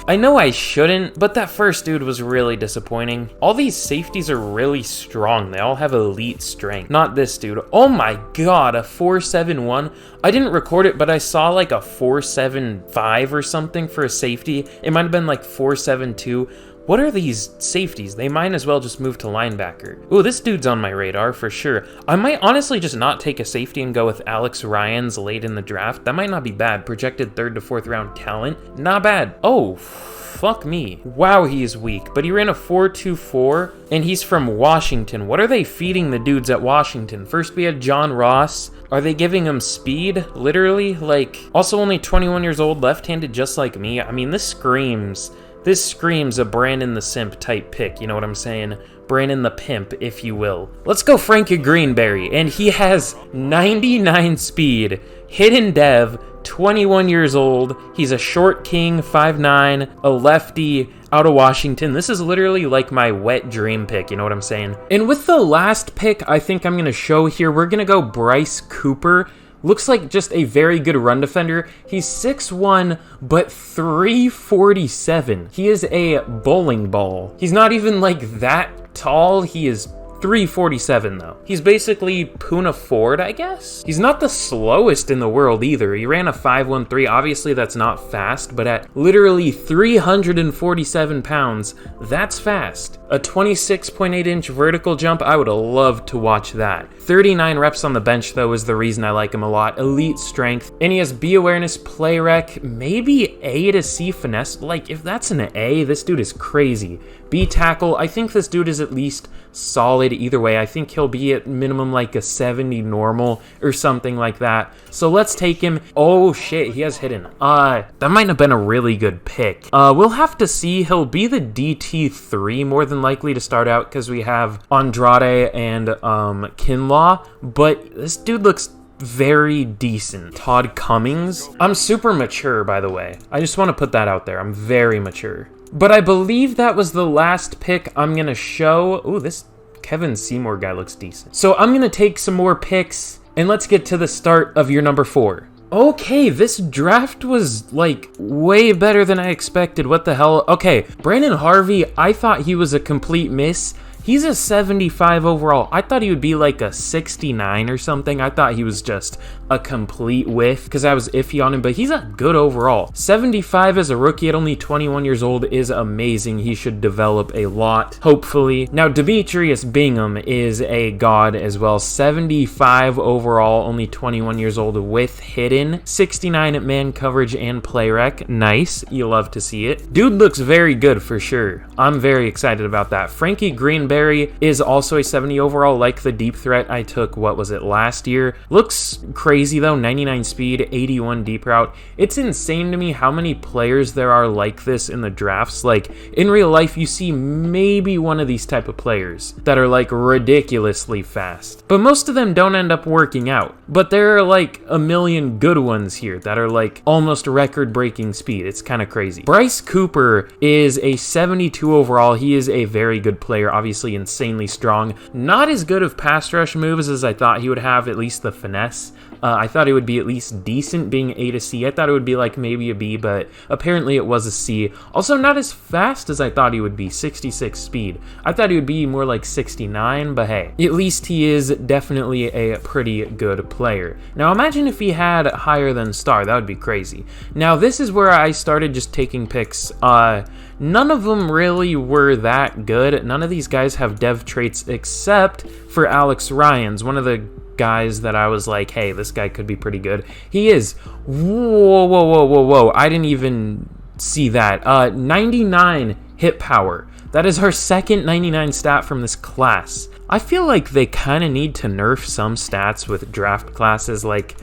I know I shouldn't, but that first dude was really disappointing. All these safeties are really strong. They all have elite strength. Not this dude. Oh my god, a 4.71. I didn't record it, but I saw like a 4.75 or something for a safety. It might have been like 4.72. What are these safeties? They might as well just move to linebacker. Ooh, this dude's on my radar for sure. I might honestly just not take a safety and go with Alex Ryans late in the draft. That might not be bad. Projected 3rd to 4th round talent. Not bad. Oh, fuck me. Wow, he's weak. But he ran a 4.24, and he's from Washington. What are they feeding the dudes at Washington? First we had John Ross. Are they giving him speed? Literally? Like, also only 21 years old, left-handed just like me. I mean, this screams This screams a Brandon the Simp type pick, you know what I'm saying? Brandon the Pimp, if you will. Let's go Frankie Greenberry, and he has 99 speed, hidden dev, 21 years old. He's a short king, 5'9", a lefty, out of Washington. This is literally like my wet dream pick, you know what I'm saying? And with the last pick I think I'm going to show here, we're going to go Bryce Cooper. Looks like just a very good run defender. He's 6'1", but 347. He is a bowling ball. He's not even like that tall. He is 347 though. He's basically Puna Ford, I guess? He's not the slowest in the world either. He ran a 5.13. Obviously that's not fast, but at literally 347 pounds, that's fast. A 26.8-inch vertical jump, I would have loved to watch that. 39 reps on the bench though is the reason I like him a lot. Elite strength, and he has B awareness, play rec, maybe A to C finesse. Like if that's an A, this dude is crazy. B tackle, I think this dude is at least solid either way. I think he'll be at minimum like a 70 normal or something like that. So let's take him. Oh shit, he has hidden. That might have been a really good pick. We'll have to see. He'll be the DT3 more than likely to start out because we have Andrade and Kinlaw, but this dude looks very decent. Todd Cummings. I'm super mature, by the way. I just want to put that out there. I'm very mature. But I believe that was the last pick I'm going to show. Ooh, this Kevin Seymour guy looks decent. So I'm going to take some more picks, and let's get to the start of your number 4. Okay, this draft was, like, way better than I expected. What the hell? Okay, Brandon Harvey, I thought he was a complete miss. He's a 75 overall. I thought he would be like a 69 or something. I thought he was just a complete whiff because I was iffy on him, but he's a good overall. 75 as a rookie at only 21 years old is amazing. He should develop a lot, hopefully. Now, Demetrius Bingham is a god as well. 75 overall, only 21 years old with hidden. 69 at man coverage and play rec. Nice. You love to see it. Dude looks very good for sure. I'm very excited about that. Frankie Greenberry is also a 70 overall, like the deep threat I took, what was it, last year. Looks crazy though, 99 speed, 81 deep route. It's insane to me how many players there are like this in the drafts. Like in real life, you see maybe one of these type of players that are like ridiculously fast, but most of them don't end up working out. But there are like a million good ones here that are like almost record-breaking speed. It's kind of crazy. Bryce Cooper is a 72 overall. He is a very good player, obviously insanely strong. Not as good of pass rush moves as I thought he would have, at least the finesse. I thought it would be at least decent being A to C. I thought it would be like maybe a B, but apparently it was a C. Also not as fast as I thought he would be, 66 speed. I thought he would be more like 69, but hey, at least he is definitely a pretty good player. Now imagine if he had higher than star, that would be crazy. Now this is where I started just taking picks. None of them really were that good. None of these guys have dev traits except for Alex Ryans, one of the guys that I was like, hey, this guy could be pretty good. He is. Whoa. I didn't even see that. 99 hit power. That is our second 99 stat from this class. I feel like they kind of need to nerf some stats with draft classes. Like,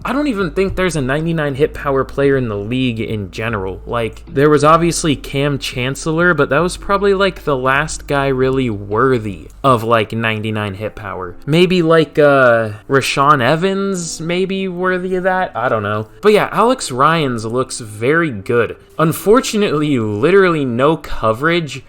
I don't even think there's a 99 hit power player in the league in general. Like, there was obviously Cam Chancellor, but that was probably like the last guy really worthy of like 99 hit power. Maybe like Rashawn Evans, maybe worthy of that. I don't know. But yeah, Alex Ryans looks very good. Unfortunately, literally no coverage.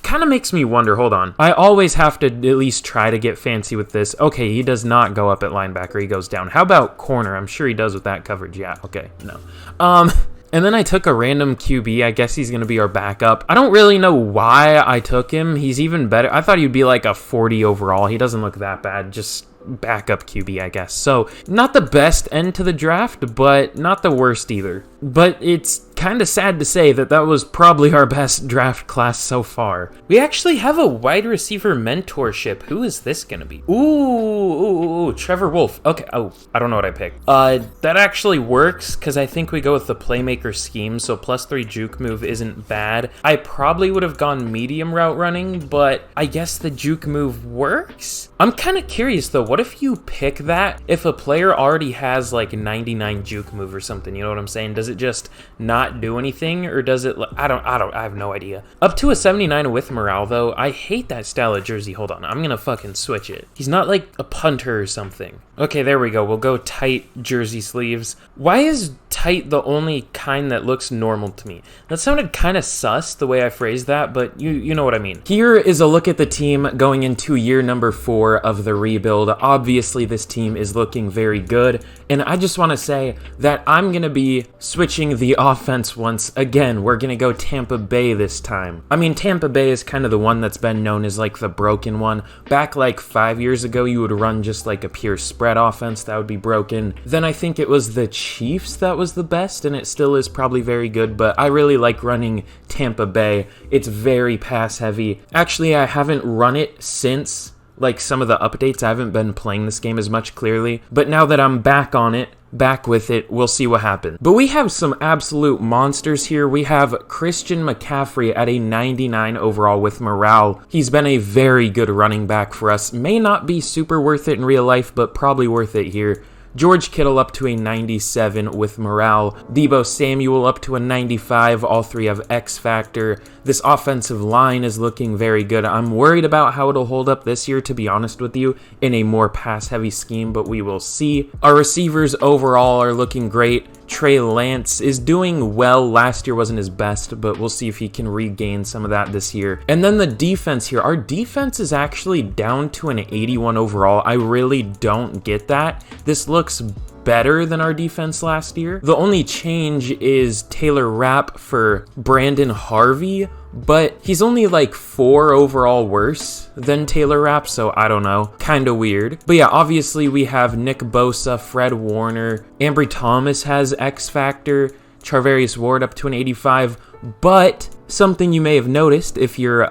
Kind of makes me wonder, hold on. I always have to at least try to get fancy with this. Okay, he does not go up at linebacker, he goes down. How about corner? I'm sure he does with that coverage. Yeah, okay, no. And then I took a random QB. I guess he's going to be our backup. I don't really know why I took him. He's even better. I thought he'd be like a 40 overall. He doesn't look that bad. Just backup QB, I guess. So not the best end to the draft, but not the worst either. But it's kind of sad to say that that was probably our best draft class so far. We actually have a wide receiver mentorship. Who is this gonna be? Ooh, Trevor Wolf. Okay, oh, I don't know what I picked. That actually works because I think we go with the playmaker scheme, so +3 juke move isn't bad. I probably would have gone medium route running, but I guess the juke move works? I'm kind of curious though, what if you pick that if a player already has like 99 juke move or something, you know what I'm saying? Does it just not not do anything, or does it? I have no idea. Up to a 79 with morale, though. I hate that style of jersey. Hold on, I'm gonna fucking switch it. He's not like a punter or something. Okay, there we go. We'll go tight jersey sleeves. Why is tight the only kind that looks normal to me? That sounded kind of sus the way I phrased that, but you know what I mean. Here is a look at the team going into year number 4 of the rebuild. Obviously, this team is looking very good, and I just want to say that I'm going to be switching the offense once again. We're going to go Tampa Bay this time. I mean, Tampa Bay is kind of the one that's been known as like the broken one. Back like 5 years ago, you would run just like a pure spread offense that would be broken. Then I think it was the Chiefs that was the best, and it still is probably very good, but I really like running Tampa Bay. It's very pass heavy. Actually, I haven't run it since like some of the updates. I haven't been playing this game as much, clearly, but now that I'm back on it, back with it, we'll see what happens. But we have some absolute monsters here. We have Christian McCaffrey at a 99 overall with morale. He's been a very good running back for us. May not be super worth it in real life, but probably worth it here. George Kittle up to a 97 with morale. Deebo Samuel up to a 95. All three have X Factor. This offensive line is looking very good. I'm worried about how it'll hold up this year, to be honest with you, in a more pass-heavy scheme, but we will see. Our receivers overall are looking great. Trey Lance is doing well. Last year wasn't his best, but we'll see if he can regain some of that this year. And then the defense here. Our defense is actually down to an 81 overall. I really don't get that. This looks better than our defense last year. The only change is Taylor Rapp for Brandon Harvey, but he's only like 4 overall worse than Taylor Rapp, so I don't know. Kind of weird. But yeah, obviously we have Nick Bosa, Fred Warner, Ambry Thomas has X Factor, Charvarius Ward up to an 85, but something you may have noticed if you're,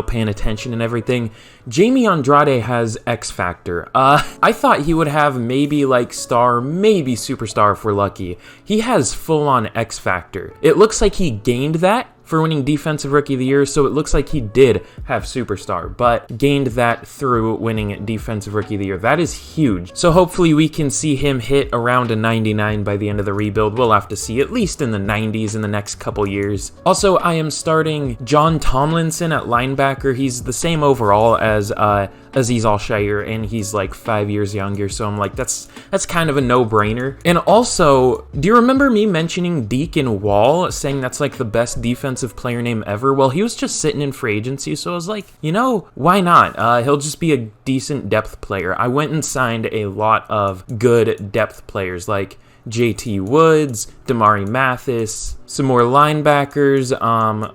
paying attention and everything, Jamie Andrade has X Factor. I thought he would have maybe like star, maybe superstar if we're lucky. He has full-on X Factor. It looks like he gained that for winning Defensive Rookie of the Year, so it looks like he did have Superstar, but gained that through winning Defensive Rookie of the Year. That is huge. So hopefully we can see him hit around a 99 by the end of the rebuild. We'll have to see, at least in the 90s in the next couple years. Also, I am starting John Tomlinson at linebacker. He's the same overall as Azeez Al-Shaair, and he's like 5 years younger, so I'm like, that's kind of a no-brainer. And also, do you remember me mentioning Deacon Wall, saying that's like the best defensive player name ever? Well, he was just sitting in free agency, so I was like, why not? He'll just be a decent depth player. I went and signed a lot of good depth players, like JT Woods, Damari Mathis, some more linebackers.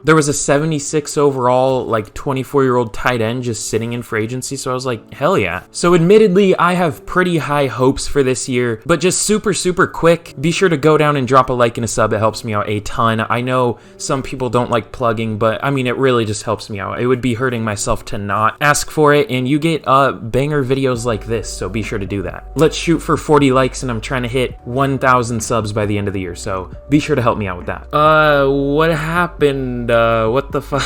There was a 76 overall, like 24-year-old tight end just sitting in free agency, so I was like, hell yeah. So admittedly, I have pretty high hopes for this year, but just super, super quick, be sure to go down and drop a like and a sub. It helps me out a ton. I know some people don't like plugging, but I mean, it really just helps me out. It would be hurting myself to not ask for it, and you get banger videos like this, so be sure to do that. Let's shoot for 40 likes, and I'm trying to hit 1,000 subs by the end of the year, so be sure to help me out with that. What happened? What the fuck?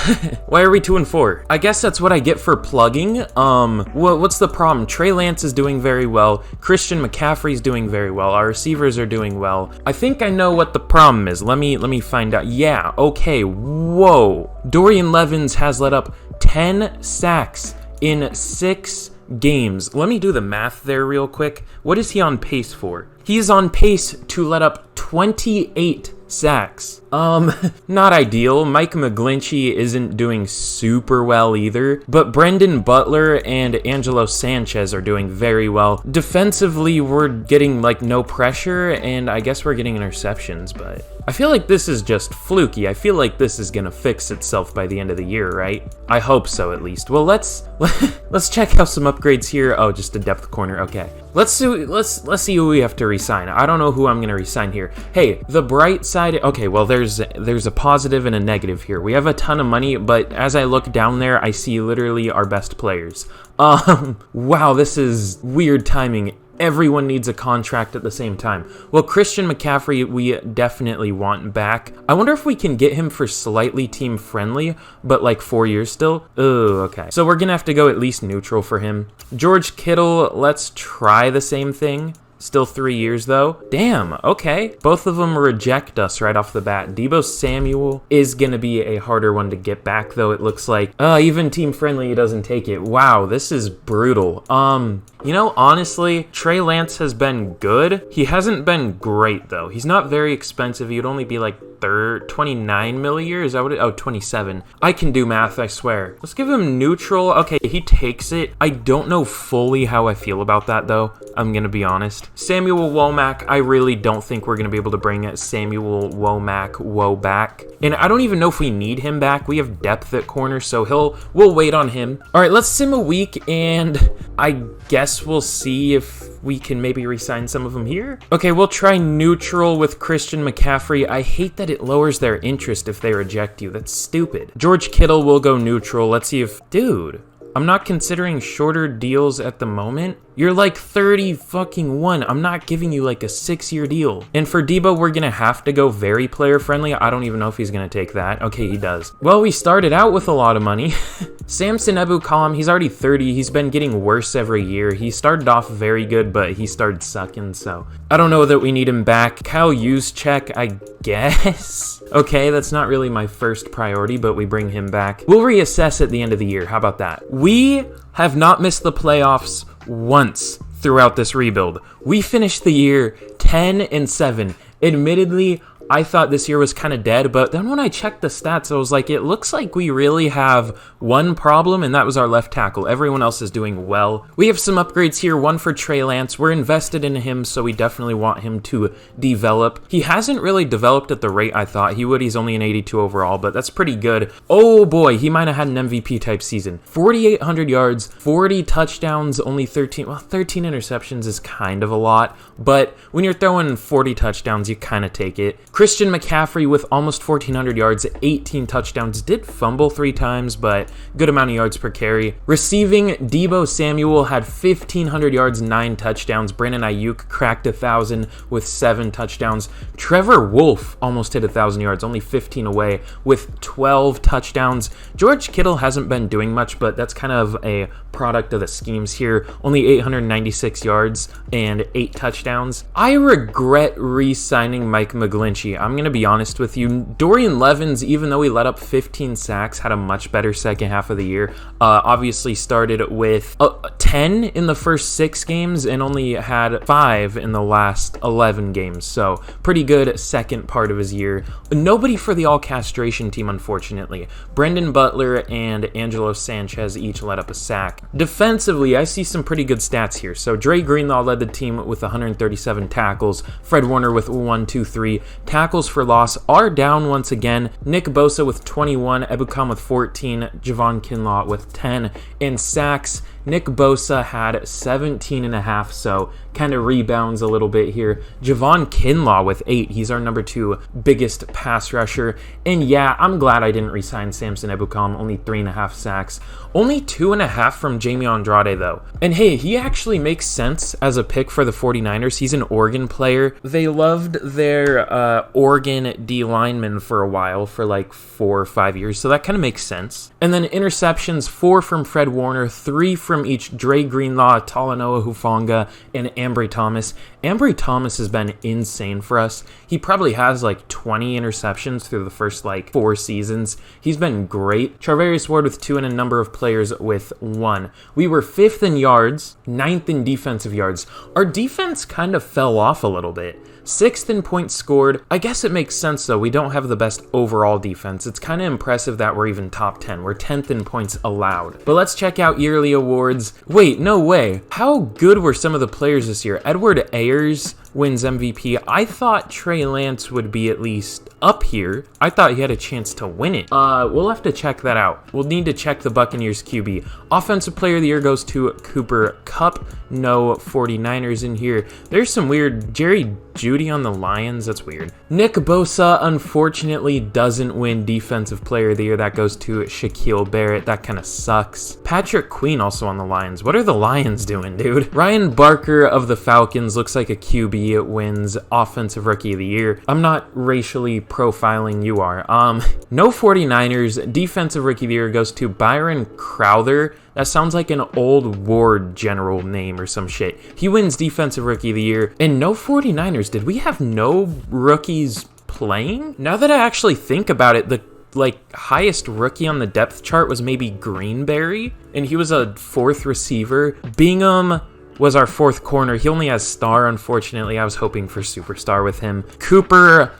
Why are we 2-4? I guess that's what I get for plugging. What's the problem? Trey Lance is doing very well. Christian McCaffrey's doing very well. Our receivers are doing well. I think I know what the problem is. Let me find out. Yeah, okay, whoa. Dorian Levins has let up 10 sacks in 6 games. Let me do the math there real quick. What is he on pace for? He's on pace to let up 28 sacks. Not ideal. Mike McGlinchey isn't doing super well either, but Brendan Butler and Angelo Sanchez are doing very well. Defensively, we're getting like no pressure, and I guess we're getting interceptions, but I feel like this is just fluky. I feel like this is gonna fix itself by the end of the year, right? I hope so, at least. Well, let's check out some upgrades here. Oh, just a depth corner. Okay. Let's see who we have to resign. I don't know who I'm gonna resign here. Hey, the bright side. Okay, well there's a positive and a negative here. We have a ton of money, but as I look down there, I see literally our best players. Wow, this is weird timing. Everyone needs a contract at the same time. Well, Christian McCaffrey, we definitely want back. I wonder if we can get him for slightly team friendly, but like 4 years still. Oh, okay. So we're gonna have to go at least neutral for him. George Kittle, let's try the same thing. Still 3 years though. Damn, okay. Both of them reject us right off the bat. Deebo Samuel is gonna be a harder one to get back though, it looks like. Even Team Friendly doesn't take it. Wow, this is brutal. You know, honestly, Trey Lance has been good. He hasn't been great though. He's not very expensive. He'd only be like 29 mil a year. Is that what it? Oh, 27. I can do math, I swear. Let's give him neutral. Okay, he takes it. I don't know fully how I feel about that though. I'm gonna be honest. Samuel Womack, I really don't think we're gonna be able to bring Samuel Womack back. And I don't even know if we need him back. We have depth at corner, so we'll wait on him. All right, let's sim a week, and I guess we'll see if we can maybe re-sign some of them here. Okay, we'll try neutral with Christian McCaffrey. I hate that it lowers their interest if they reject you. That's stupid. George Kittle will go neutral. Let's see if... Dude, I'm not considering shorter deals at the moment. You're like 31. I'm not giving you like a 6-year deal. And for Deebo, we're gonna have to go very player friendly. I don't even know if he's gonna take that. Okay, he does. Well, we started out with a lot of money. Samson Ebukam, he's already 30. He's been getting worse every year. He started off very good, but he started sucking, so I don't know that we need him back. Kyle Juszczyk, I guess. Okay, that's not really my first priority, but we bring him back. We'll reassess at the end of the year. How about that? We have not missed the playoffs once throughout this rebuild. We finished the year 10-7. Admittedly, I thought this year was kind of dead, but then when I checked the stats, I was like, it looks like we really have one problem, and that was our left tackle. Everyone else is doing well. We have some upgrades here, one for Trey Lance. We're invested in him, so we definitely want him to develop. He hasn't really developed at the rate I thought he would. He's only an 82 overall, but that's pretty good. Oh boy, he might have had an MVP type season. 4,800 yards, 40 touchdowns, only 13 interceptions is kind of a lot, but when you're throwing 40 touchdowns, you kind of take it. Christian McCaffrey with almost 1,400 yards, 18 touchdowns, did fumble 3 times, but good amount of yards per carry. Receiving, Deebo Samuel had 1,500 yards, 9 touchdowns. Brandon Ayuk cracked 1,000 with 7 touchdowns. Trevor Wolf almost hit 1,000 yards, only 15 away with 12 touchdowns. George Kittle hasn't been doing much, but that's kind of a product of the schemes here. Only 896 yards and 8 touchdowns. I regret re-signing Mike McGlinchey. I'm going to be honest with you. Dorian Levins, even though he let up 15 sacks, had a much better second half of the year. Obviously started with 10 in the first 6 games and only had 5 in the last 11 games. So pretty good second part of his year. Nobody for the all-castration team, unfortunately. Brendan Butler and Angelo Sanchez each let up a sack. Defensively, I see some pretty good stats here. So Dre Greenlaw led the team with 137 tackles. Fred Warner with 123. Tackles for loss are down once again. Nick Bosa with 21, Ebukam with 14, Javon Kinlaw with 10. In sacks, Nick Bosa had 17.5, so kind of rebounds a little bit here. Javon Kinlaw with 8. He's our number 2 biggest pass rusher. And yeah, I'm glad I didn't re-sign Samson Ebukam. Only 3.5 sacks. Only 2.5 from Jamie Andrade, though. And hey, he actually makes sense as a pick for the 49ers. He's an Oregon player. They loved their Oregon D lineman for a while, for like 4 or 5 years, so that kind of makes sense. And then interceptions, 4 from Fred Warner, 3 from each Dre Greenlaw, Talanoa Hufanga, and Ambry Thomas. Ambry Thomas has been insane for us. He probably has like 20 interceptions through the first like 4 seasons. He's been great. Charvarius Ward with 2 and a number of players with 1. We were 5th in yards, 9th in defensive yards. Our defense kind of fell off a little bit. 6th in points scored. I guess it makes sense though. We don't have the best overall defense. It's kind of impressive that we're even top 10. We're 10th in points allowed. But let's check out yearly awards. Wait, no way. How good were some of the players this year? Edward Ayers wins MVP. I thought Trey Lance would be at least up here. I thought he had a chance to win it. We'll have to check that out. We'll need to check the Buccaneers QB. Offensive Player of the Year goes to Cooper Kupp. No 49ers in here. There's some weird Jerry Jeudy on the Lions. That's weird. Nick Bosa, unfortunately, doesn't win Defensive Player of the Year. That goes to Shaquille Barrett. That kind of sucks. Patrick Queen also on the Lions. What are the Lions doing, dude? Ryan Barker of the Falcons looks like a QB. Wins Offensive Rookie of the Year. I'm not racially profiling you are. No 49ers. Defensive Rookie of the Year goes to Byron Crowther. That sounds like an old war general name or some shit. He wins Defensive Rookie of the Year. And no 49ers. Did we have no rookies playing? Now that I actually think about it, the highest rookie on the depth chart was maybe Greenberry, and he was a 4th receiver. Bingham was our 4th corner. He only has star, unfortunately. I was hoping for superstar with him. Cooper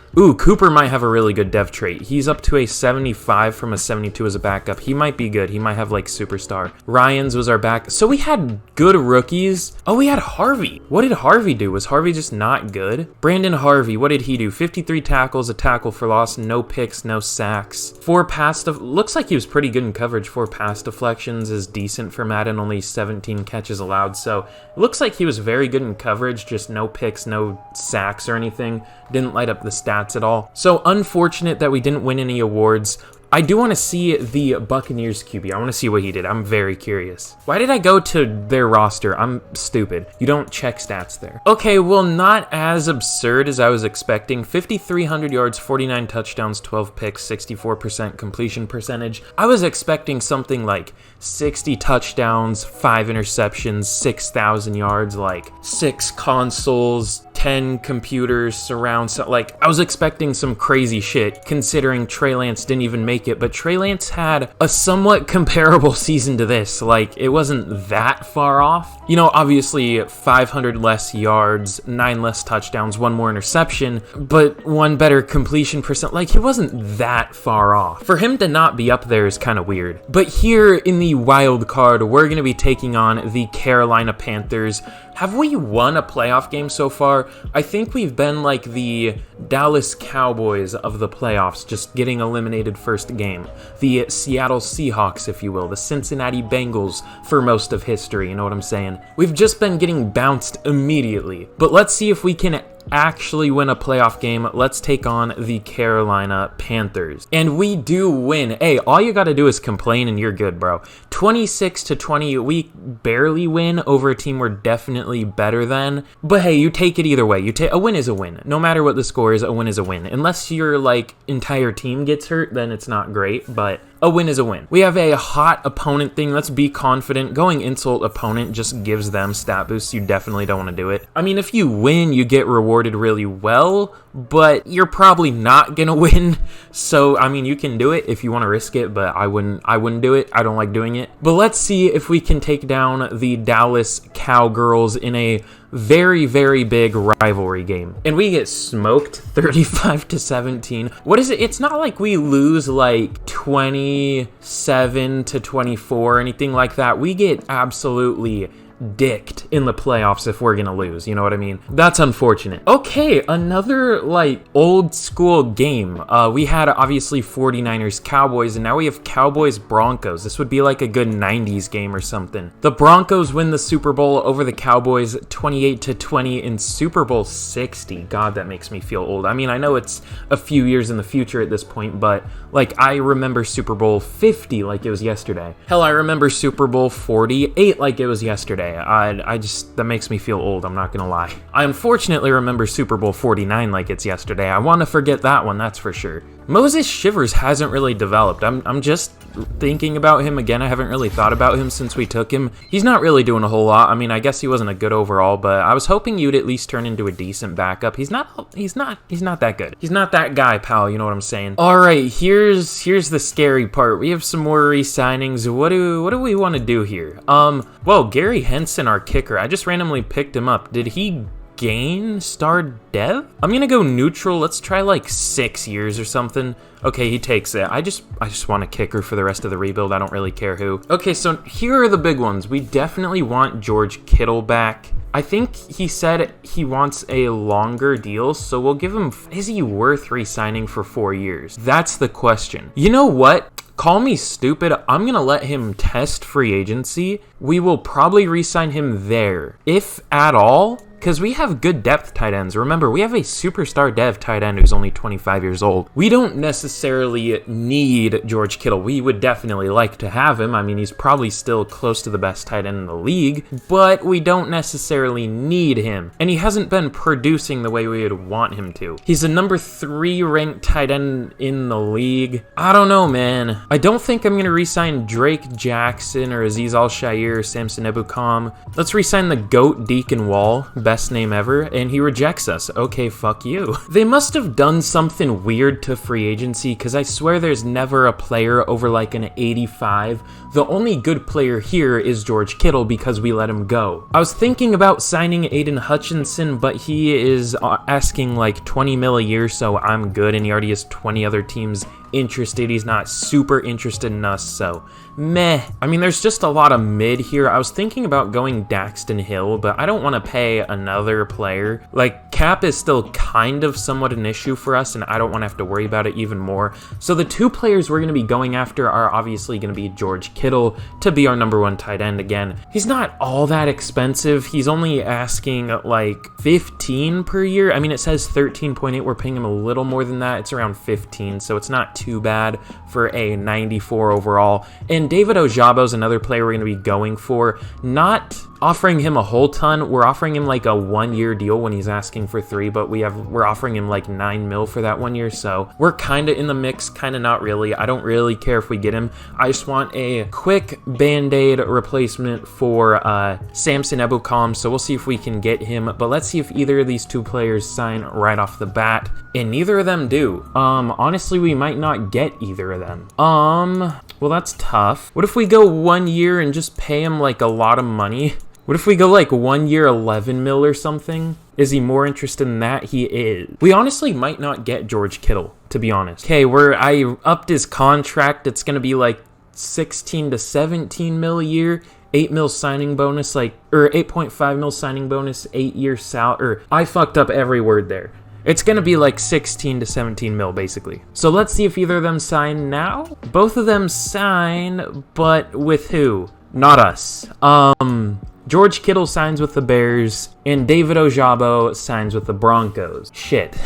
might have a really good dev trait. He's up to a 75 from a 72 as a backup. He might be good. He might have like superstar. Ryans was our back. So we had good rookies. Oh, we had Harvey. What did Harvey do? Was Harvey just not good? Brandon Harvey, what did he do? 53 tackles, a tackle for loss, no picks, no sacks. 4 pass looks like he was pretty good in coverage. 4 pass deflections is decent for Madden, only 17 catches allowed. So it looks like he was very good in coverage, just no picks, no sacks or anything. Didn't light up the stats at all. So unfortunate that we didn't win any awards. I do want to see the Buccaneers QB. I want to see what he did. I'm very curious. Why did I go to their roster? I'm stupid. You don't check stats there. Okay, well, not as absurd as I was expecting. 5,300 yards, 49 touchdowns, 12 picks, 64% completion percentage. I was expecting something like 60 touchdowns, 5 interceptions, 6,000 yards, like 6 consoles, 10 computers, surround sound. Like, I was expecting some crazy shit, considering Trey Lance didn't even make it, but Trey Lance had a somewhat comparable season to this. Like, it wasn't that far off. You know, obviously 500 less yards, 9 less touchdowns, 1 more interception, but 1 better completion percent. Like, he wasn't that far off. For him to not be up there is kind of weird. But here in the wild card, we're going to be taking on the Carolina Panthers. Have we won a playoff game so far? I think we've been like the Dallas Cowboys of the playoffs, just getting eliminated first game. The Seattle Seahawks, if you will. The Cincinnati Bengals for most of history, you know what I'm saying? We've just been getting bounced immediately. But let's see if we can actually win a playoff game. Let's take on the Carolina Panthers. And we do win. Hey, all you gotta do is complain and you're good, bro. 26-20, we barely win over a team we're definitely better than. But hey, you take it either way. A win is a win. No matter what the score is, a win is a win. Unless your entire team gets hurt, then it's not great, but a win is a win. We have a hot opponent thing. Let's be confident. Going insult opponent just gives them stat boosts. You definitely don't want to do it. I mean, if you win, you get rewarded really well, but you're probably not gonna win. So, I mean, you can do it if you want to risk it, but I wouldn't do it. I don't like doing it. But let's see if we can take down the Dallas Cowgirls in a very, very big rivalry game. And we get smoked 35-17. What is it? It's not like we lose like 27-24 or anything like that. We get absolutely dicked in the playoffs if we're gonna lose, you know what I mean? That's unfortunate. Okay, another old school game. We had obviously 49ers Cowboys, and now we have Cowboys Broncos. This would be like a good 90s game or something. The Broncos win the Super Bowl over the Cowboys 28-20 in Super Bowl 60. God, that makes me feel old. I mean, I know it's a few years in the future at this point, but I remember Super Bowl 50 like it was yesterday. Hell, I remember Super Bowl 48 like it was yesterday. That makes me feel old, I'm not gonna lie. I unfortunately remember Super Bowl 49 like it's yesterday. I want to forget that one, that's for sure. Moses Shivers hasn't really developed. I'm just thinking about him again. I haven't really thought about him since we took him. He's not really doing a whole lot. I mean, I guess he wasn't a good overall, but I was hoping you'd at least turn into a decent backup. He's not that good. He's not that guy, pal, you know what I'm saying? All right, here's the scary part. We have some more re-signings. What do we want to do here? Well, Gary Henson, our kicker, I just randomly picked him up. Did he gain star dev? I'm gonna go neutral. Let's try 6 years or something. Okay, he takes it. I just want a kicker for the rest of the rebuild. I don't really care who. Okay, so here are the big ones. We definitely want George Kittle back. I think he said he wants a longer deal, so we'll give him... Is he worth re-signing for 4 years? That's the question. You know what? Call me stupid, I'm going to let him test free agency. We will probably re-sign him there. If at all, because we have good depth tight ends. Remember, we have a superstar dev tight end who's only 25 years old. We don't necessarily need George Kittle. We would definitely like to have him. I mean, he's probably still close to the best tight end in the league, but we don't necessarily need him. And he hasn't been producing the way we would want him to. He's a number 3 ranked tight end in the league. I don't know, man. I don't think I'm going to re-sign Drake Jackson or Azeez Al-Shaair or Samson Ebukam. Let's re-sign the GOAT Deacon Wall, best name ever, and he rejects us. Okay, fuck you. They must have done something weird to free agency, because I swear there's never a player over like an 85. The only good player here is George Kittle because we let him go. I was thinking about signing Aiden Hutchinson, but he is asking like 20 mil a year, so I'm good, and he already has 20 other teams interested. He's not super interested in us, so meh. I mean, there's just a lot of mid here. I was thinking about going Daxton Hill, but I don't want to pay another player. Like, cap is still kind of somewhat an issue for us, and I don't want to have to worry about it even more. So the 2 players we're going to be going after are obviously going to be George Kittle to be our number 1 tight end again. He's not all that expensive. He's only asking like 15 per year. I mean, it says 13.8. We're paying him a little more than that. It's around 15, so it's not too bad for a 94 overall. And David Ojabo's another player we're going to be going for. Not offering him a whole ton. We're offering him like a 1-year deal when he's asking for 3, but we're offering him like 9 mil for that 1 year, so we're kind of in the mix, kind of not really. I don't really care if we get him. I just want a quick band-aid replacement for Samson Ebukam, so we'll see if we can get him, but let's see if either of these 2 players sign right off the bat, and neither of them do. Honestly, we might not get either of them. Well, that's tough. What if we go 1 year and just pay him like a lot of money? What if we go like 1 year 11 mil or something? Is he more interested in that? He is. We honestly might not get George Kittle, to be honest. Okay, I upped his contract. It's going to be like 16 to 17 mil a year. 8 mil signing bonus, or 8.5 mil signing bonus, 8-year salary. I fucked up every word there. It's going to be like 16 to 17 mil, basically. So let's see if either of them sign now. Both of them sign, but with who? Not us. George Kittle signs with the Bears, and David Ojabo signs with the Broncos. Shit.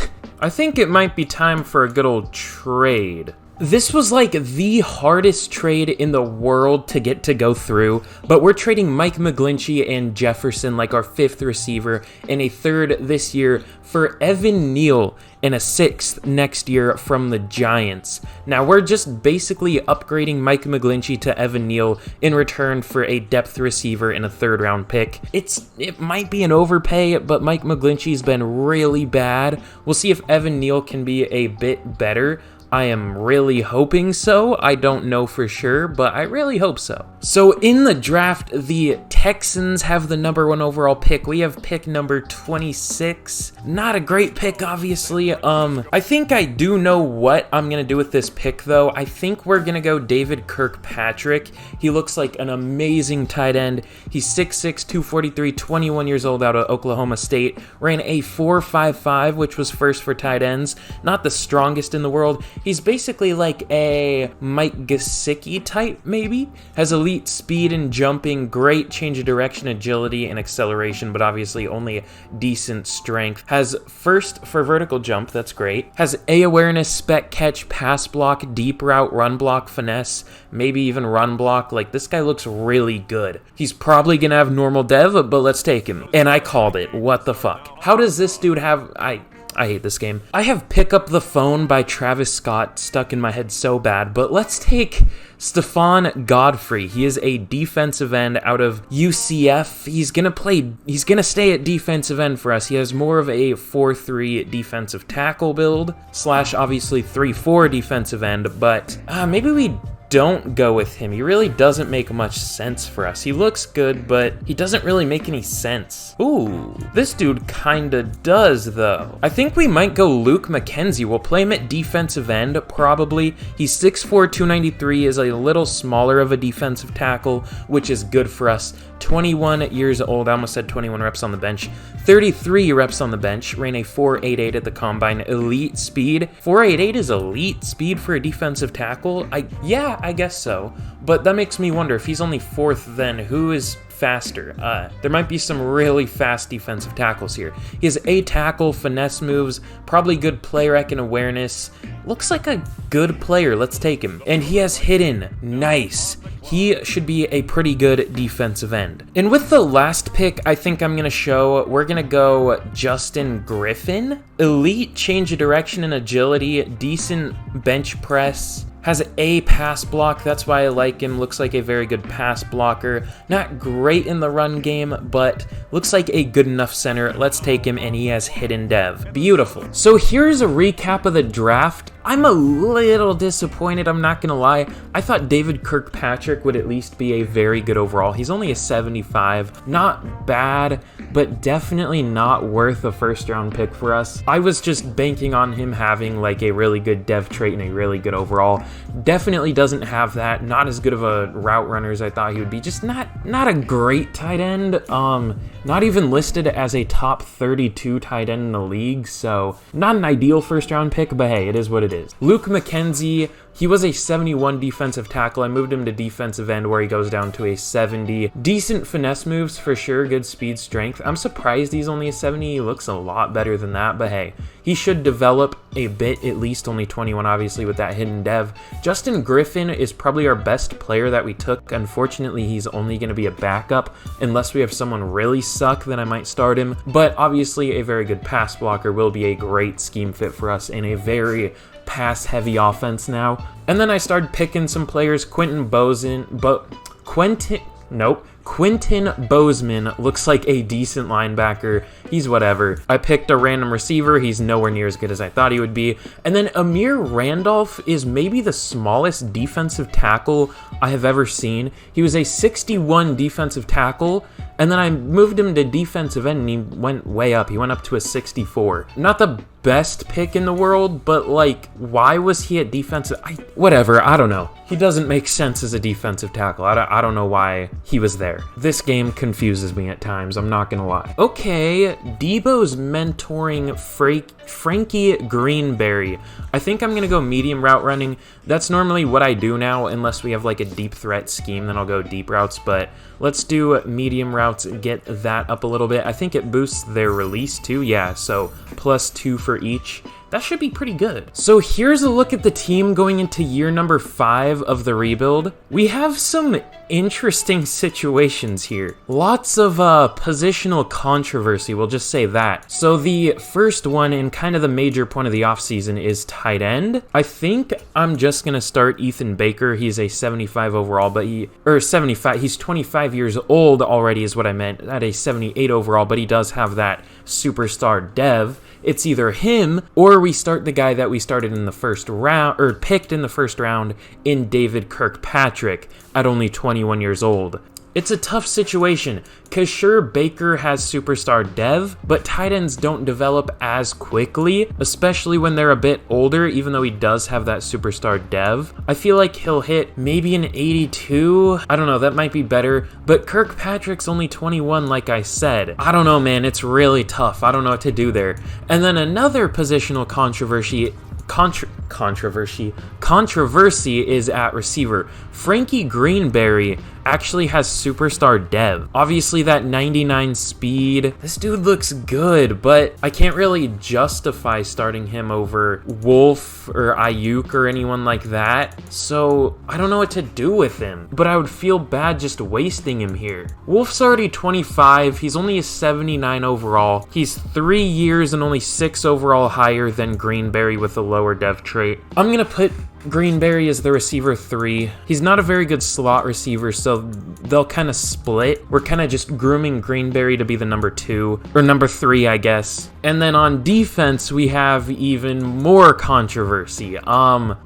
I think it might be time for a good old trade. This was like the hardest trade in the world to get to go through, but we're trading Mike McGlinchey and Jefferson, like our 5th receiver, and a 3rd this year for Evan Neal and a 6th next year from the Giants. Now, we're just basically upgrading Mike McGlinchey to Evan Neal in return for a depth receiver and a 3rd round pick. It might be an overpay, but Mike McGlinchey's been really bad. We'll see if Evan Neal can be a bit better. I am really hoping so. I don't know for sure, but I really hope so. So in the draft, the Texans have the number 1 overall pick. We have pick number 26. Not a great pick, obviously. I think I do know what I'm going to do with this pick, though. I think we're going to go David Kirkpatrick. He looks like an amazing tight end. He's 6'6", 243, 21 years old, out of Oklahoma State. Ran a 4.55, which was first for tight ends. Not the strongest in the world. He's basically like a Mike Gesicki type, maybe. Has elite speed and jumping, great change of direction, agility, and acceleration, but obviously only decent strength. Has first for vertical jump, that's great. Has A awareness, spec catch, pass block, deep route, run block, finesse, maybe even run block. Like, this guy looks really good. He's probably gonna have normal dev, but let's take him. And I called it. What the fuck? How does this dude have... I hate this game. I have Pick Up the Phone by Travis Scott stuck in my head so bad, but let's take Stephon Godfrey. He is a defensive end out of UCF. He's gonna stay at defensive end for us. He has more of a 4-3 defensive tackle build, / obviously 3-4 defensive end, but maybe we don't go with him. He really doesn't make much sense for us. He looks good, but he doesn't really make any sense. Ooh, this dude kinda does, though. I think we might go Luke McKenzie. We'll play him at defensive end, probably. He's 6'4", 293, is a little smaller of a defensive tackle, which is good for us. 21 years old, I almost said 21 reps on the bench. 33 reps on the bench, ran a 4.88 at the combine, elite speed. 4.88 is elite speed for a defensive tackle? Yeah, I guess so. But that makes me wonder, if he's only 4th, then who is faster? There might be some really fast defensive tackles here. He has A tackle, finesse moves, probably good player ec and awareness. Looks like a good player. Let's take him. And he has hidden. Nice. He should be a pretty good defensive end. And with the last pick, I think I'm going to show, we're going to go Justin Griffin. Elite change of direction and agility, decent bench press. Has a pass block, that's why I like him. Looks like a very good pass blocker. Not great in the run game, but looks like a good enough center. Let's take him, and he has hidden dev. Beautiful. So here's a recap of the draft. I'm a little disappointed, I'm not gonna lie. I thought David Kirkpatrick would at least be a very good overall. He's only a 75. Not bad, but definitely not worth a first-round pick for us. I was just banking on him having like a really good dev trait and a really good overall. Definitely doesn't have that. Not as good of a route runner as I thought he would be. Just not a great tight end. Not even listed as a top 32 tight end in the league, so not an ideal first-round pick, but hey, it is what it is. Luke McKenzie, he was a 71 defensive tackle. I moved him to defensive end where he goes down to a 70. Decent finesse moves for sure, good speed, strength. I'm surprised he's only a 70. He looks a lot better than that, but hey, he should develop a bit, at least only 21 obviously with that hidden dev. Justin Griffin is probably our best player that we took. Unfortunately, he's only going to be a backup unless we have someone really suck, then I might start him. But obviously a very good pass blocker, will be a great scheme fit for us in a very pass-heavy offense now. And then I started picking some players. Quentin Bozeman looks like a decent linebacker. He's whatever. I picked a random receiver. He's nowhere near as good as I thought he would be. And then Amir Randolph is maybe the smallest defensive tackle I have ever seen. He was a 61 defensive tackle, and then I moved him to defensive end, and he went way up. He went up to a 64. Not the best pick in the world, but like, why was he at defensive? Whatever, I don't know. He doesn't make sense as a defensive tackle. I don't know why he was there. This game confuses me at times, I'm not gonna lie. Okay, Debo's mentoring Frankie Greenberry. I think I'm gonna go medium route running. That's normally what I do now, unless we have like a deep threat scheme, then I'll go deep routes, but let's do medium routes and get that up a little bit. I think it boosts their release too, yeah, so +2 for each. That should be pretty good. So here's a look at the team going into year number 5 of the rebuild. We have some interesting situations here. Lots of positional controversy, we'll just say that. So the first one and kind of the major point of the offseason is tight end. I think I'm just gonna start Ethan Baker. He's a 75 overall, but he's 25 years old already is what I meant, at a 78 overall, but he does have that superstar dev. It's either him or we start the guy that we started in the first round, or picked in the first round, in David Kirkpatrick at only 21 years old. It's a tough situation, because sure, Baker has superstar dev, but tight ends don't develop as quickly, especially when they're a bit older, even though he does have that superstar dev. I feel like he'll hit maybe an 82. I don't know, that might be better, but Kirkpatrick's only 21, like I said. I don't know, man, it's really tough. I don't know what to do there. And then another positional controversy is at receiver. Frankie Greenberry actually has superstar dev. Obviously that 99 speed, this dude looks good, but I can't really justify starting him over Wolf or Ayuk or anyone like that, so I don't know what to do with him, but I would feel bad just wasting him here. Wolf's already 25, he's only a 79 overall, he's 3 years and only 6 overall higher than Greenberry with a lower dev trait. I'm gonna put Greenberry is the receiver 3. He's not a very good slot receiver, so they'll kind of split. We're kind of just grooming Greenberry to be the number 2, or number 3, I guess. And then on defense, we have even more controversy.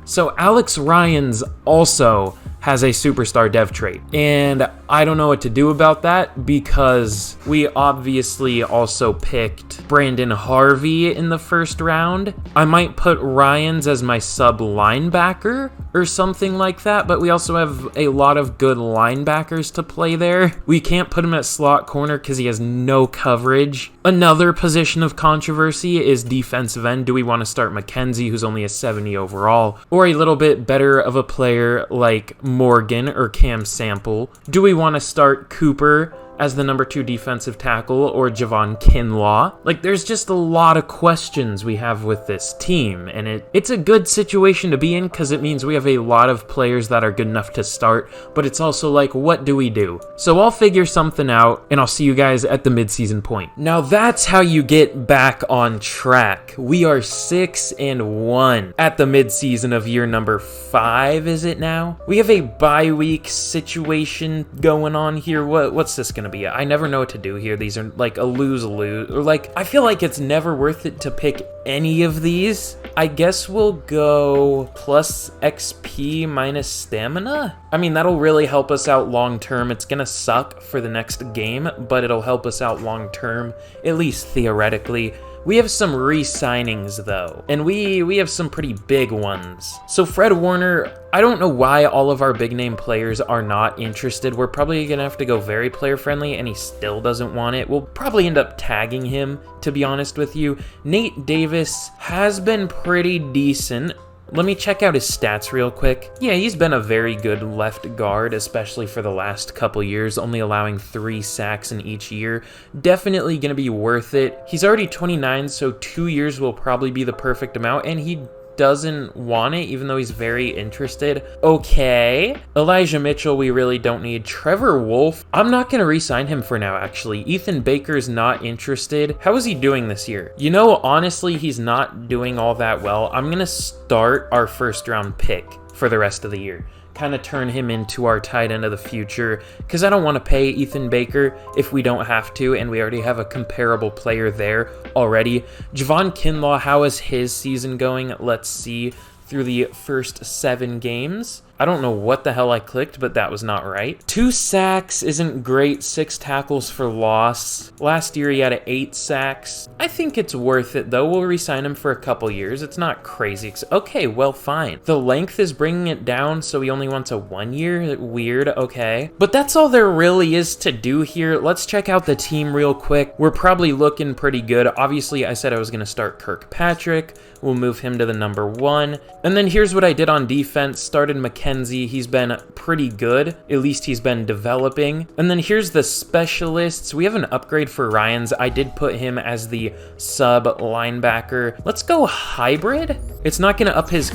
So Alex Ryans also has a superstar dev trait, and I don't know what to do about that because we obviously also picked Brandon Harvey in the first round. I might put Ryans as my sub linebacker, or something like that, but we also have a lot of good linebackers to play there. We can't put him at slot corner because he has no coverage. Another position of controversy is defensive end. Do we want to start McKenzie, who's only a 70 overall, or a little bit better of a player like Morgan or Cam Sample? Do we want to start Cooper as the number 2 defensive tackle or Javon Kinlaw? Like, there's just a lot of questions we have with this team, and it's a good situation to be in because it means we have a lot of players that are good enough to start, but it's also like, what do we do? So I'll figure something out, and I'll see you guys at the midseason point. Now that's how you get back on track. We are 6-1 at the midseason of year number 5, is it now? We have a bye week situation going on here. What's this gonna be? I never know what to do here. These are like a lose-lose, or like, I feel like it's never worth it to pick any of these. I guess we'll go plus XP minus stamina. I mean, that'll really help us out long term. It's gonna suck for the next game, but it'll help us out long term, at least theoretically. We have some re-signings though, and we have some pretty big ones. So Fred Warner, I don't know why all of our big name players are not interested. We're probably gonna have to go very player friendly, and he still doesn't want it. We'll probably end up tagging him, to be honest with you. Nate Davis has been pretty decent. Let me check out his stats real quick. Yeah, he's been a very good left guard, especially for the last couple years, only allowing 3 sacks in each year. Definitely going to be worth it. He's already 29, so 2 years will probably be the perfect amount, and he doesn't want it, even though he's very interested. Okay. Elijah Mitchell, we really don't need. Trevor Wolf, I'm not going to re-sign him for now, actually. Ethan Baker's not interested. How is he doing this year? You know, honestly, he's not doing all that well. I'm going to start our first round pick for the rest of the year. Kind of turn him into our tight end of the future, because I don't want to pay Ethan Baker if we don't have to, and we already have a comparable player there already. Javon Kinlaw, how is his season going? Let's see. Through the first 7 games. I don't know what the hell I clicked, but that was not right. 2 sacks isn't great. 6 tackles for loss. Last year he had 8 sacks. I think it's worth it though. We'll re-sign him for a couple years. It's not crazy. Okay, well, fine. The length is bringing it down, so he only wants a 1 year. Weird, okay. But that's all there really is to do here. Let's check out the team real quick. We're probably looking pretty good. Obviously, I said I was going to start Kirkpatrick. We'll move him to the number 1. And then here's what I did on defense. Started McKenzie. He's been pretty good. At least he's been developing. And then here's the specialists. We have an upgrade for Ryans. I did put him as the sub linebacker. Let's go hybrid. It's not going to up his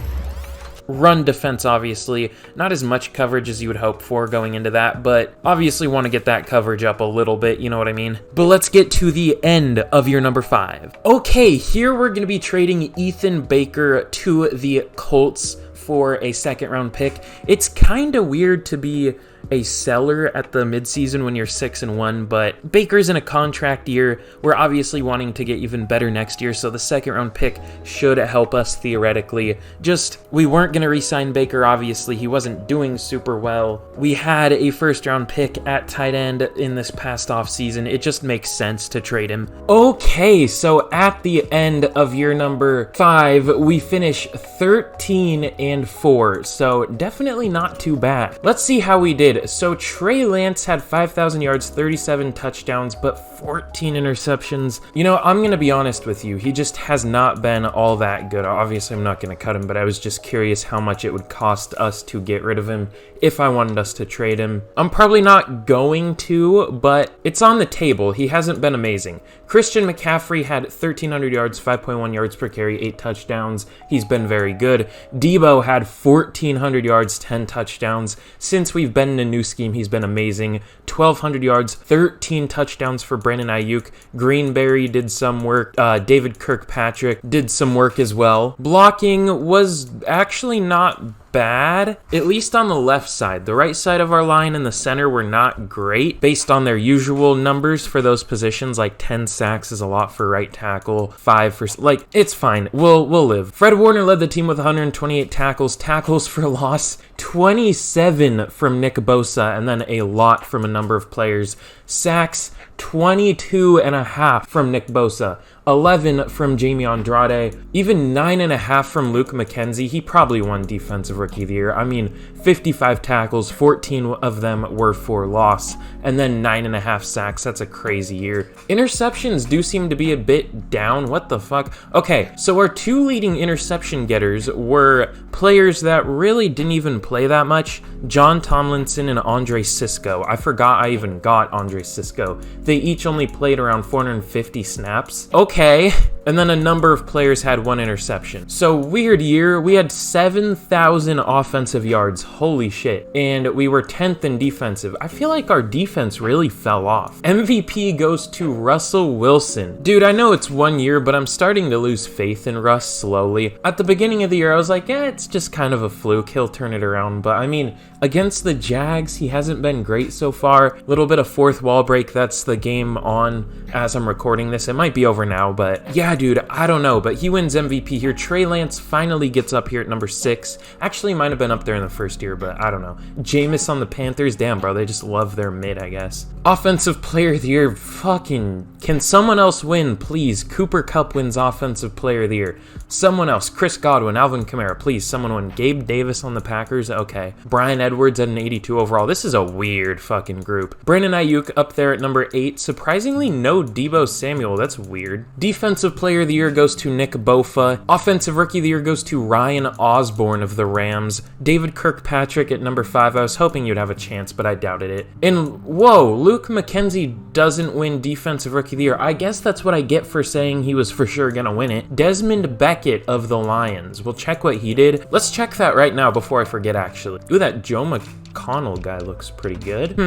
run defense, obviously. Not as much coverage as you would hope for going into that, but obviously want to get that coverage up a little bit, you know what I mean? But let's get to the end of year number 5. Okay, here we're going to be trading Ethan Baker to the Colts for a 2nd round pick. It's kind of weird to be a seller at the midseason when you're 6-1, but Baker's in a contract year. We're obviously wanting to get even better next year, so the 2nd round pick should help us theoretically. Just, we weren't going to re-sign Baker, obviously. He wasn't doing super well. We had a 1st round pick at tight end in this past offseason. It just makes sense to trade him. Okay, so at the end of year number 5, we finish 13-4, so definitely not too bad. Let's see how we did. So Trey Lance had 5,000 yards, 37 touchdowns, but 14 interceptions. You know, I'm going to be honest with you. He just has not been all that good. Obviously, I'm not going to cut him, but I was just curious how much it would cost us to get rid of him if I wanted us to trade him. I'm probably not going to, but it's on the table. He hasn't been amazing. Christian McCaffrey had 1,300 yards, 5.1 yards per carry, 8 touchdowns. He's been very good. Debo had 1,400 yards, 10 touchdowns. Since we've been in a new scheme, he's been amazing. 1,200 yards, 13 touchdowns for Brandon Ayuk. Greenberry did some work. David Kirkpatrick did some work as well. Blocking was actually not bad, at least on the left side. The right side of our line and the center were not great based on their usual numbers for those positions. Like 10 sacks is a lot for right tackle, 5 for, like, it's fine. We'll live. Fred Warner led the team with 128 tackles. Tackles for loss, 27 from Nick Bosa, and then a lot from a number of players. Sacks, 22.5 from Nick Bosa, 11 from Jamie Andrade, even 9.5 from Luke McKenzie. He probably won Defensive Rookie of the Year. I mean, 55 tackles, 14 of them were for loss, and then 9.5 sacks. That's a crazy year. Interceptions do seem to be a bit down. What the fuck? Okay, so our 2 leading interception getters were players that really didn't even play that much. John Tomlinson and Andre Sisco. I forgot I even got Andre Sisco. They each only played around 450 snaps. Okay. And then a number of players had 1 interception. So weird year. We had 7,000 offensive yards. Holy shit. And we were 10th in defensive. I feel like our defense really fell off. MVP goes to Russell Wilson. Dude, I know it's 1 year, but I'm starting to lose faith in Russ slowly. At the beginning of the year, I was like, it's just kind of a fluke. He'll turn it around. But I mean, against the Jags, he hasn't been great so far. A little bit of fourth wall break. That's the game on as I'm recording this. It might be over now, but yeah, dude, I don't know. But he wins MVP here. Trey Lance finally gets up here at number 6. Actually, might have been up there in the first year, but I don't know. Jameis on the Panthers. Damn, bro, they just love their mid, I guess. Offensive Player of the Year. Fucking, can someone else win, please? Cooper Kupp wins Offensive Player of the Year. Someone else. Chris Godwin, Alvin Kamara, please. Someone win. Gabe Davis on the Packers. Okay. Brian Edwards at an 82 overall. This is a weird fucking group. Brandon Ayuk up there at number 8. Surprisingly, no Deebo Samuel. That's weird. Defensive Player of the Year goes to Nick Bosa. Offensive Rookie of the Year goes to Ryan Osborne of the Rams. David Kirkpatrick at number 5. I was hoping you'd have a chance, but I doubted it. And whoa, Luke McKenzie doesn't win Defensive Rookie of the Year. I guess that's what I get for saying he was for sure gonna win it. Desmond Beckett of the Lions. We'll check what he did. Let's check that right now before I forget, actually. Ooh, that Joe McConnell guy looks pretty good.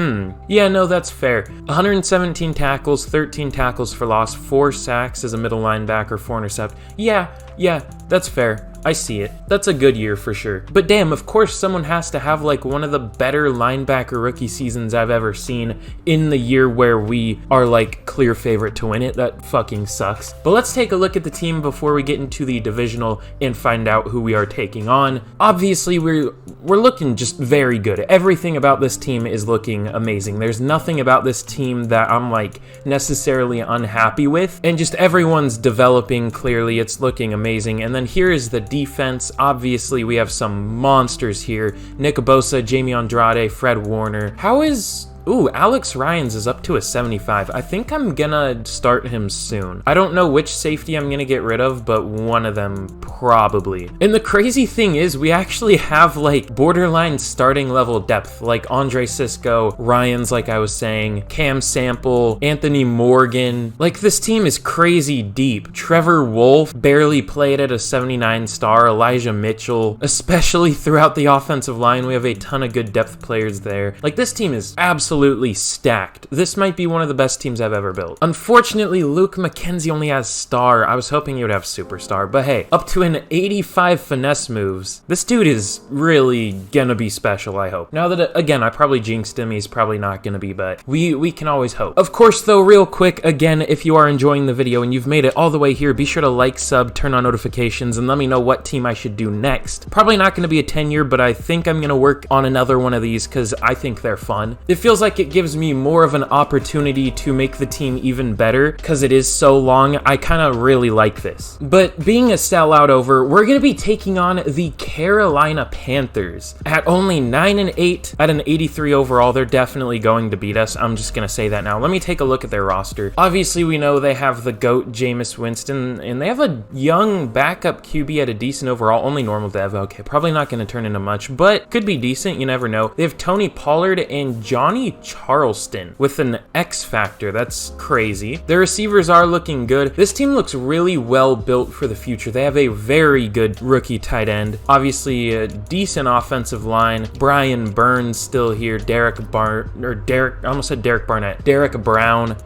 Yeah, no, that's fair. 117 tackles, 13 tackles for loss, 4 sacks as a middle linebacker, 4 intercept. Yeah, that's fair. I see it. That's a good year for sure. But damn, of course someone has to have like one of the better linebacker rookie seasons I've ever seen in the year where we are like clear favorite to win it. That fucking sucks. But let's take a look at the team before we get into the divisional and find out who we are taking on. Obviously, we're looking just very good. Everything about this team is looking amazing. There's nothing about this team that I'm like necessarily unhappy with. And just everyone's developing clearly. It's looking amazing. And then here is the defense. Obviously, we have some monsters here. Nick Bosa, Jamie Andrade, Fred Warner. How is... Ooh, Alex Ryans is up to a 75. I think I'm gonna start him soon. I don't know which safety I'm gonna get rid of, but one of them probably. And the crazy thing is, we actually have like borderline starting level depth, like Andre Sisco, Ryans, like I was saying, Cam Sample, Anthony Morgan. Like, this team is crazy deep. Trevor Wolf barely played at a 79 star. Elijah Mitchell, especially throughout the offensive line, we have a ton of good depth players there. Like, this team is absolutely stacked. This might be one of the best teams I've ever built. Unfortunately, Luke McKenzie only has star. I was hoping he would have superstar, but hey, up to an 85 finesse moves. This dude is really gonna be special, I hope. Now that, again, I probably jinxed him, he's probably not gonna be, but we can always hope. Of course, though, real quick, again, if you are enjoying the video and you've made it all the way here, be sure to like, sub, turn on notifications, and let me know what team I should do next. Probably not gonna be a 10-year, but I think I'm gonna work on another one of these because I think they're fun. It feels like it gives me more of an opportunity to make the team even better because it is so long. I kind of really like this. But being a sellout over, we're going to be taking on the Carolina Panthers at only 9-8 at an 83 overall. They're definitely going to beat us. I'm just going to say that now. Let me take a look at their roster. Obviously, we know they have the GOAT, Jameis Winston, and they have a young backup QB at a decent overall, only normal dev. Okay, probably not going to turn into much, but could be decent. You never know. They have Tony Pollard and Johnny Charleston with an X factor. That's crazy. Their receivers are looking good. This team looks really well built for the future. They have a very good rookie tight end. Obviously, a decent offensive line. Brian Burns still here. Derek Brown.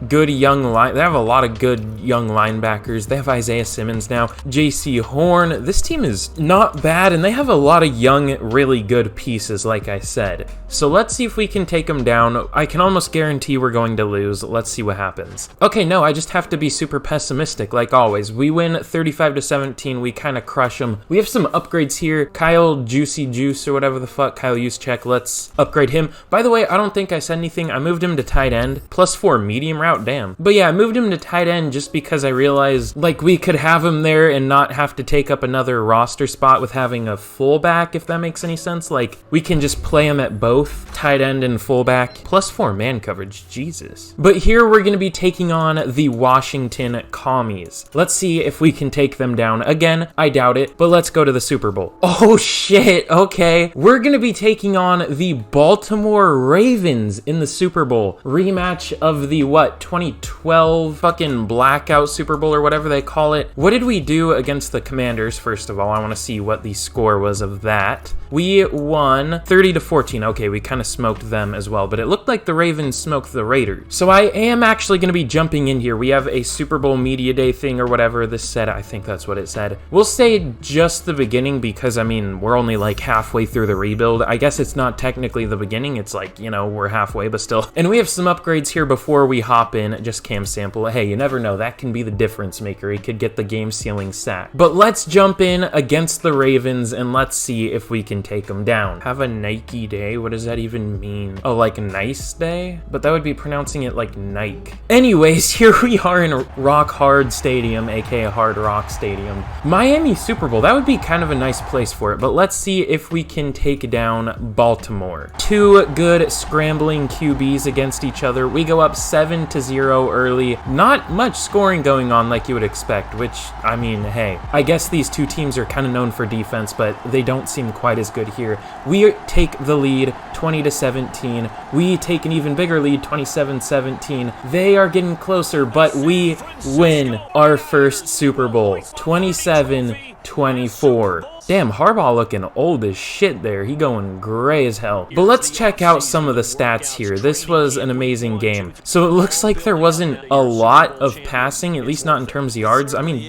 Good young line. They have a lot of good young linebackers. They have Isaiah Simmons now. JC Horn. This team is not bad, and they have a lot of young, really good pieces, like I said. So let's see if we can take them down. down. I can almost guarantee we're going to lose. Let's see what happens. Okay, no, I just have to be super pessimistic like always. We win 35-17. We kind of crush them. We have some upgrades here. Kyle Juicy Juice or whatever the fuck, Kyle Juszczyk. Let's upgrade him. By the way, I don't think I said anything. I moved him to tight end. +4 medium route, damn. But yeah, I moved him to tight end just because I realized like we could have him there and not have to take up another roster spot with having a fullback, if that makes any sense. Like we can just play him at both tight end and fullback. +4 man coverage, Jesus. But here we're going to be taking on the Washington Commies. Let's see if we can take them down. Again, I doubt it, but let's go to the Super Bowl. Oh shit, okay. We're going to be taking on the Baltimore Ravens in the Super Bowl. Rematch of the, what, 2012 fucking blackout Super Bowl or whatever they call it. What did we do against the Commanders, first of all? I want to see what the score was of that. We won 30-14. Okay, we kind of smoked them as well, but it looked like the Ravens smoked the Raiders. So I am actually going to be jumping in here. We have a Super Bowl Media Day thing or whatever this said. I think that's what it said. We'll say just the beginning because, I mean, we're only like halfway through the rebuild. I guess it's not technically the beginning. It's like, you know, we're halfway, but still. And we have some upgrades here before we hop in. Just cam sample. Hey, you never know. That can be the difference maker. He could get the game sealing sack. But let's jump in against the Ravens and let's see if we can take them down. Have a Nike day? What does that even mean? Oh, like a nice day? But that would be pronouncing it like Nike. Anyways, here we are in Rock Hard Stadium, aka Hard Rock Stadium. Miami Super Bowl. That would be kind of a nice place for it, but let's see if we can take down Baltimore. Two good scrambling QBs against each other. We go up 7-0 early. Not much scoring going on like you would expect, which, I mean, hey, I guess these two teams are kind of known for defense, but they don't seem quite as good here. We take the lead 20-17. We take an even bigger lead 27-17. They are getting closer, but we win our first Super Bowl 27-24. Damn, Harbaugh looking old as shit there. He going gray as hell. But let's check out some of the stats here. This was an amazing game. So it looks like there wasn't a lot of passing, at least not in terms of yards. I mean,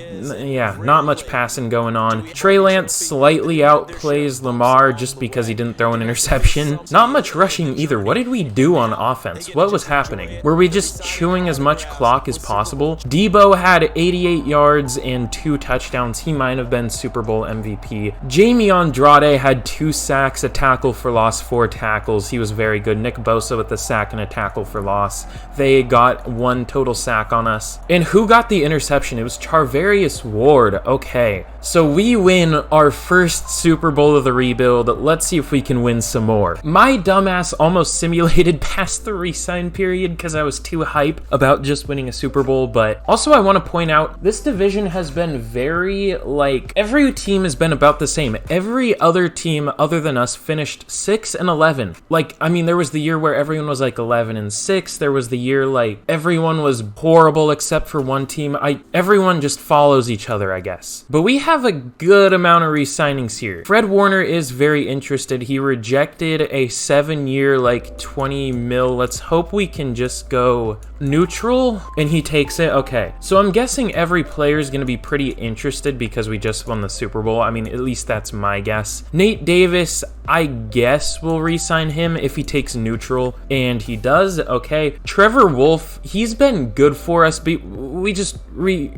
yeah, not much passing going on. Trey Lance slightly outplays Lamar just because he didn't throw an interception. Not much rushing either. What did we do on offense? What was happening? Were we just chewing as much clock as possible? Debo had 88 yards and 2 touchdowns. He might have been Super Bowl MVP. Jamie Andrade had 2 sacks, a tackle for loss, 4 tackles. He was very good. Nick Bosa with a sack and a tackle for loss. They got 1 total sack on us. And who got the interception? It was Charvarius Ward. Okay. So we win our first Super Bowl of the rebuild. Let's see if we can win some more. My dumbass almost simulated past the re-sign period because I was too hype about just winning a Super Bowl. But also I want to point out, this division has been very, like, every team has been about the same. Every other team other than us finished 6-11. Like, I mean, there was the year where everyone was like 11-6. There was the year like everyone was horrible except for one team. Everyone just follows each other, I guess. But we have a good amount of re-signings here. Fred Warner is very interested. He rejected a 7-year, like 20 mil. Let's hope we can just go neutral and he takes it. Okay, so I'm guessing every player is going to be pretty interested because we just won the Super Bowl. I mean, at least that's my guess. Nate Davis, I guess we'll re-sign him if he takes neutral, and he does. Okay, Trevor Wolf, he's been good for us, but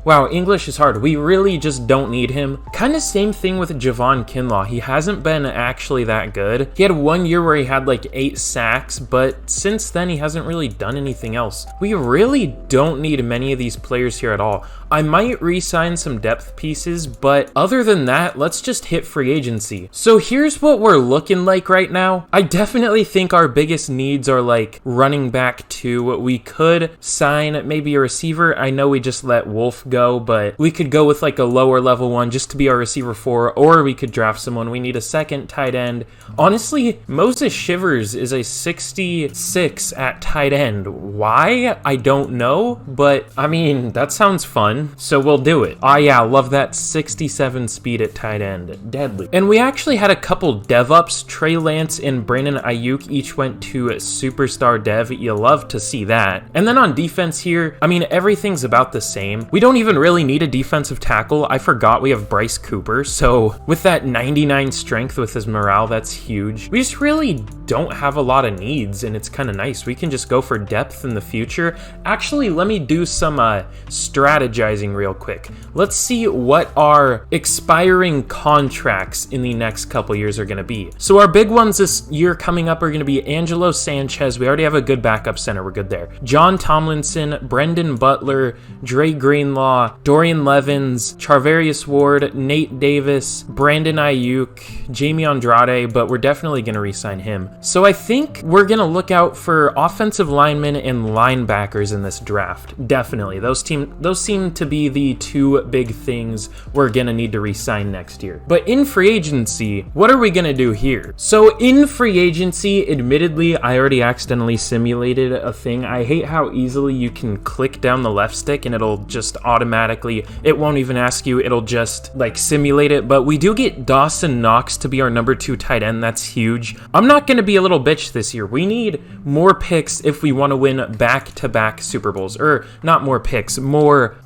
wow, English is hard. We really just don't need him. Kind of same thing with Javon Kinlaw. He hasn't been actually that good. He had 1 year where he had like 8 sacks, but since then he hasn't really done anything else. We really don't need many of these players here at all. I might re-sign some depth pieces, but other than that, let's just hit free agency. So here's what we're looking like right now. I definitely think our biggest needs are like running back 2. We could sign maybe a receiver. I know we just let Wolf go, but we could go with like a lower level one just to be our receiver 4, or we could draft someone. We need a second tight end. Honestly, Moses Shivers is a 66 at tight end. Why? I don't know, but I mean, that sounds fun. So we'll do it. Oh yeah, love that 67 speed at tight end. and deadly. And we actually had a couple dev ups. Trey Lance and Brandon Ayuk each went to superstar dev. You love to see that. And then on defense here, I mean, everything's about the same. We don't even really need a defensive tackle. I forgot we have Bryce Cooper. So with that 99 strength with his morale, that's huge. We just really don't have a lot of needs, and it's kind of nice. We can just go for depth in the future. Actually, let me do some strategizing real quick. Let's see what our expiring contracts in the next couple years are going to be. So our big ones this year coming up are going to be Angelo Sanchez. We already have a good backup center. We're good there. John Tomlinson, Brendan Butler, Dre Greenlaw, Dorian Levins, Charvarius Ward, Nate Davis, Brandon Ayuk, Jamie Andrade, but we're definitely going to re-sign him. So I think we're going to look out for offensive linemen and linebackers in this draft. Definitely. Those seem to be the two big things we're going to need to re-sign next year. But in free agency, what are we going to do here? So in free agency, admittedly, I already accidentally simulated a thing. I hate how easily you can click down the left stick and it'll just automatically, it won't even ask you, it'll just like simulate it. But we do get Dawson Knox to be our number 2 tight end. That's huge. I'm not going to be a little bitch this year. We need more picks if we want to win back-to-back Super Bowls. Or not more picks, more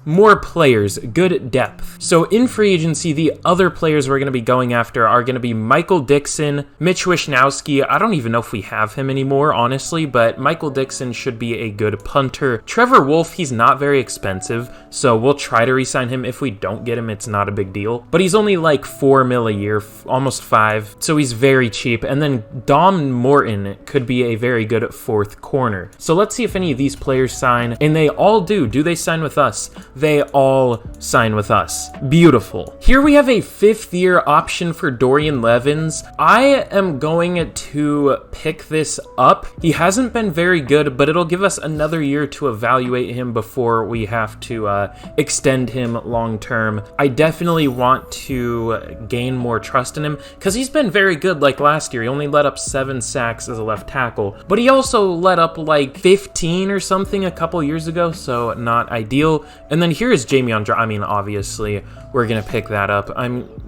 players, good depth. So in free agency, the other players we're going to be going after are going to be Michael Dixon, Mitch Wishnowsky. I don't even know if we have him anymore, honestly, but Michael Dixon should be a good punter. Trevor Wolf, he's not very expensive, so we'll try to re-sign him. If we don't get him, it's not a big deal. But he's only like $4 million a year, almost 5, so he's very cheap. And then Dom Morton could be a very good 4th corner. So let's see if any of these players sign, and they all do. Do they sign with us? They all sign with us. Beautiful. Here we have a 5th-year option for Dorian Levins. I am going to pick this up. He hasn't been very good, but it'll give us another year to evaluate him before we have to extend him long-term. I definitely want to gain more trust in him because he's been very good. Like last year, he only let up 7 sacks as a left tackle, but he also let up like 15 or something a couple years ago, so not ideal. And then here's Jamie Andrade. I mean, obviously, we're going to pick that up.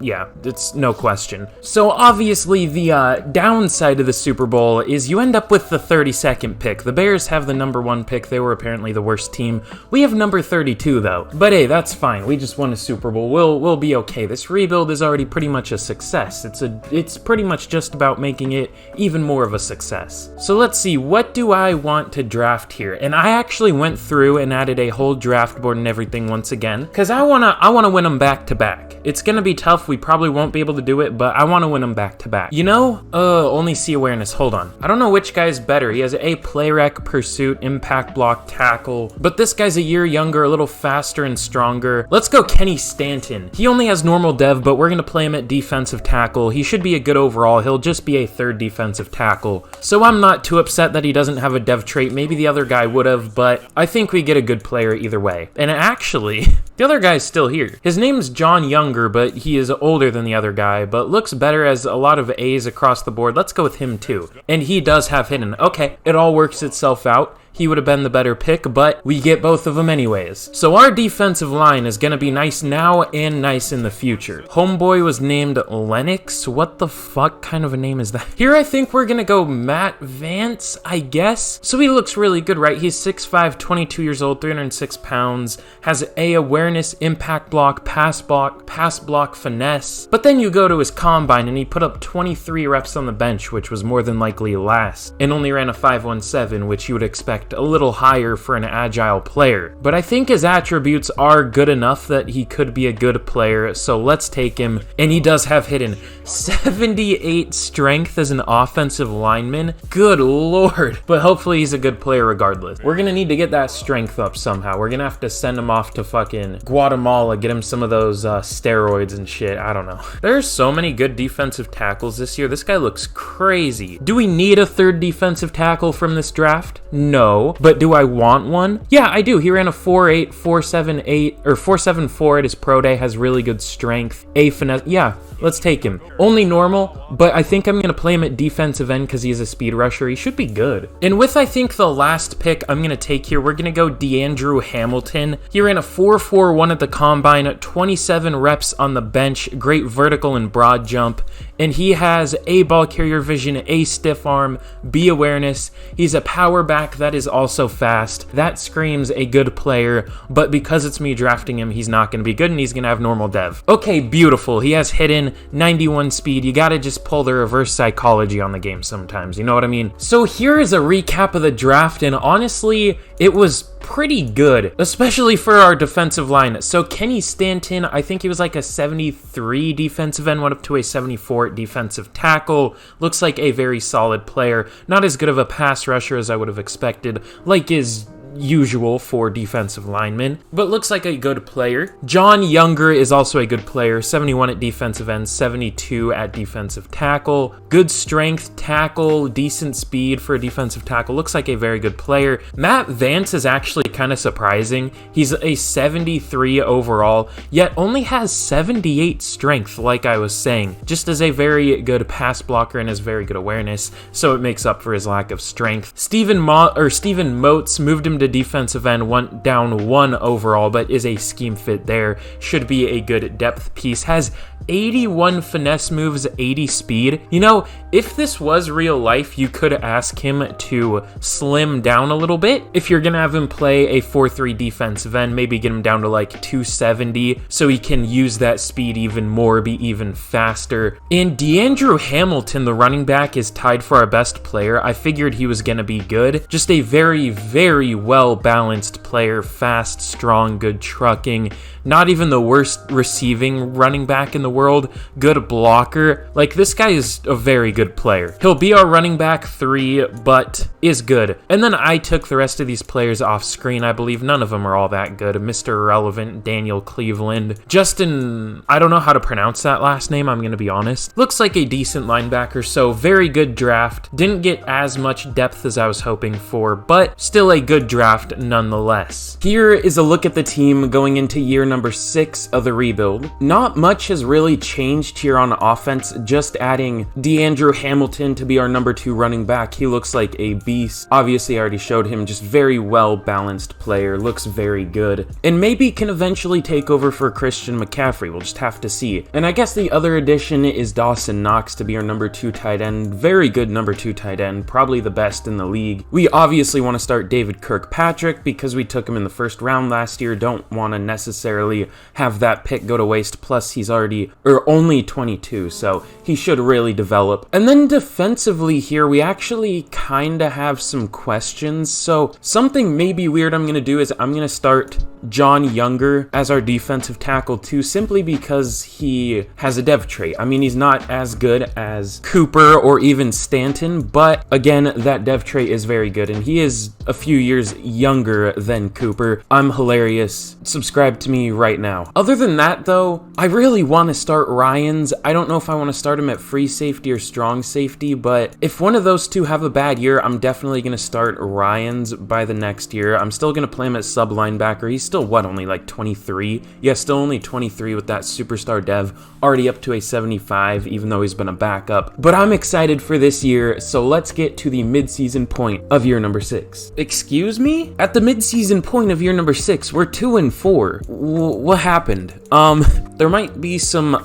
Yeah, it's no question. So obviously, the downside of the Super Bowl is you end up with the 32nd pick. The Bears have the number 1 pick. They were apparently the worst team. We have number 32, though. But hey, that's fine. We just won a Super Bowl. We'll be okay. This rebuild is already pretty much a success. It's pretty much just about making it even more of a success. So let's see, what do I want to draft here? And I actually went through and added a whole draft board and everything once again, because I wanna win them back to back. It's gonna be tough. We probably won't be able to do it, but I want to win them back to back. You know, only see awareness. Hold on. I don't know which guy's better. He has a play rec, pursuit, impact block, tackle, but this guy's a year younger, a little faster and stronger. Let's go Kenny Stanton. He only has normal dev, but we're gonna play him at defensive tackle. He should be a good overall. He'll just be a 3rd defensive tackle. So I'm not too upset that he doesn't have a dev trait. Maybe the other guy would have, but I think we get a good player either way. And actually, the other guy's still here. His name's John Younger, but he is older than the other guy, but looks better, as a lot of A's across the board. Let's go with him too. And he does have hidden. Okay, it all works itself out. He would have been the better pick, but we get both of them anyways. So our defensive line is going to be nice now and nice in the future. Homeboy was named Lennox. What the fuck kind of a name is that? Here I think we're going to go Matt Vance, I guess. So he looks really good, right? He's 6'5", 22 years old, 306 pounds, has a awareness, impact block, pass block, finesse. But then you go to his combine and he put up 23 reps on the bench, which was more than likely last, and only ran a 5.17, which you would expect a little higher for an agile player. But I think his attributes are good enough that he could be a good player, so let's take him. And he does have hidden 78 strength as an offensive lineman. Good lord. But hopefully he's a good player regardless. We're gonna need to get that strength up somehow. We're gonna have to send him off to fucking Guatemala, get him some of those steroids and shit. I don't know. There's so many good defensive tackles this year. This guy looks crazy. Do we need a 3rd defensive tackle from this draft? No. No. But do I want one? Yeah, I do. He ran a 4.8, 4.78, or 4.74 at his pro day, has really good strength. A finesse. Yeah, let's take him. Only normal, but I think I'm going to play him at defensive end because he's a speed rusher. He should be good. And with, I think, the last pick I'm going to take here, we're going to go DeAndrew Hamilton. He ran a 4.41 at the combine, 27 reps on the bench, great vertical and broad jump, and he has A, ball carrier vision, A, stiff arm, B, awareness. He's a power back that is also fast. That screams a good player, but because it's me drafting him, he's not going to be good, and he's going to have normal dev. Okay, beautiful. He has hidden 91 speed. You got to just pull the reverse psychology on the game sometimes, you know what I mean? So here is a recap of the draft, and honestly, it was pretty good, especially for our defensive line. So Kenny Stanton, I think he was like a 73 defensive end, went up to a 74 defensive tackle. Looks like a very solid player. Not as good of a pass rusher as I would have expected, like is usual for defensive linemen, but looks like a good player. John Younger is also a good player, 71 at defensive end, 72 at defensive tackle. Good strength, tackle, decent speed for a defensive tackle. Looks like a very good player. Matt Vance is actually kind of surprising. He's a 73 overall, yet only has 78 strength, like I was saying, just as a very good pass blocker and has very good awareness, so it makes up for his lack of strength. Stephen Moats moved him to defensive end, went down 1 overall, but is a scheme fit there. Should be a good depth piece. Has 81 finesse moves, 80 speed. You know, if this was real life, you could ask him to slim down a little bit. If you're gonna have him play a 4-3 defensive end, maybe get him down to like 270 so he can use that speed even more, be even faster. And DeAndrew Hamilton, the running back, is tied for our best player. I figured he was gonna be good. Just a very, very well-balanced player, fast, strong, good trucking. Not even the worst receiving running back in the world. Good blocker. Like, this guy is a very good player. He'll be our running back 3, but is good. And then I took the rest of these players off screen. I believe none of them are all that good. Mr. Irrelevant, Daniel Cleveland. Justin, I don't know how to pronounce that last name, I'm going to be honest. Looks like a decent linebacker, so very good draft. Didn't get as much depth as I was hoping for, but still a good draft nonetheless. Here is a look at the team going into year number 6 of the rebuild. Not much has really changed here on offense, just adding DeAndrew Hamilton to be our number 2 running back. He looks like a beast. Obviously, I already showed him, just very well-balanced player, looks very good, and maybe can eventually take over for Christian McCaffrey. We'll just have to see. And I guess the other addition is Dawson Knox to be our number 2 tight end. Very good number 2 tight end, probably the best in the league. We obviously want to start David Kirkpatrick because we took him in the first round last year. Don't want to necessarily have that pick go to waste, plus he's only 22, so he should really develop. And then defensively here, we actually kind of have some questions, so something maybe weird I'm going to do is I'm going to start John Younger as our defensive tackle too, simply because he has a dev trait. I mean, he's not as good as Cooper or even Stanton, but again, that dev trait is very good, and he is a few years younger than Cooper. I'm hilarious. Subscribe to me right now. Other than that, though, I really want to start Ryans. I don't know if I want to start him at free safety or strong safety, but if one of those two have a bad year, I'm definitely going to start Ryans by the next year. I'm still going to play him at sub linebacker. He's still, what, only like 23? Yeah, still only 23 with that superstar dev, already up to a 75, even though he's been a backup. But I'm excited for this year, so let's get to the mid-season point of year number 6. Excuse me? At the mid-season point of year number 6, we're 2-4. What happened? There might be some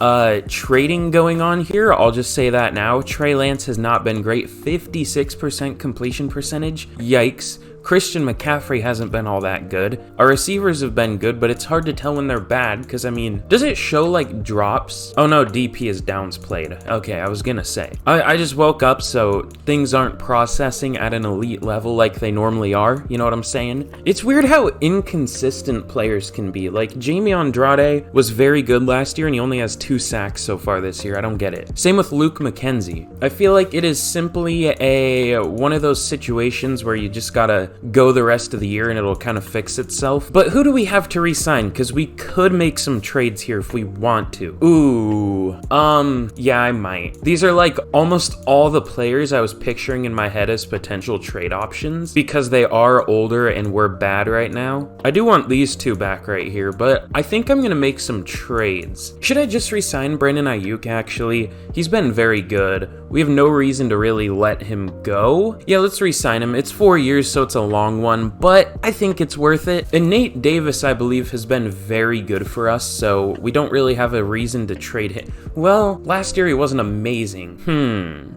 trading going on here. I'll just say that now. Trey Lance has not been great. 56% completion percentage. Yikes. Christian McCaffrey hasn't been all that good. Our receivers have been good, but it's hard to tell when they're bad, because, I mean, does it show, like, drops? Oh, no, DP is downs played. Okay, I was gonna say. I just woke up, so things aren't processing at an elite level like they normally are, you know what I'm saying? It's weird how inconsistent players can be. Like, Jamie Andrade was very good last year, and he only has 2 sacks so far this year. I don't get it. Same with Luke McKenzie. I feel like it is simply one of those situations where you just gotta go the rest of the year and it'll kind of fix itself. But who do we have to re-sign? Because we could make some trades here if we want to. Ooh, yeah, I might. These are like almost all the players I was picturing in my head as potential trade options because they are older and we're bad right now. I do want these two back right here, but I think I'm gonna make some trades. Should I just re-sign Brandon Ayuk actually? He's been very good. We have no reason to really let him go. Yeah, let's re-sign him. It's 4 years, so it's a long one, but I think it's worth it. And Nate Davis, I believe, has been very good for us, so we don't really have a reason to trade him. Well, last year he wasn't amazing.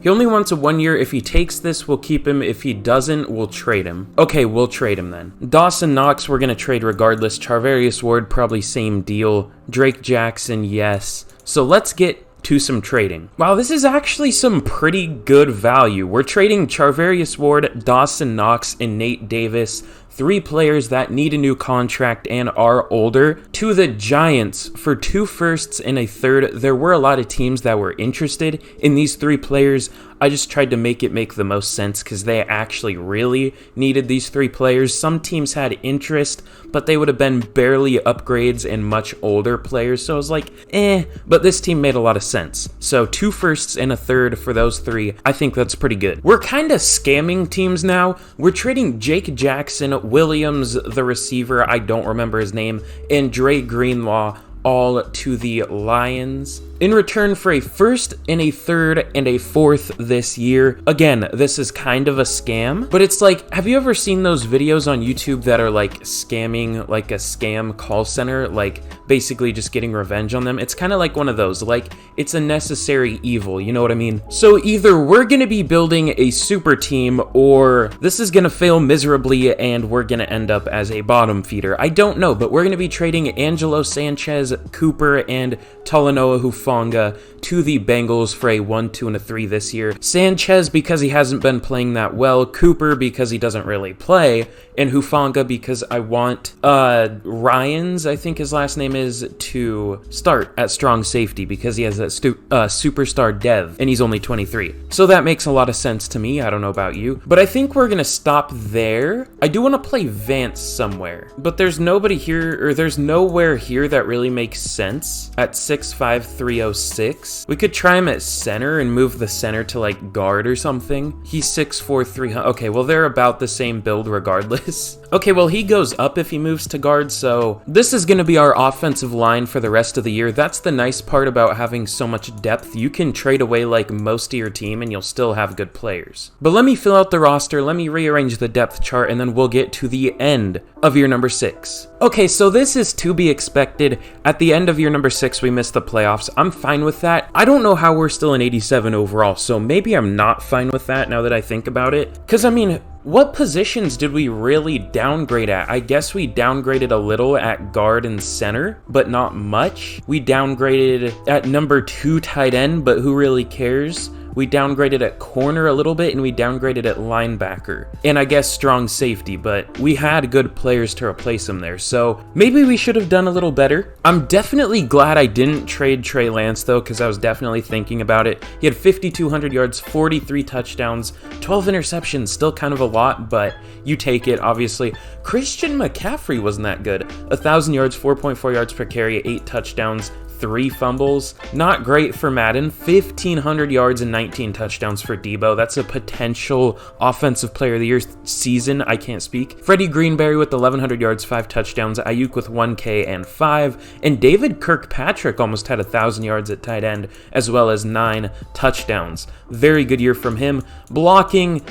He only wants a 1 year. If he takes this, we'll keep him. If he doesn't, we'll trade him. Okay, we'll trade him then. Dawson Knox, we're gonna trade regardless. Charvarius Ward, probably same deal. Drake Jackson, yes. So let's get to some trading. Wow, this is actually some pretty good value. We're trading Charvarius Ward, Dawson Knox, and Nate Davis, 3 players that need a new contract and are older, to the Giants for 2 firsts and a third. There were a lot of teams that were interested in these 3 players. I just tried to make it make the most sense because they actually really needed these 3 players. Some teams had interest, but they would have been barely upgrades and much older players. So I was like, but this team made a lot of sense. So 2 firsts and a third for those 3. I think that's pretty good. We're kind of scamming teams now. We're trading Jake Jackson, Williams, the receiver, I don't remember his name, and Dre Greenlaw, all to the Lions, in return for a first and a third and a fourth this year. Again, this is kind of a scam, but it's like, have you ever seen those videos on YouTube that are like scamming, like a scam call center, like basically just getting revenge on them? It's kind of like one of those, like it's a necessary evil, you know what I mean? So either we're gonna be building a super team or this is gonna fail miserably and we're gonna end up as a bottom feeder. I don't know, but we're gonna be trading Angelo Sanchez, Cooper, and Talanoa Hufanga to the Bengals for a 1, 2, and a 3 this year. Sanchez because he hasn't been playing that well, Cooper because he doesn't really play, and Hufanga because I want Ryans, I think his last name is, to start at strong safety because he has that superstar dev and he's only 23. So that makes a lot of sense to me. I don't know about you, but I think we're gonna stop there. I do want to play Vance somewhere, but there's nobody here, or there's nowhere here that really makes sense at 6'5", 306. We could try him at center and move the center to like guard or something. He's 6'4", 300. Okay, well they're about the same build regardless. Okay, well he goes up if he moves to guard, so this is going to be our offensive line for the rest of the year. That's the nice part about having so much depth. You can trade away like most of your team and you'll still have good players. But let me fill out the roster, let me rearrange the depth chart, and then we'll get to the end of year number 6. Okay, so this is to be expected. At the end of year number 6, we missed the playoffs. I'm fine with that. I don't know how we're still an 87 overall, so maybe I'm not fine with that now that I think about it. Because, I mean, what positions did we really downgrade at? I guess we downgraded a little at guard and center, but not much. We downgraded at number 2 tight end, but who really cares? We downgraded at corner a little bit, and we downgraded at linebacker. And I guess strong safety, but we had good players to replace them there, so maybe we should have done a little better. I'm definitely glad I didn't trade Trey Lance, though, because I was definitely thinking about it. He had 5,200 yards, 43 touchdowns, 12 interceptions, still kind of a lot, but you take it, obviously. Christian McCaffrey wasn't that good. 1,000 yards, 4.4 yards per carry, 8 touchdowns, 3 fumbles. Not great for Madden. 1,500 yards and 19 touchdowns for Debo. That's a potential offensive player of the year season. I can't speak. Freddie Greenberry with 1,100 yards, 5 touchdowns. Ayuk with 1K and 5. And David Kirkpatrick almost had 1,000 yards at tight end, as well as 9 touchdowns. Very good year from him. Blocking,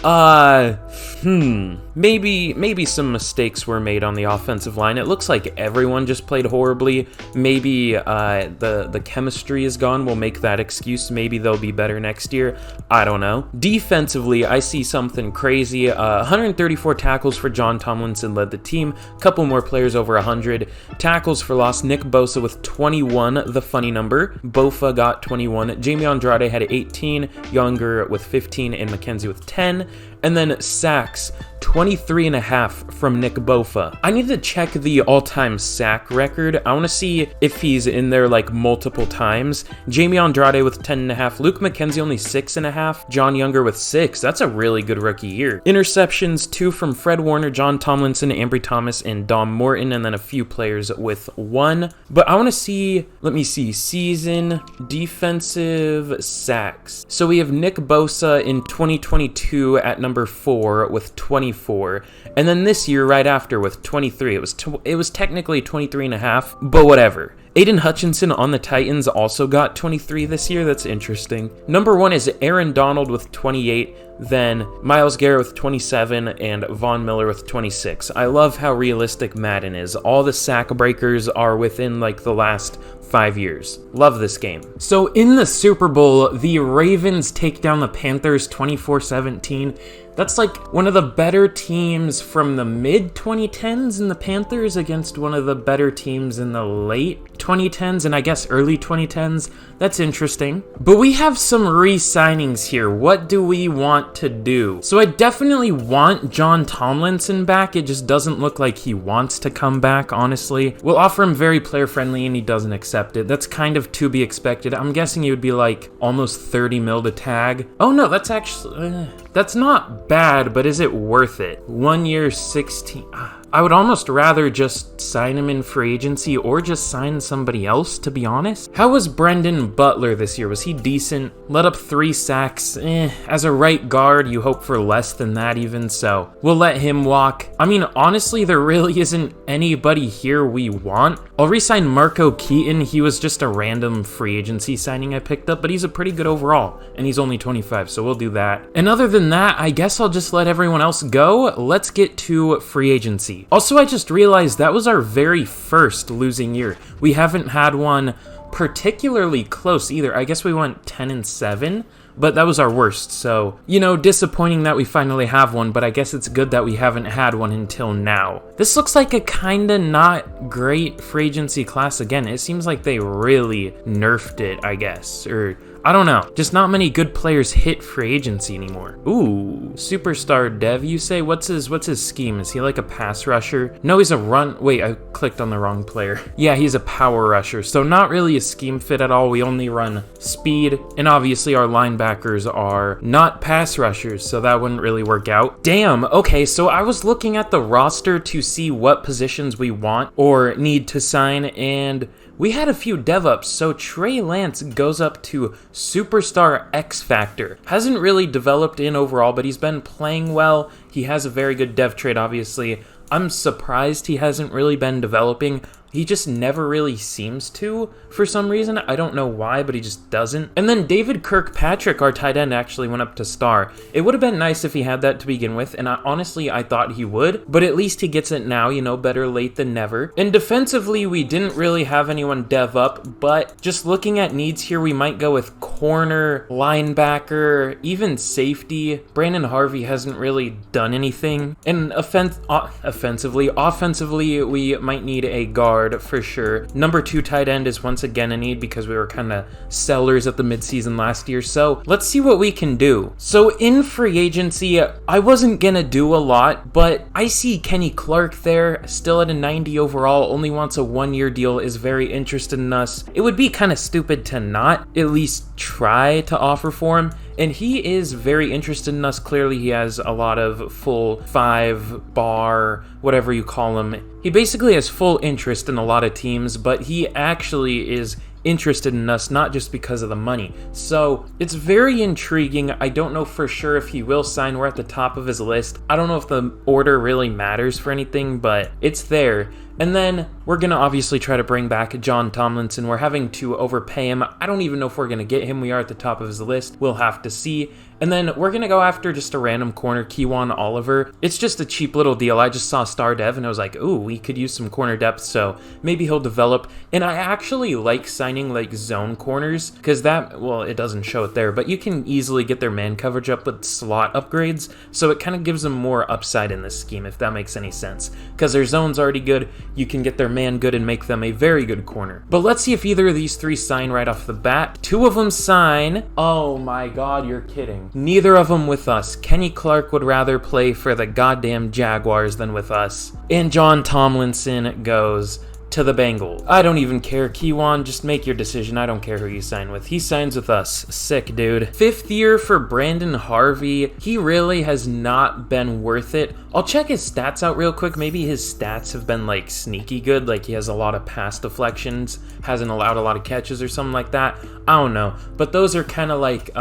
maybe some mistakes were made on the offensive line. It looks like everyone just played horribly. Maybe the chemistry is gone. We'll make that excuse. Maybe they'll be better next year. I don't know. Defensively, I see something crazy. 134 tackles for John Tomlinson led the team. Couple more players over 100. Tackles for loss, Nick Bosa with 21, the funny number. Bofa got 21. Jamie Andrade had 18. Younger with 15, and McKenzie with 10. And then sacks, 23.5 from Nick Bosa. I need to check the all-time sack record. I want to see if he's in there like multiple times. Jamie Andrade with 10.5, Luke McKenzie only 6.5, John Younger with 6. That's a really good rookie year. Interceptions, 2 from Fred Warner, John Tomlinson, Ambry Thomas, and Dom Morton, and then a few players with 1. But I want to see, let me see, season defensive sacks. So we have Nick Bosa in 2022 at number 4 with 24, and then this year right after with 23. It was technically 23.5, but whatever. Aiden Hutchinson on the Titans also got 23 this year. That's interesting. Number 1 is Aaron Donald with 28, then Myles Garrett with 27, and Von Miller with 26. I love how realistic Madden is. All the sack breakers are within like the last 5 years. Love this game. So in the Super Bowl, the Ravens take down the Panthers 24-17. That's like one of the better teams from the mid-2010s in the Panthers against one of the better teams in the late 2010s and I guess early 2010s. That's interesting. But we have some re-signings here. What do we want to do? So I definitely want John Tomlinson back. It just doesn't look like he wants to come back, honestly. We'll offer him very player-friendly and he doesn't accept it. That's kind of to be expected. I'm guessing it would be like almost 30 mil to tag. Oh no, that's actually... that's not bad, but is it worth it? 1 year, 16... I would almost rather just sign him in free agency or just sign somebody else, to be honest. How was Brendan Butler this year? Was he decent? Let up 3 sacks. As a right guard, you hope for less than that even, so we'll let him walk. I mean, honestly, there really isn't anybody here we want. I'll re-sign Marco Keaton. He was just a random free agency signing I picked up, but he's a pretty good overall, and he's only 25, so we'll do that. And other than that, I guess I'll just let everyone else go. Let's get to free agency. Also, I just realized that was our very first losing year. We haven't had one particularly close either. I guess we went 10-7, but that was our worst. So, you know, disappointing that we finally have one, but I guess it's good that we haven't had one until now. This looks like a kinda not great free agency class again. It seems like they really nerfed it, I guess, or I don't know. Just not many good players hit free agency anymore. Ooh, superstar dev, you say? What's his scheme? Is he like a pass rusher? No, he's a run. Wait, I clicked on the wrong player. Yeah, he's a power rusher. So not really a scheme fit at all. We only run speed, and obviously our linebackers are not pass rushers, so that wouldn't really work out. Damn, okay, so I was looking at the roster to see what positions we want or need to sign, and we had a few dev ups, so Trey Lance goes up to Superstar X Factor. Hasn't really developed in overall, but he's been playing well. He has a very good dev trade, obviously. I'm surprised he hasn't really been developing. He just never really seems to, for some reason. I don't know why, but he just doesn't. And then David Kirkpatrick, our tight end, actually went up to star. It would have been nice if he had that to begin with, and honestly, I thought he would, but at least he gets it now, you know, better late than never. And defensively, we didn't really have anyone dev up, but just looking at needs here, we might go with corner, linebacker, even safety. Brandon Harvey hasn't really done anything. And offensively, we might need a guard for sure. Number 2 tight end is once again a need because we were kind of sellers at the midseason last year. So let's see what we can do. So in free agency, I wasn't gonna do a lot, but I see Kenny Clark there, still at a 90 overall, only wants a 1-year deal, is very interested in us. It would be kind of stupid to not at least try to offer for him. And he is very interested in us. Clearly, he has a lot of full 5 bar, whatever you call him. He basically has full interest in a lot of teams, but he actually is interested in us, not just because of the money. So it's very intriguing. I don't know for sure if he will sign. We're at the top of his list. I don't know if the order really matters for anything, but it's there. And then we're going to obviously try to bring back John Tomlinson. We're having to overpay him. I don't even know if we're going to get him. We are at the top of his list. We'll have to see. And then we're going to go after just a random corner, Kewan Oliver. It's just a cheap little deal. I just saw Star Dev and I was like, ooh, we could use some corner depth, so maybe he'll develop. And I actually like signing like zone corners because that, well, it doesn't show it there, but you can easily get their man coverage up with slot upgrades. So it kind of gives them more upside in this scheme, if that makes any sense. Because their zone's already good, you can get their man good and make them a very good corner. But let's see if either of these 3 sign right off the bat. 2 of them sign. Oh my God, you're kidding. Neither of them with us. Kenny Clark would rather play for the goddamn Jaguars than with us. And John Tomlinson goes to the Bengals. I don't even care, Kiwan, just make your decision. I don't care who you sign with. He signs with us. Sick, dude. 5th year for Brandon Harvey. He really has not been worth it. I'll check his stats out real quick. Maybe his stats have been like sneaky good, like he has a lot of pass deflections, hasn't allowed a lot of catches or something like that. I don't know, but those are kind of like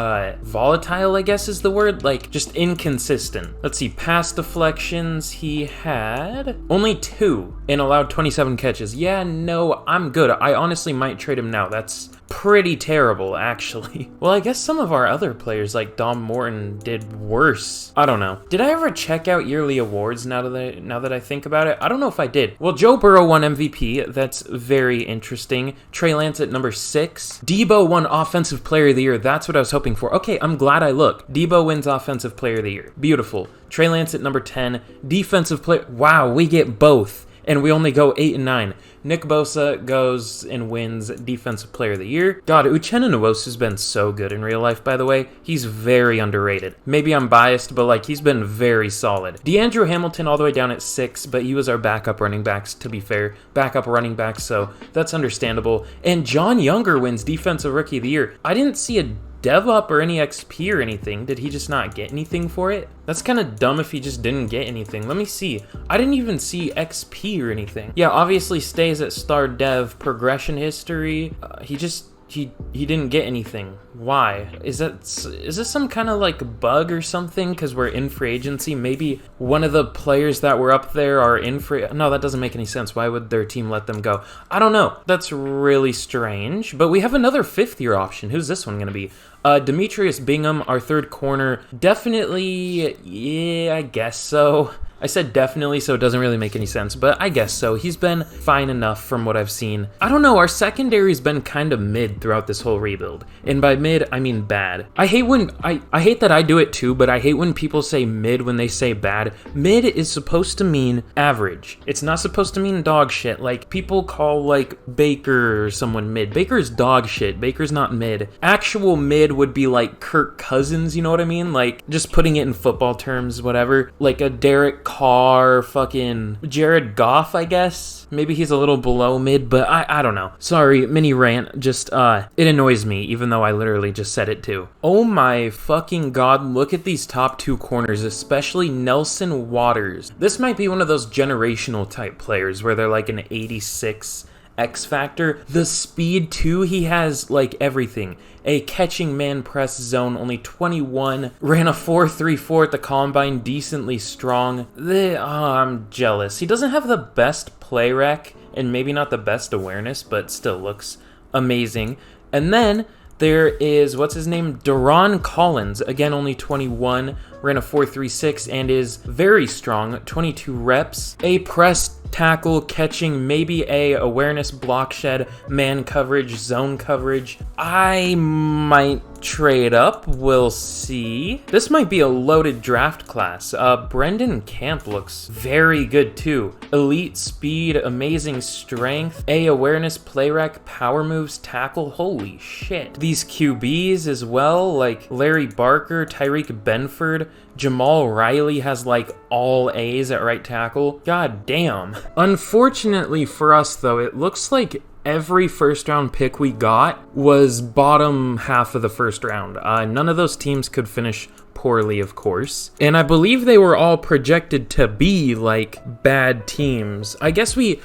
volatile, I guess is the word, like just inconsistent. Let's see, pass deflections, he had only 2 and allowed 27 catches. Yeah, no, I'm good. I honestly might trade him now. That's pretty terrible, actually. Well, I guess some of our other players like Dom Morton did worse. I don't know. Did I ever check out yearly awards now that I think about it? I don't know if I did. Well, Joe Burrow won MVP. That's very interesting. Trey Lance at number 6. Debo won Offensive Player of the Year. That's what I was hoping for. Okay, I'm glad I looked. Debo wins Offensive Player of the Year. Beautiful. Trey Lance at number 10. Defensive Player. Wow, we get both. And we only go 8 and 9. Nick Bosa goes and wins Defensive Player of the Year. God, Uchenna Nwosu's been so good in real life, by the way. He's very underrated. Maybe I'm biased, but like he's been very solid. DeAndre Hamilton all the way down at 6, but he was our backup running backs, to be fair. Backup running backs, so that's understandable. And John Younger wins Defensive Rookie of the Year. I didn't see a dev up or any XP or anything. Did he just not get anything for it? That's kind of dumb if he just didn't get anything. Let me see. I didn't even see XP or anything. Yeah, obviously stays at star dev. Progression history. He didn't get anything. Why? Is this some kind of like bug or something? Because we're in free agency. Maybe one of the players that were up there are in free. No, that doesn't make any sense. Why would their team let them go? I don't know. That's really strange. But we have another 5th year option. Who's this one going to be? Demetrius Bingham, our 3rd corner. Definitely, yeah, I guess so. I said definitely, so it doesn't really make any sense, but I guess so. He's been fine enough from what I've seen. I don't know, our secondary's been kind of mid throughout this whole rebuild. And by mid, I mean bad. I hate that I do it too, but I hate when people say mid when they say bad. Mid is supposed to mean average. It's not supposed to mean dog shit. Like, people call, like, Baker or someone mid. Baker's dog shit. Baker's not mid. Actual mid would be like Kirk Cousins, you know what I mean? Like, just putting it in football terms, whatever. Like a Derek Carr, fucking Jared Goff, I guess. Maybe he's a little below mid, but I don't know. Sorry, mini rant. Just, it annoys me, even though I literally just said it too. Oh my fucking god, look at these top 2 corners, especially Nelson Waters. This might be one of those generational type players where they're like an 86 X factor. The speed too, he has like everything. A catching man press zone, only 21. Ran a 4.34 at the combine, decently strong. I'm jealous. He doesn't have the best play rec and maybe not the best awareness, but still looks amazing. And then there is, what's his name? Deron Collins. Again, only 21. Ran a 4.36 and is very strong. 22 reps. A press tackle, catching, maybe a awareness, block shed, man coverage, zone coverage. I might trade up. We'll see. This might be a loaded draft class. Brendan Camp looks very good too. Elite speed, amazing strength, A awareness, play rec, power moves, tackle. Holy shit. These QBs as well, like Larry Barker, Tyreek Benford, Jamal Riley has like all A's at right tackle. God damn. Unfortunately for us though, it looks like every first round pick we got was bottom half of the first round. None of those teams could finish poorly, of course. And I believe they were all projected to be like bad teams. I guess we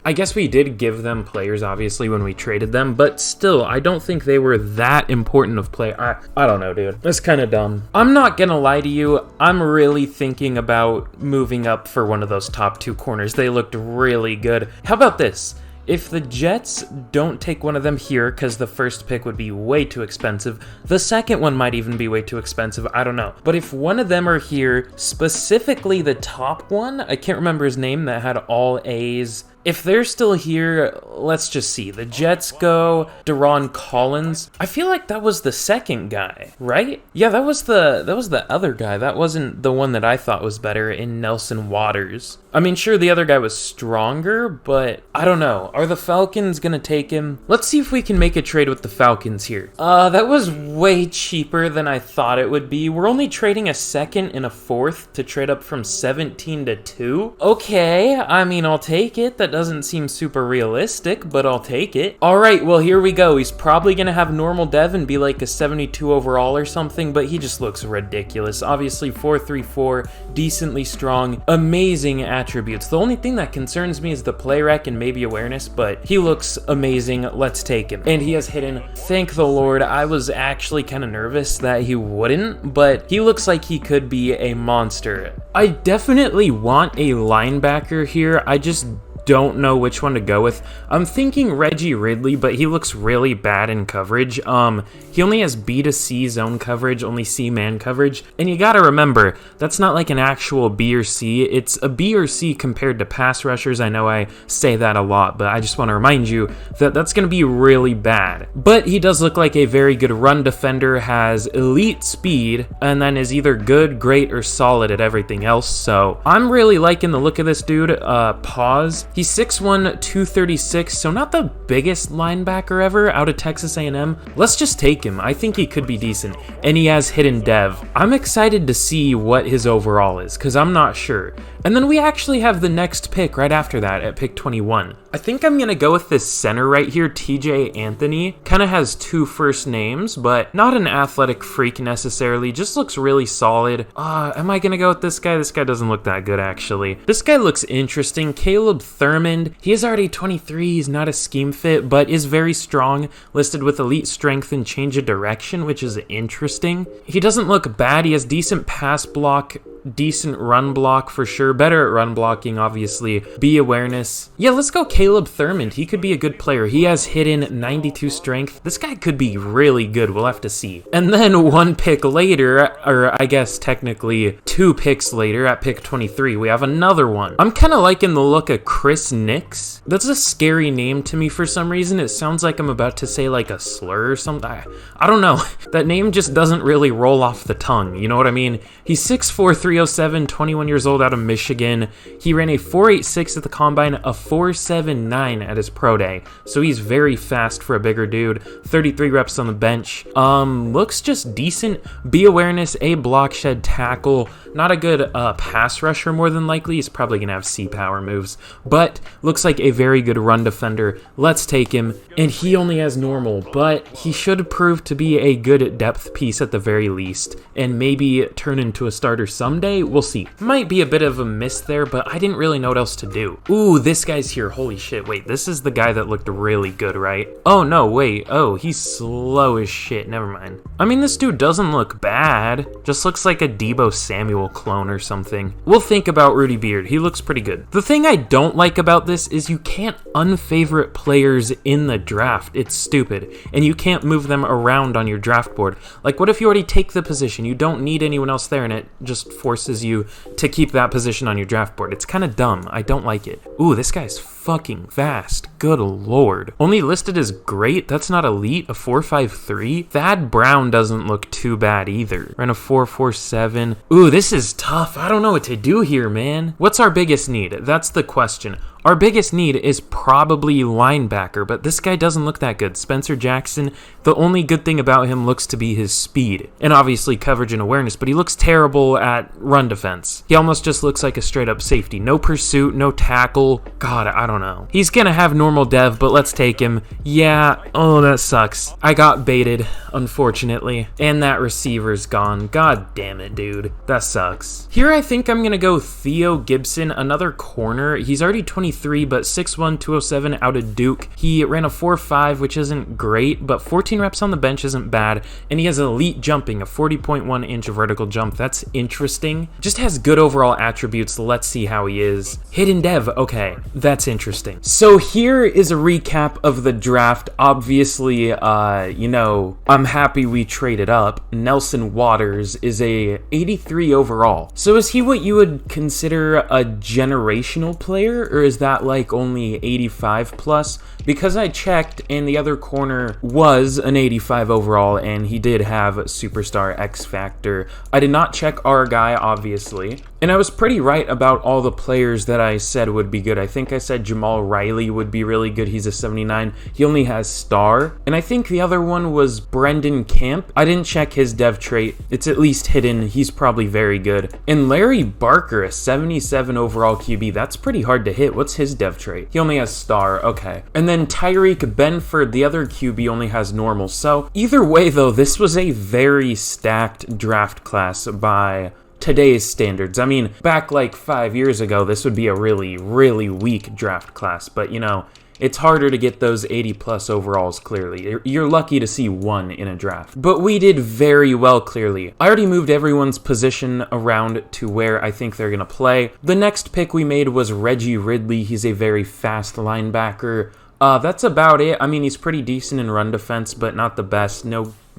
did give them players obviously when we traded them, but still I don't think they were that important of play. I don't know, dude. That's kind of dumb. I'm not gonna lie to you. I'm really thinking about moving up for one of those top 2 corners. They looked really good. How about this? If the Jets don't take one of them here, because the first pick would be way too expensive, the second one might even be way too expensive, I don't know. But if one of them are here, specifically the top one, I can't remember his name, that had all A's if they're still here, let's just see. The Jets go Deron Collins. I feel like that was the second guy, right? Yeah, that was the other guy. That wasn't the one that I thought was better in Nelson Waters. I mean, sure, the other guy was stronger, but I don't know. Are the Falcons gonna take him? Let's see if we can make a trade with the Falcons here. That was way cheaper than I thought it would be. We're only trading a second and a fourth to trade up from 17 to 2. Okay, I mean, I'll take it. That doesn't seem super realistic, but I'll take it. All right, well, here we go. He's probably gonna have normal dev and be like a 72 overall or something, but he just looks ridiculous. Obviously, 4.34, decently strong, amazing attributes. The only thing that concerns me is the play rec and maybe awareness, but he looks amazing. Let's take him. And he has hidden. Thank the Lord. I was actually kind of nervous that he wouldn't, but he looks like he could be a monster. I definitely want a linebacker here. I just don't know which one to go with. I'm thinking Reggie Ridley, but he looks really bad in coverage. He only has B to C zone coverage, only C man coverage, and you gotta remember, that's not like an actual B or C. It's a B or C compared to pass rushers. I know I say that a lot, but I just want to remind you that that's gonna be really bad. But he does look like a very good run defender, has elite speed, and then is either good, great, or solid at everything else. So I'm really liking the look of this dude. Pause. He's 6'1", 236, so not the biggest linebacker ever out of Texas A&M. Let's just take him. I think he could be decent, and he has hidden dev. I'm excited to see what his overall is, because I'm not sure. And then we actually have the next pick right after that at pick 21. I think I'm going to go with this center right here, TJ Anthony. Kind of has two first names, but not an athletic freak necessarily. Just looks really solid. Am I going to go with this guy? This guy doesn't look that good, actually. This guy looks interesting. Caleb Thurmond. He is already 23. He's not a scheme fit, but is very strong. Listed with elite strength and change of direction, which is interesting. He doesn't look bad. He has decent pass block, decent run block for sure. Better at run blocking, obviously. B awareness. Yeah, let's go Caleb Thurmond. He could be a good player. He has hidden 92 strength. This guy could be really good. We'll have to see. And then one pick later, or I guess technically 2 picks later at pick 23, we have another one. I'm kind of liking the look of Chris Nix. That's a scary name to me for some reason. It sounds like I'm about to say like a slur or something. I don't know. That name just doesn't really roll off the tongue. You know what I mean? He's 6'4", 307, 21 years old, out of Michigan. He ran a 4.86 at the combine, a 4.79 at his pro day. So he's very fast for a bigger dude. 33 reps on the bench. Looks just decent. B awareness, A block shed tackle. Not a good pass rusher more than likely. He's probably going to have C power moves. But looks like a very good run defender. Let's take him. And he only has normal, but he should prove to be a good depth piece at the very least. And maybe turn into a starter someday. We'll see. Might be a bit of a miss there, but I didn't really know what else to do. Ooh, this guy's here. Holy shit. Wait, this is the guy that looked really good, right? Oh, no, wait. Oh, he's slow as shit. Never mind. I mean, this dude doesn't look bad. Just looks like a Deebo Samuel clone or something. We'll think about Rudy Beard. He looks pretty good. The thing I don't like about this is you can't unfavorite players in the draft. It's stupid. And you can't move them around on your draft board. Like, what if you already take the position? You don't need anyone else there, and it just forces you to keep that position on your draft board. It's kind of dumb. I don't like it. Ooh, this guy's fucking fast. Good lord. Only listed as great. That's not elite. A 4.53. Thad Brown doesn't look too bad either. Ran a 4.47. Ooh, this is tough. I don't know what to do here, man. What's our biggest need? That's the question. Our biggest need is probably linebacker, but this guy doesn't look that good. Spencer Jackson, the only good thing about him looks to be his speed, and obviously coverage and awareness, but he looks terrible at run defense. He almost just looks like a straight-up safety. No pursuit, no tackle. God, I don't know. He's gonna have normal dev, but let's take him. Yeah, oh, that sucks. I got baited, unfortunately, and that receiver's gone. God damn it, dude. That sucks. Here I think I'm gonna go Theo Gibson, another corner. He's already 23, but 6'1", 207 out of Duke. He ran a 4.5, which isn't great, but 14 reps on the bench isn't bad, and he has elite jumping, a 40.1 inch vertical jump. That's interesting. Just has good overall attributes. Let's see how he is. Hidden dev, okay, that's interesting. So here is a recap of the draft. Obviously, you know, I'm happy we traded up. Nelson Waters is a 83 overall. So is he what you would consider a generational player, or is that that like only 85 plus, because I checked and the other corner was an 85 overall and he did have Superstar X Factor. I did not check our guy, obviously, and I was pretty right about all the players that I said would be good. I think I said Jamal Riley would be really good. He's a 79. He only has star. And I think the other one was Brendan Camp. I didn't check his dev trait. It's at least hidden. He's probably very good. And Larry Barker, a 77 overall QB. That's pretty hard to hit. What's his dev trait? He only has star. Okay. And then Tyreek Benford, the other QB, only has normal. So either way, though, this was a very stacked draft class by today's standards. I mean, back like 5 years ago, this would be a really, really weak draft class. But, you know, it's harder to get those 80 plus overalls clearly. You're lucky to see one in a draft. But we did very well clearly. I already moved everyone's position around to where I think they're going to play. The next pick we made was Reggie Ridley. He's a very fast linebacker. That's about it. I mean, he's pretty decent in run defense, but not the best.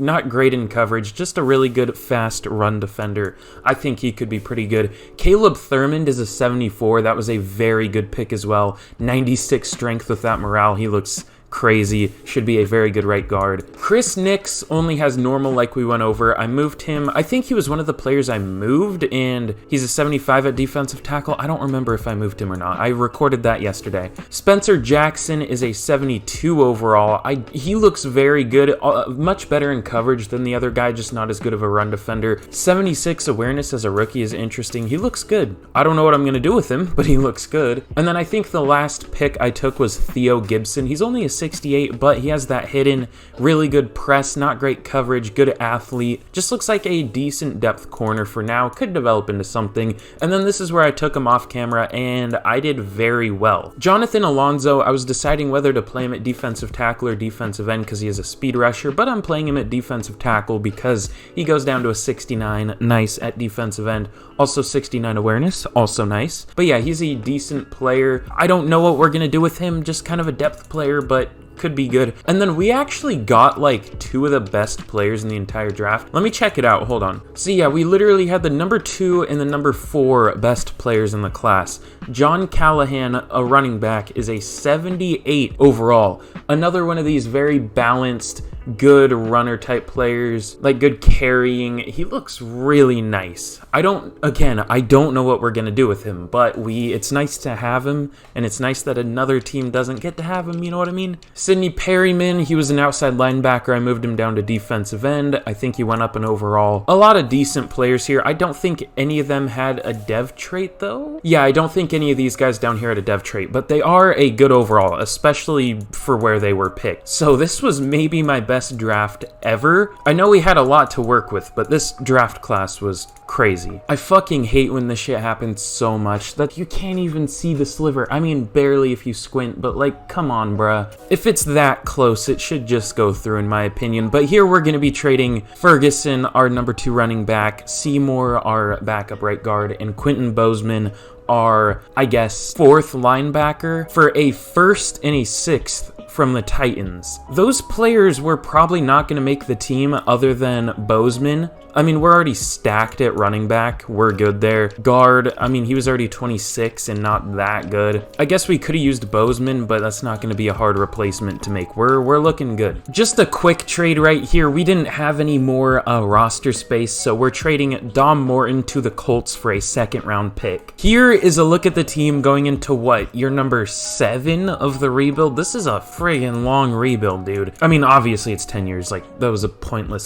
Not great in coverage, just a really good fast run defender. I think he could be pretty good. Caleb Thurmond is a 74. That was a very good pick as well. 96 strength with that morale. He looks crazy. Should be a very good right guard. Chris Nix only has normal like we went over. I moved him. I think he was one of the players I moved, and he's a 75 at defensive tackle. I don't remember if I moved him or not. I recorded that yesterday. Spencer Jackson is a 72 overall. He looks very good. Much better in coverage than the other guy, just not as good of a run defender. 76 awareness as a rookie is interesting. He looks good. I don't know what I'm going to do with him, but he looks good. And then I think the last pick I took was Theo Gibson. He's only a 68, but he has that hidden, really good press, not great coverage, good athlete, just looks like a decent depth corner for now, could develop into something. And then this is where I took him off camera, and I did very well. Jonathan Alonzo, I was deciding whether to play him at defensive tackle or defensive end because he is a speed rusher, but I'm playing him at defensive tackle because he goes down to a 69, nice at defensive end. Also 69 awareness, also nice. But yeah, he's a decent player. I don't know what we're going to do with him, just kind of a depth player, but could be good. And then we actually got like two of the best players in the entire draft. Let me check it out. Hold on. So yeah, we literally had the number 2 and the number 4 best players in the class. John Callahan, a running back, is a 78 overall. Another one of these very balanced, good runner type players, like good carrying. He looks really nice. I don't know what we're gonna do with him, but it's nice to have him, and it's nice that another team doesn't get to have him, you know what I mean? Sidney Perryman, he was an outside linebacker. I moved him down to defensive end. I think he went up an overall. A lot of decent players here. I don't think any of them had a dev trait though. Yeah, I don't think any of these guys down here had a dev trait, but they are a good overall, especially for where they were picked. So this was maybe my best draft ever. I know we had a lot to work with, but this draft class was crazy. I fucking hate when this shit happens so much that you can't even see the sliver. I mean, barely if you squint, but like, come on, bruh. If it's that close, it should just go through in my opinion. But here we're going to be trading Ferguson, our number 2 running back, Seymour, our backup right guard, and Quentin Bozeman, our, I guess, 4th linebacker, for a 1st and a 6th from the Titans. Those players were probably not going to make the team other than Bozeman. I mean, we're already stacked at running back. We're good there. Guard, I mean, he was already 26 and not that good. I guess we could have used Bozeman, but that's not going to be a hard replacement to make. We're looking good. Just a quick trade right here. We didn't have any more roster space, so we're trading Dom Morton to the Colts for a 2nd round pick. Here is a look at the team going into what? Year number 7 of the rebuild? This is a friggin' long rebuild, dude. I mean, obviously it's 10 years. Like, that was a pointless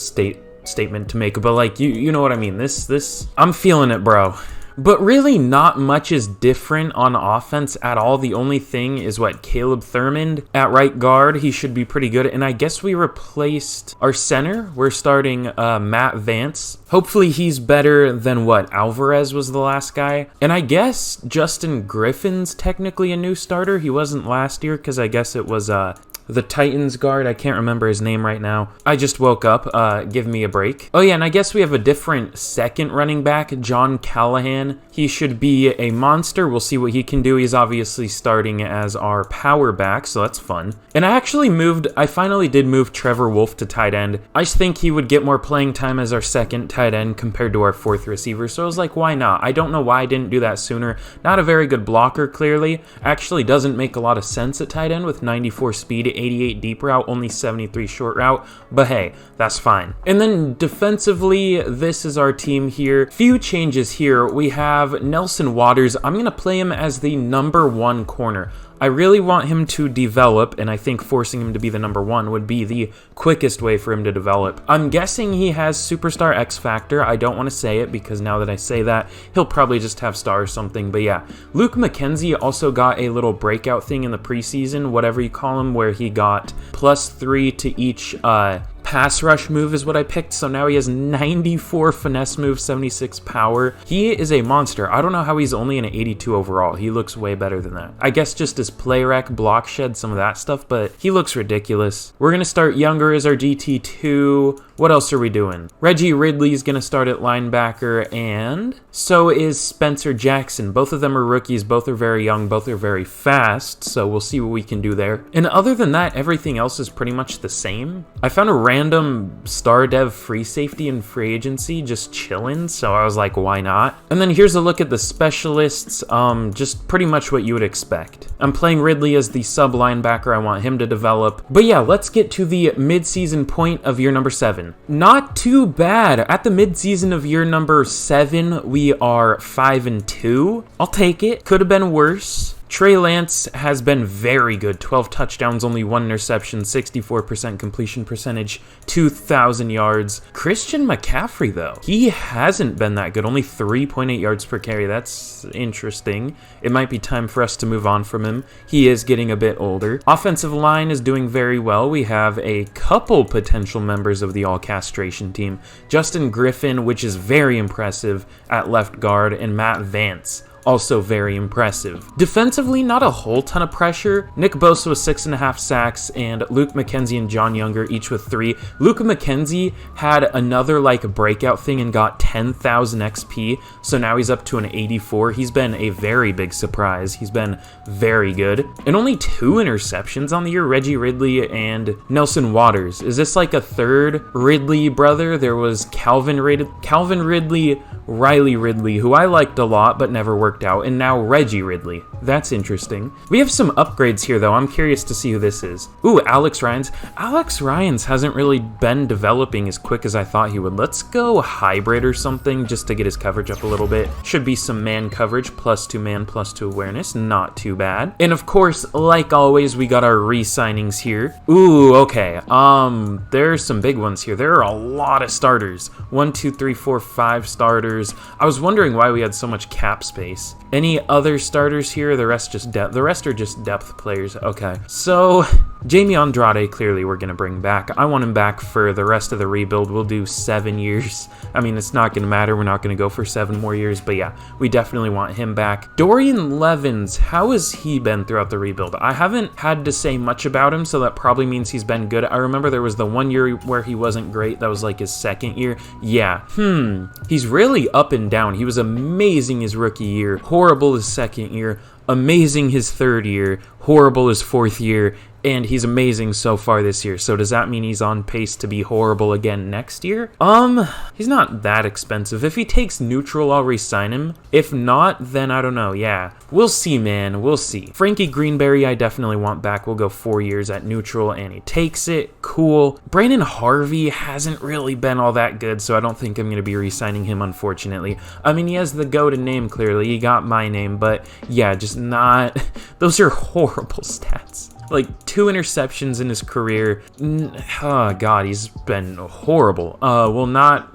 statement to make, but like, you know what I mean. This I'm feeling it, bro. But really not much is different on offense at all. The only thing is what, Caleb Thurmond at right guard. He should be pretty good. And I guess we replaced our center. We're starting Matt Vance. Hopefully he's better than what, Alvarez was the last guy. And I guess Justin Griffin's technically a new starter. He wasn't last year because I guess it was the Titans guard. I can't remember his name right now. I just woke up. Give me a break. Oh yeah, and I guess we have a different second running back, John Callahan. He should be a monster. We'll see what he can do. He's obviously starting as our power back, so that's fun. And I finally did move Trevor Wolf to tight end. I just think he would get more playing time as our second tight end compared to our fourth receiver, so I was like, why not? I don't know why I didn't do that sooner. Not a very good blocker, clearly. Actually doesn't make a lot of sense at tight end with 94 speed, 88 deep route, only 73 short route, but hey, that's fine. And then defensively, this is our team here. Few changes here. We have Nelson Waters. I'm going to play him as the number 1 corner. I really want him to develop, and I think forcing him to be the number 1 would be the quickest way for him to develop. I'm guessing he has Superstar X Factor. I don't want to say it because now that I say that, he'll probably just have star or something, but yeah. Luke McKenzie also got a little breakout thing in the preseason, whatever you call him, where he got +3 to each pass rush move is what I picked, so now he has 94 finesse move, 76 power. He is a monster. I don't know how he's only an 82 overall. He looks way better than that. I guess just his play rec, block shed, some of that stuff, but he looks ridiculous. We're going to start Younger as our DT2. What else are we doing? Reggie Ridley's going to start at linebacker, and so is Spencer Jackson. Both of them are rookies. Both are very young. Both are very fast, so we'll see what we can do there. And other than that, everything else is pretty much the same. I found a random star dev free safety in free agency just chilling, so I was like, why not? And then here's a look at the specialists, just pretty much what you would expect. I'm playing Ridley as the sub linebacker. I want him to develop. But yeah, let's get to the mid-season point of year number 7. Not too bad. At the mid-season of year number 7, we are 5-2. I'll take it. Could have been worse. Trey Lance has been very good. 12 touchdowns, only 1 interception, 64% completion percentage, 2,000 yards. Christian McCaffrey, though, he hasn't been that good. Only 3.8 yards per carry. That's interesting. It might be time for us to move on from him. He is getting a bit older. Offensive line is doing very well. We have a couple potential members of the all-castration team. Justin Griffin, which is very impressive at left guard, and Matt Vance, also very impressive. Defensively, not a whole ton of pressure. Nick Bosa with 6.5 sacks, and Luke McKenzie and John Younger each with 3. Luke McKenzie had another breakout thing and got 10,000 XP, so now he's up to an 84. He's been a very big surprise. He's been very good. And only 2 interceptions on the year, Reggie Ridley and Nelson Waters. Is this like a third Ridley brother? There was Calvin Ridley, Riley Ridley, who I liked a lot but never worked out, and now Reggie Ridley. That's interesting. We have some upgrades here, though. I'm curious to see who this is. Ooh, Alex Ryans. Alex Ryans hasn't really been developing as quick as I thought he would. Let's go hybrid or something just to get his coverage up a little bit. Should be some man coverage, +2 man, +2 awareness. Not too bad. And of course, like always, we got our re-signings here. Ooh, okay. There's some big ones here. There are a lot of starters. 1, 2, 3, 4, 5 starters. I was wondering why we had so much cap space. Any other starters here? The rest just depth. The rest are just depth players. Okay. So Jamie Andrade, clearly we're going to bring back. I want him back for the rest of the rebuild. We'll do 7 years. I mean, it's not going to matter. We're not going to go for 7 more years, but yeah, we definitely want him back. Dorian Levins, how has he been throughout the rebuild? I haven't had to say much about him, so that probably means he's been good. I remember there was the 1 year where he wasn't great. That was like his 2nd year. Yeah. He's really up and down. He was amazing his rookie year, horrible his 2nd year, amazing his 3rd year, horrible his 4th year, and he's amazing so far this year. So does that mean he's on pace to be horrible again next year? He's not that expensive. If he takes neutral, I'll re-sign him. If not, then I don't know. Yeah, we'll see, man. We'll see. Frankie Greenberry, I definitely want back. We'll go 4 years at neutral, and he takes it. Cool. Brandon Harvey hasn't really been all that good, so I don't think I'm going to be re-signing him, unfortunately. I mean, he has the GOAT name, clearly. He got my name, but yeah, just not... Those are horrible stats. Like 2 interceptions in his career. Oh god, he's been horrible.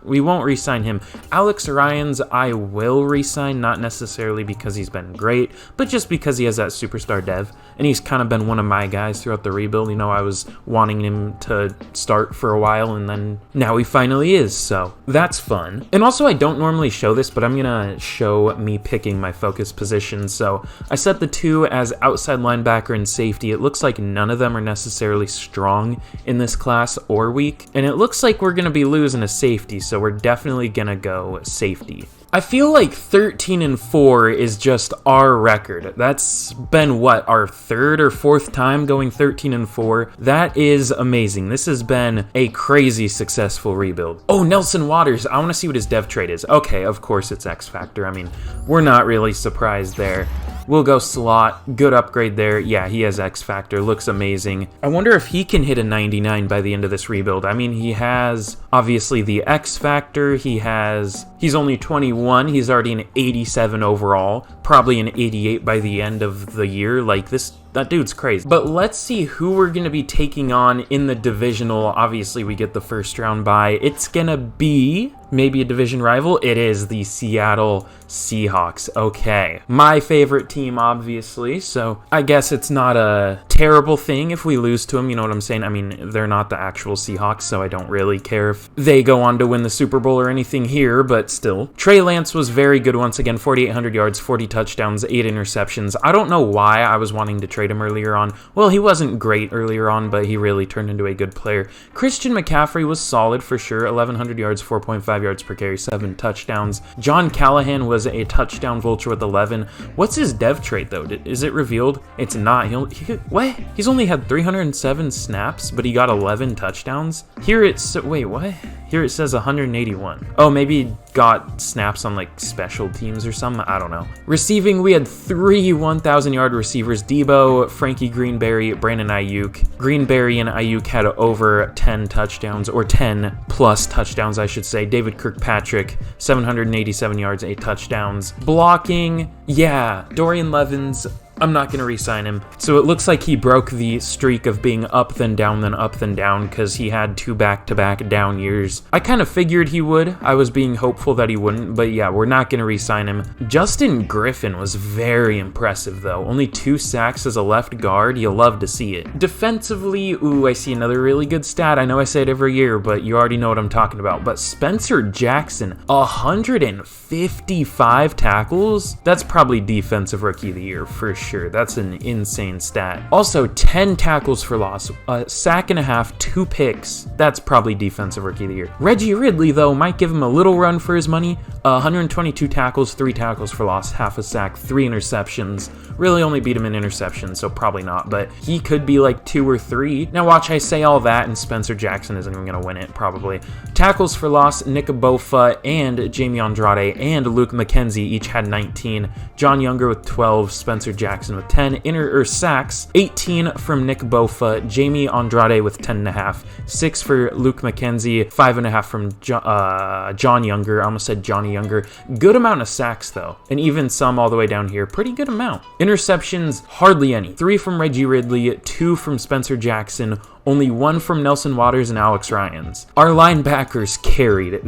We won't re-sign him. Alex Ryans, I will re-sign, not necessarily because he's been great, but just because he has that superstar dev, and he's kind of been one of my guys throughout the rebuild. You know, I was wanting him to start for a while, and then now he finally is, so that's fun. And also, I don't normally show this, but I'm gonna show me picking my focus position. So I set the 2 as outside linebacker and safety. It looks like like none of them are necessarily strong in this class or weak. And it looks like we're going to be losing a safety, so we're definitely going to go safety. I feel like 13-4 is just our record. That's been, what, our third or fourth time going 13-4? That is amazing. This has been a crazy successful rebuild. Oh, Nelson Waters. I want to see what his dev trait is. Okay, of course it's X Factor. I mean, we're not really surprised there. We'll go slot. Good upgrade there. Yeah, he has X Factor. Looks amazing. I wonder if he can hit a 99 by the end of this rebuild. I mean, he has, obviously, the X Factor. He's only 21. He's already an 87 overall. Probably an 88 by the end of the year. Like, that dude's crazy. But let's see who we're going to be taking on in the divisional. Obviously, we get the first round bye. It's going to be maybe a division rival. It is the Seattle Seahawks. Okay. My favorite team, obviously. So I guess it's not a terrible thing if we lose to them. You know what I'm saying? I mean, they're not the actual Seahawks, so I don't really care if they go on to win the Super Bowl or anything here, but still. Trey Lance was very good once again. 4,800 yards, 40 touchdowns, 8 interceptions. I don't know why I was wanting to trade him earlier on. Well, he wasn't great earlier on, but he really turned into a good player. Christian McCaffrey was solid for sure. 1,100 yards, 4.5 yards per carry, 7 touchdowns. John Callahan was a touchdown vulture with 11. What's his dev trait, though? Is it revealed? It's not. What? He's only had 307 snaps, but he got 11 touchdowns? Here it's... Wait, what? Here it says 181. Oh, maybe he got snaps on, like, special teams or something? I don't know. Receiving, we had 3 1,000-yard receivers. Debo, Frankie Greenberry, Brandon Ayuk. Greenberry and Ayuk had over 10 touchdowns, or 10-plus touchdowns, I should say. David Kirkpatrick, 787 yards, 8 touchdowns. Blocking, yeah, Dorian Levins, I'm not going to re-sign him. So it looks like he broke the streak of being up then down then up then down because he had 2 back-to-back down years. I kind of figured he would. I was being hopeful that he wouldn't, but yeah, we're not going to re-sign him. Justin Griffin was very impressive though. Only 2 sacks as a left guard. You love to see it. Defensively, ooh, I see another really good stat. I know I say it every year, but you already know what I'm talking about. But Spencer Jackson, 155 tackles? That's probably Defensive Rookie of the Year for sure. That's an insane stat. Also, 10 tackles for loss, a sack and a half, 2 picks. That's probably Defensive Rookie of the Year. Reggie Ridley, though, might give him a little run for his money. 122 tackles, 3 tackles for loss, half a sack, 3 interceptions. Really only beat him in interceptions, so probably not, but he could be like 2 or 3. Now watch, I say all that, and Spencer Jackson isn't even going to win it, probably. Tackles for loss, Nick Bosa and Jamie Andrade and Luke McKenzie each had 19. John Younger with 12, Spencer Jackson with 10. Sacks, 18 from Nick Bosa, Jamie Andrade with 10.5. 6 for Luke McKenzie, 5.5 from John Younger. I almost said Johnny Younger. Good amount of sacks, though, and even some all the way down here. Pretty good amount. Interceptions, hardly any. 3 from Reggie Ridley, 2 from Spencer Jackson, only 1 from Nelson Waters and Alex Ryans. Our linebackers carried.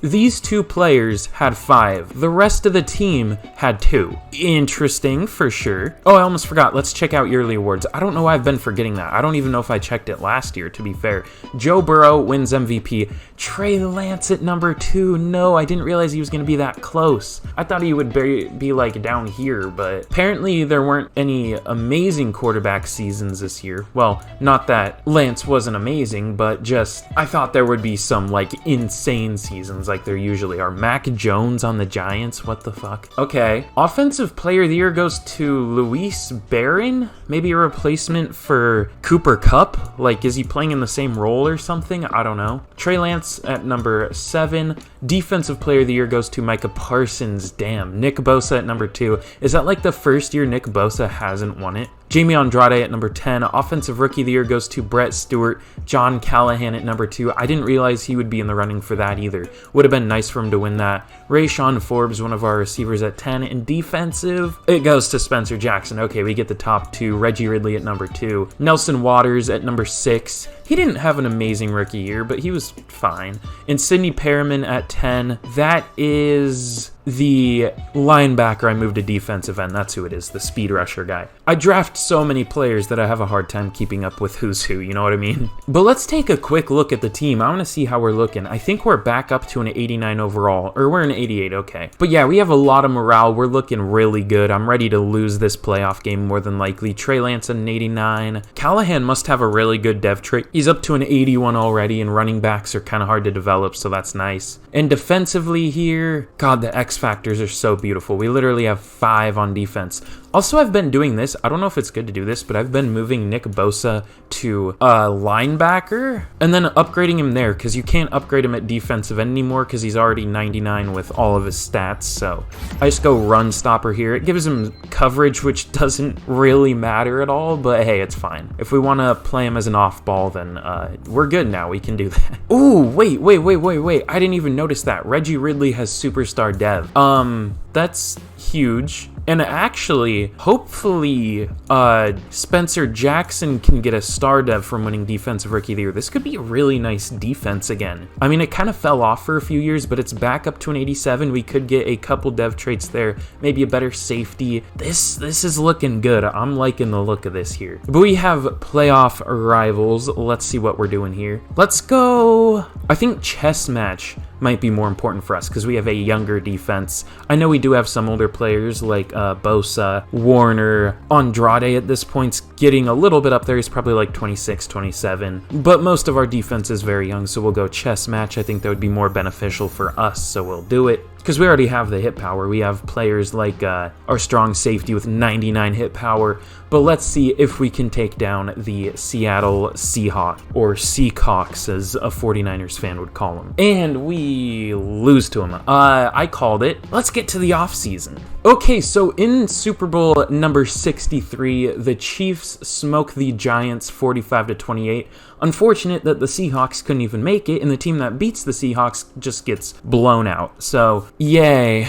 These 2 players had 5. The rest of the team had 2. Interesting, for sure. Oh, I almost forgot. Let's check out yearly awards. I don't know why I've been forgetting that. I don't even know if I checked it last year, to be fair. Joe Burrow wins MVP. Trey Lance at number 2. No, I didn't realize he was going to be that close. I thought he would be like down here, but apparently there weren't any amazing quarterback seasons this year. Well, not that Lance wasn't amazing, but just I thought there would be some like insane seasons like there usually are. Mac Jones on the Giants, what the fuck? Okay, Offensive Player of the Year goes to Luis Barron, maybe a replacement for Cooper Kupp. Like, is he playing in the same role or something? I don't know. Trey Lance at number 7. Defensive Player of the Year goes to Micah Parsons. Damn. Nick Bosa at number 2. Is that like the first year Nick Bosa hasn't won it? Jamie Andrade at number 10. Offensive Rookie of the Year goes to Brett Stewart. John Callahan at number 2. I didn't realize he would be in the running for that either. Would have been nice for him to win that. Rayshawn Forbes, one of our receivers, at 10. And defensive, it goes to Spencer Jackson. Okay, we get the top 2. Reggie Ridley at number 2. Nelson Waters at number 6. He didn't have an amazing rookie year, but he was fine. And Sidney Perriman at 10. That is the linebacker I moved to defensive end. That's who it is, the speed rusher guy. I draft so many players that I have a hard time keeping up with who's who, you know what I mean? But let's take a quick look at the team. I want to see how we're looking. I think we're back up to an 89 overall, or we're an 88, okay. But yeah, we have a lot of morale. We're looking really good. I'm ready to lose this playoff game more than likely. Trey Lance at an 89. Callahan must have a really good dev trait. He's up to an 81 already, and running backs are kind of hard to develop, so that's nice. And defensively here, God, the X factors are so beautiful. We literally have 5 on defense. Also, I've been doing this. I don't know if it's good to do this, but I've been moving Nick Bosa to linebacker and then upgrading him there because you can't upgrade him at defensive end anymore because he's already 99 with all of his stats. So I just go run stopper here. It gives him coverage, which doesn't really matter at all, but hey, it's fine. If we want to play him as an off ball, then we're good now. We can do that. Ooh, wait. I didn't even notice that. Reggie Ridley has superstar dev. That's huge. And actually, hopefully, Spencer Jackson can get a star dev from winning Defensive Rookie of the Year. This could be a really nice defense again. I mean, it kind of fell off for a few years, but it's back up to an 87. We could get a couple dev traits there, maybe a better safety. This is looking good. I'm liking the look of this here. But we have playoff rivals. Let's see what we're doing here. Let's go. I think chess match might be more important for us because we have a younger defense. I know we do have some older players like Bosa, Warner, Andrade at this point's getting a little bit up there. He's probably like 26, 27, but most of our defense is very young, so we'll go chess match. I think that would be more beneficial for us, so we'll do it. Because we already have the hit power. We have players like our strong safety with 99 hit power. But let's see if we can take down the Seattle Seahawks, or Seahawks as a 49ers fan would call them. And we lose to them. I called it. Let's get to the offseason. Okay, so in Super Bowl number 63, the Chiefs smoke the Giants 45-28. Unfortunate that the Seahawks couldn't even make it, and the team that beats the Seahawks just gets blown out. So, yay.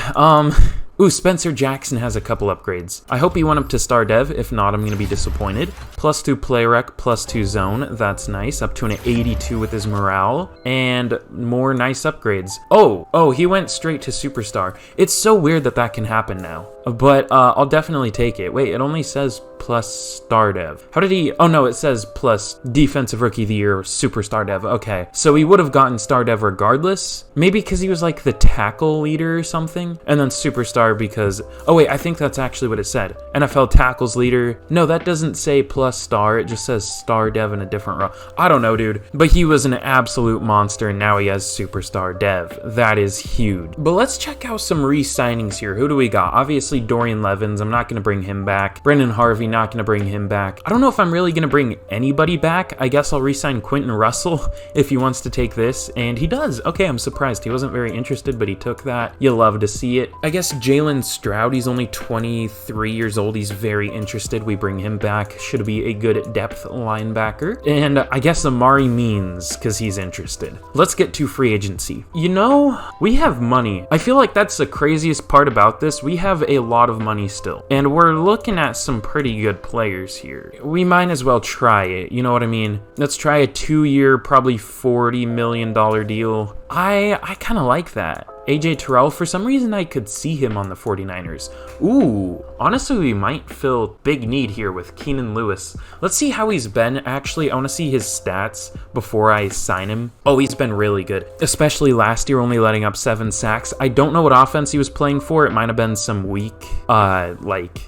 Ooh, Spencer Jackson has a couple upgrades. I hope he went up to Star Dev. If not, I'm going to be disappointed. +2 play rec, +2 zone. That's nice. Up to an 82 with his morale. And more nice upgrades. Oh, he went straight to Superstar. It's so weird that that can happen now. But I'll definitely take it. Wait, it only says plus Star Dev. How did he... Oh, no, it says plus Defensive Rookie of the Year, Superstar Dev. Okay, so he would have gotten Star Dev regardless. Maybe because he was like the tackle leader or something. And then Superstar because... Oh, wait, I think that's actually what it said. NFL tackles leader. No, that doesn't say plus Star. It just says Star Dev in a different row. I don't know, dude. But he was an absolute monster, and now he has Superstar Dev. That is huge. But let's check out some re-signings here. Who do we got? Obviously, Dorian Levins. I'm not going to bring him back. Brendan Harvey, not going to bring him back. I don't know if I'm really going to bring anybody back. I guess I'll re-sign Quentin Russell if he wants to take this, and he does. Okay, I'm surprised. He wasn't very interested, but he took that. You love to see it. I guess Jalen Stroud, he's only 23 years old. He's very interested. We bring him back. Should be a good depth linebacker. And I guess Amari Means, because he's interested. Let's get to free agency. You know, we have money. I feel like that's the craziest part about this. We have a lot of money still, and we're looking at some pretty good players here. We might as well try it, you know what I mean? Let's try a 2-year, probably $40 million deal. I kind of like that. AJ Terrell, for some reason I could see him on the 49ers. Ooh, honestly we might fill big need here with Keenan Lewis. Let's see how he's been. Actually, I want to see his stats before I sign him. Oh, he's been really good, especially last year, only letting up 7 sacks. I don't know what offense he was playing for. It might have been some weak, oh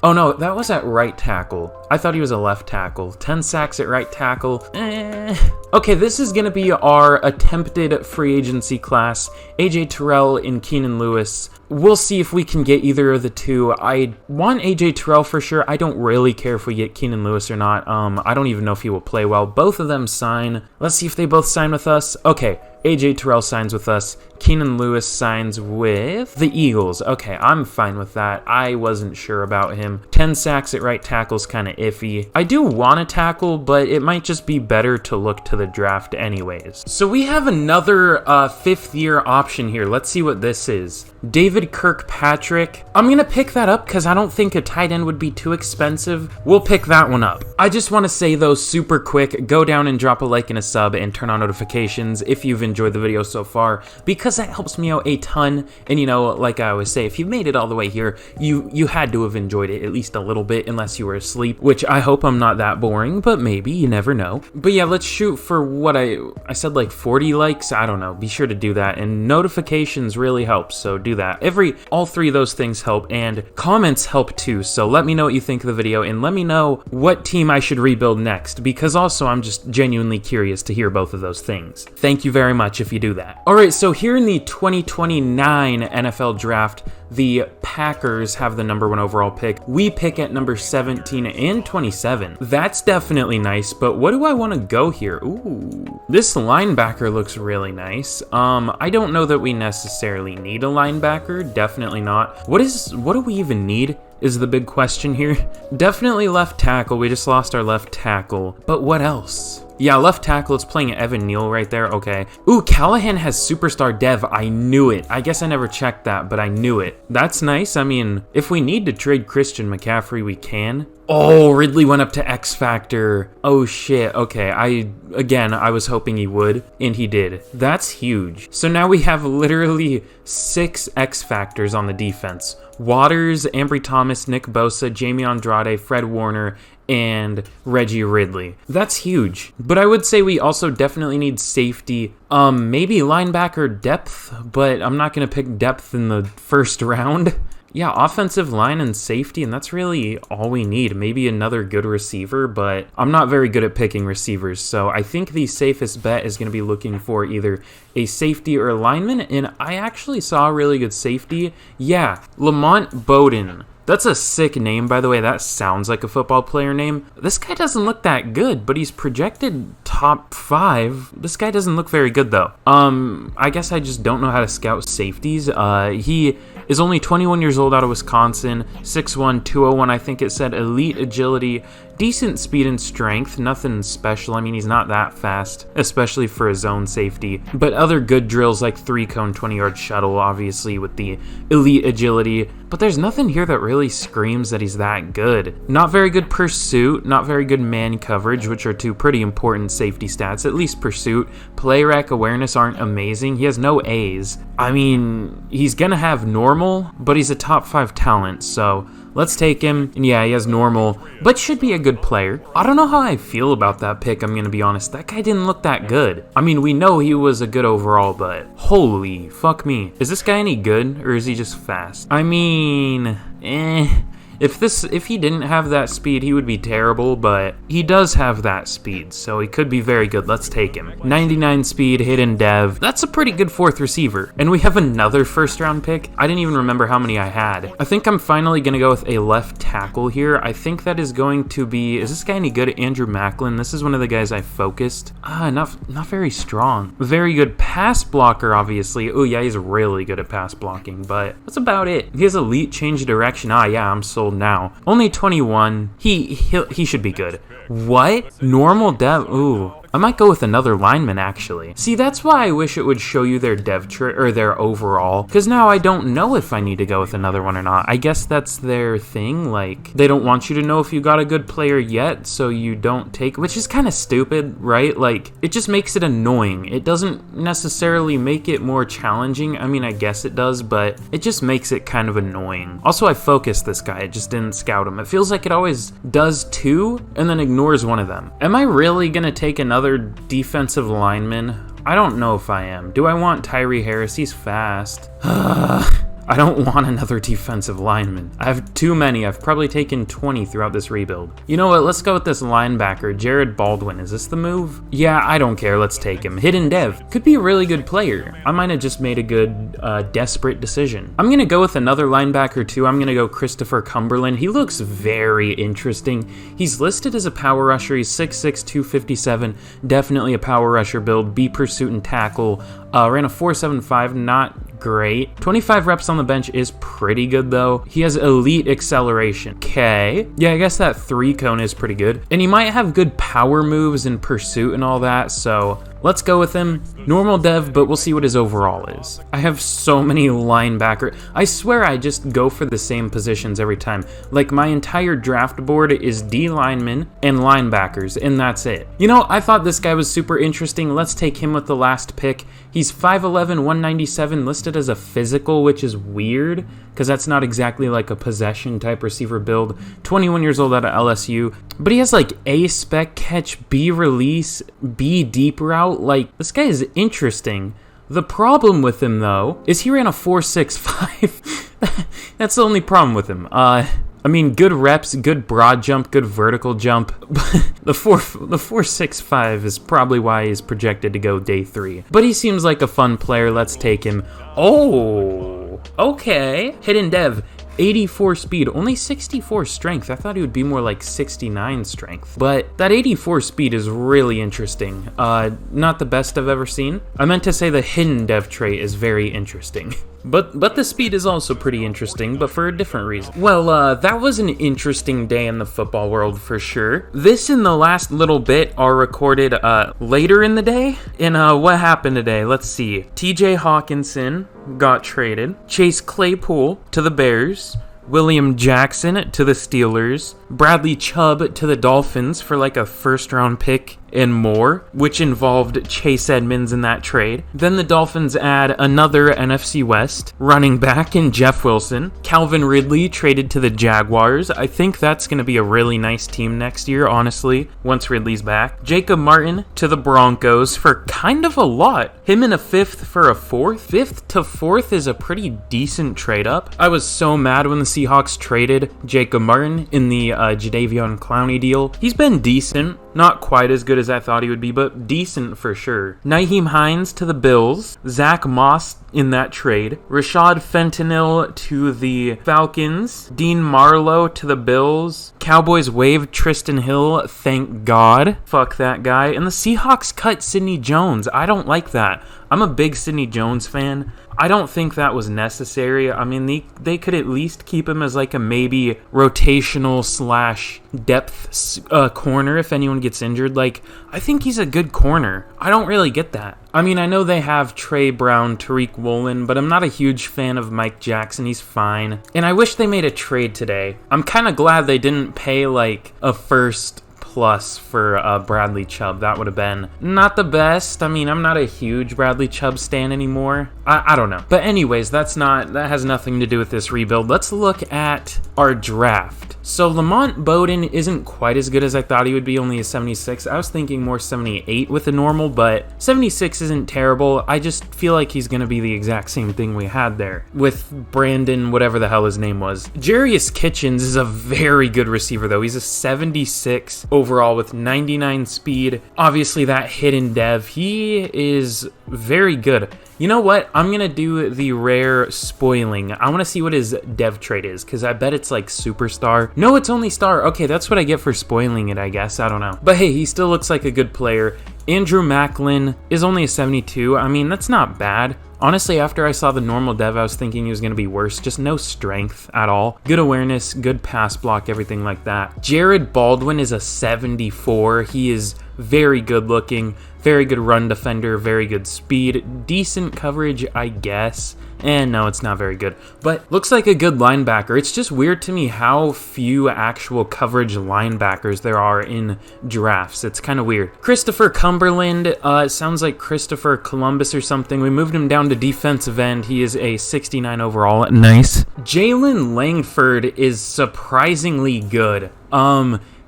no, that was at right tackle. I thought he was a left tackle. 10 sacks at right tackle. Okay, this is going to be our attempted free agency class. AJ Terrell and Keenan Lewis. We'll see if we can get either of the two. I want AJ Terrell for sure. I don't really care if we get Keenan Lewis or not. I don't even know if he will play well. Both of them sign. Let's see if they both sign with us. Okay, AJ Terrell signs with us. Keenan Lewis signs with the Eagles. Okay, I'm fine with that. I wasn't sure about him. 10 sacks at right tackle's kind of iffy. I do want to tackle, but it might just be better to look to the draft anyways. So we have another 5th year option here. Let's see what this is. David Kirkpatrick. I'm going to pick that up because I don't think a tight end would be too expensive. We'll pick that one up. I just want to say, though, super quick, go down and drop a like and a sub and turn on notifications if you've enjoyed the video so far, because that helps me out a ton. And, you know, like I always say, if you've made it all the way here, you had to have enjoyed it at least a little bit, unless you were asleep, which I hope I'm not that boring, but maybe, you never know. But yeah, let's shoot for what I said, like 40 likes. I don't know. Be sure to do that. And notifications really help, so do that. All three of those things help, and comments help too. So let me know what you think of the video, and let me know what team I should rebuild next, because also I'm just genuinely curious to hear both of those things. Thank you very much if you do that. All right, so here in the 2029 NFL draft, the Packers have the #1 overall pick. We pick at number 17 and 27. That's definitely nice, but what do I want to go here? Ooh, this linebacker looks really nice. I don't know that we necessarily need a linebacker. Definitely not. What do we even need is the big question here. Definitely left tackle. We just lost our left tackle, but what else? Yeah, left tackle, it's playing Evan Neal right there. Okay. Ooh, Callahan has superstar dev. I knew it. I guess I never checked that, but I knew it. That's nice. I mean, if we need to trade Christian McCaffrey, we can. Oh, Ridley went up to X Factor. Oh shit. Okay, I was hoping he would, and he did. That's huge. So now we have literally 6 X Factors on the defense. Waters, Ambry Thomas, Nick Bosa, Jamie Andrade, Fred Warner, and Reggie Ridley. That's huge. But I would say we also definitely need safety. Maybe linebacker depth, but I'm not going to pick depth in the first round. Yeah, offensive line and safety, and that's really all we need. Maybe another good receiver, but I'm not very good at picking receivers, so I think the safest bet is going to be looking for either a safety or a lineman, and I actually saw a really good safety. Yeah, Lamont Bowden. That's a sick name, by the way. That sounds like a football player name. This guy doesn't look that good, but he's projected top 5. This guy doesn't look very good, though. I guess I just don't know how to scout safeties. He is only 21 years old, out of Wisconsin, 6'1", 201, I think it said, elite agility, decent speed and strength, nothing special. I mean, he's not that fast, especially for a zone safety, but other good drills like 3-cone, 20-yard shuttle, obviously, with the elite agility. But there's nothing here that really screams that he's that good. Not very good pursuit, not very good man coverage, which are 2 pretty important safety stats, at least pursuit. Play rec, awareness aren't amazing. He has no A's. I mean, he's gonna have normal, but he's a top 5 talent, so let's take him. And yeah, he has normal, but should be a good player. I don't know how I feel about that pick, I'm gonna be honest. That guy didn't look that good. I mean, we know he was a good overall, but holy fuck me. Is this guy any good, or is he just fast? I mean, If he didn't have that speed, he would be terrible, but he does have that speed, so he could be very good. Let's take him. 99 speed, hidden dev. That's a pretty good 4th receiver. And we have another first-round pick. I didn't even remember how many I had. I think I'm finally going to go with a left tackle here. I think that is going to be... Is this guy any good? Andrew Macklin. This is one of the guys I focused. Not very strong. Very good pass blocker, obviously. Oh, yeah, he's really good at pass blocking, but that's about it. He has elite change of direction. Yeah, I'm sold now. Only 21. He should be good. What? Normal dev? Ooh. I might go with another lineman, actually. See, that's why I wish it would show you their dev or their overall, because now I don't know if I need to go with another one or not. I guess that's their thing. Like, they don't want you to know if you got a good player yet, so you don't take, which is kind of stupid, right? Like, it just makes it annoying. It doesn't necessarily make it more challenging. I mean, I guess it does, but it just makes it kind of annoying. Also, I focused this guy. I just didn't scout him. It feels like it always does 2 and then ignores one of them. Am I really gonna take another defensive lineman? I don't know if I am. Do I want Tyree Harris? He's fast. I don't want another defensive lineman. I have too many. I've probably taken 20 throughout this rebuild. You know what? Let's go with this linebacker, Jared Baldwin. Is this the move? Yeah, I don't care. Let's take him. Hidden dev. Could be a really good player. I might have just made a good, desperate decision. I'm going to go with another linebacker, too. I'm going to go Christopher Cumberland. He looks very interesting. He's listed as a power rusher. He's 6'6", 257. Definitely a power rusher build. B pursuit and tackle. Ran a 4.75. Not great. 25 reps on the bench is pretty good, though. He has elite acceleration. Okay. Yeah, I guess that 3-cone is pretty good. And he might have good power moves and pursuit and all that, so let's go with him. Normal dev, but we'll see what his overall is. I have so many linebacker. I swear I just go for the same positions every time. Like, my entire draft board is D linemen and linebackers, and that's it. You know, I thought this guy was super interesting. Let's take him with the last pick. He's 5'11", 197, listed as a physical, which is weird, because that's not exactly like a possession type receiver build. 21 years old out of LSU, but he has like A spec catch, B release, B deep route. Like, this guy is interesting. The problem with him, though, is he ran a 4.65. That's the only problem with him. I mean, good reps, good broad jump, good vertical jump. The 4.65 is probably why he's projected to go day 3. But he seems like a fun player. Let's take him. Oh, okay. Hidden dev. 84 speed, only 64 strength. I thought he would be more like 69 strength. But that 84 speed is really interesting. Not the best I've ever seen. I meant to say the hidden dev trait is very interesting. But the speed is also pretty interesting, but for a different reason. Well, that was an interesting day in the football world for sure. This and the last little bit are recorded later in the day. And what happened today? Let's see. TJ Hawkinson got traded. Chase Claypool to the Bears. William Jackson to the Steelers. Bradley Chubb to the Dolphins for like a first-round pick and more, which involved Chase Edmonds in that trade. Then the Dolphins add another NFC West running back in Jeff Wilson. Calvin Ridley traded to the Jaguars. I think that's going to be a really nice team next year, honestly, once Ridley's back. Jacob Martin to the Broncos for kind of a lot. Him in a 5th for a 4th. 5th to 4th is a pretty decent trade up. I was so mad when the Seahawks traded Jacob Martin in the Jadeveon Clowney deal. He's been decent. Not quite as good as I thought he would be, but decent for sure. Nyheim Hines to the Bills. Zach Moss in that trade. Rashad Fentanyl to the Falcons. Dean Marlowe to the Bills. Cowboys waived Tristan Hill, thank God. Fuck that guy. And the Seahawks cut Sidney Jones. I don't like that. I'm a big Sidney Jones fan. I don't think that was necessary. I mean, they could at least keep him as like a maybe rotational / depth corner if anyone gets injured. Like, I think he's a good corner. I don't really get that. I mean, I know they have Trey Brown, Tariq Woolen, but I'm not a huge fan of Mike Jackson. He's fine. And I wish they made a trade today. I'm kind of glad they didn't pay like a first plus for Bradley Chubb. That would have been not the best. I mean, I'm not a huge Bradley Chubb stan anymore. I don't know. But anyways, that has nothing to do with this rebuild. Let's look at our draft. So Lamont Bowden isn't quite as good as I thought he would be, only a 76. I was thinking more 78 with a normal, but 76 isn't terrible. I just feel like he's going to be the exact same thing we had there with Brandon, whatever the hell his name was. Jarius Kitchens is a very good receiver, though. He's a 76 overall with 99 speed. Obviously, that hidden dev, he is very good. You know what? I'm going to do the rare spoiling. I want to see what his dev trait is, because I bet it's like superstar. No, it's only star. Okay, that's what I get for spoiling it, I guess. I don't know. But hey, he still looks like a good player. Andrew Macklin is only a 72. I mean, that's not bad. Honestly, after I saw the normal dev, I was thinking he was going to be worse. Just no strength at all. Good awareness, good pass block, everything like that. Jared Baldwin is a 74. He is very good looking, very good run defender, very good speed, decent coverage, I guess. And no, it's not very good, but looks like a good linebacker. It's just weird to me how few actual coverage linebackers there are in drafts. It's kind of weird. Christopher Cumberland, it sounds like Christopher Columbus or something. We moved him down to defensive end. He is a 69 overall. Nice. Jalen Langford is surprisingly good.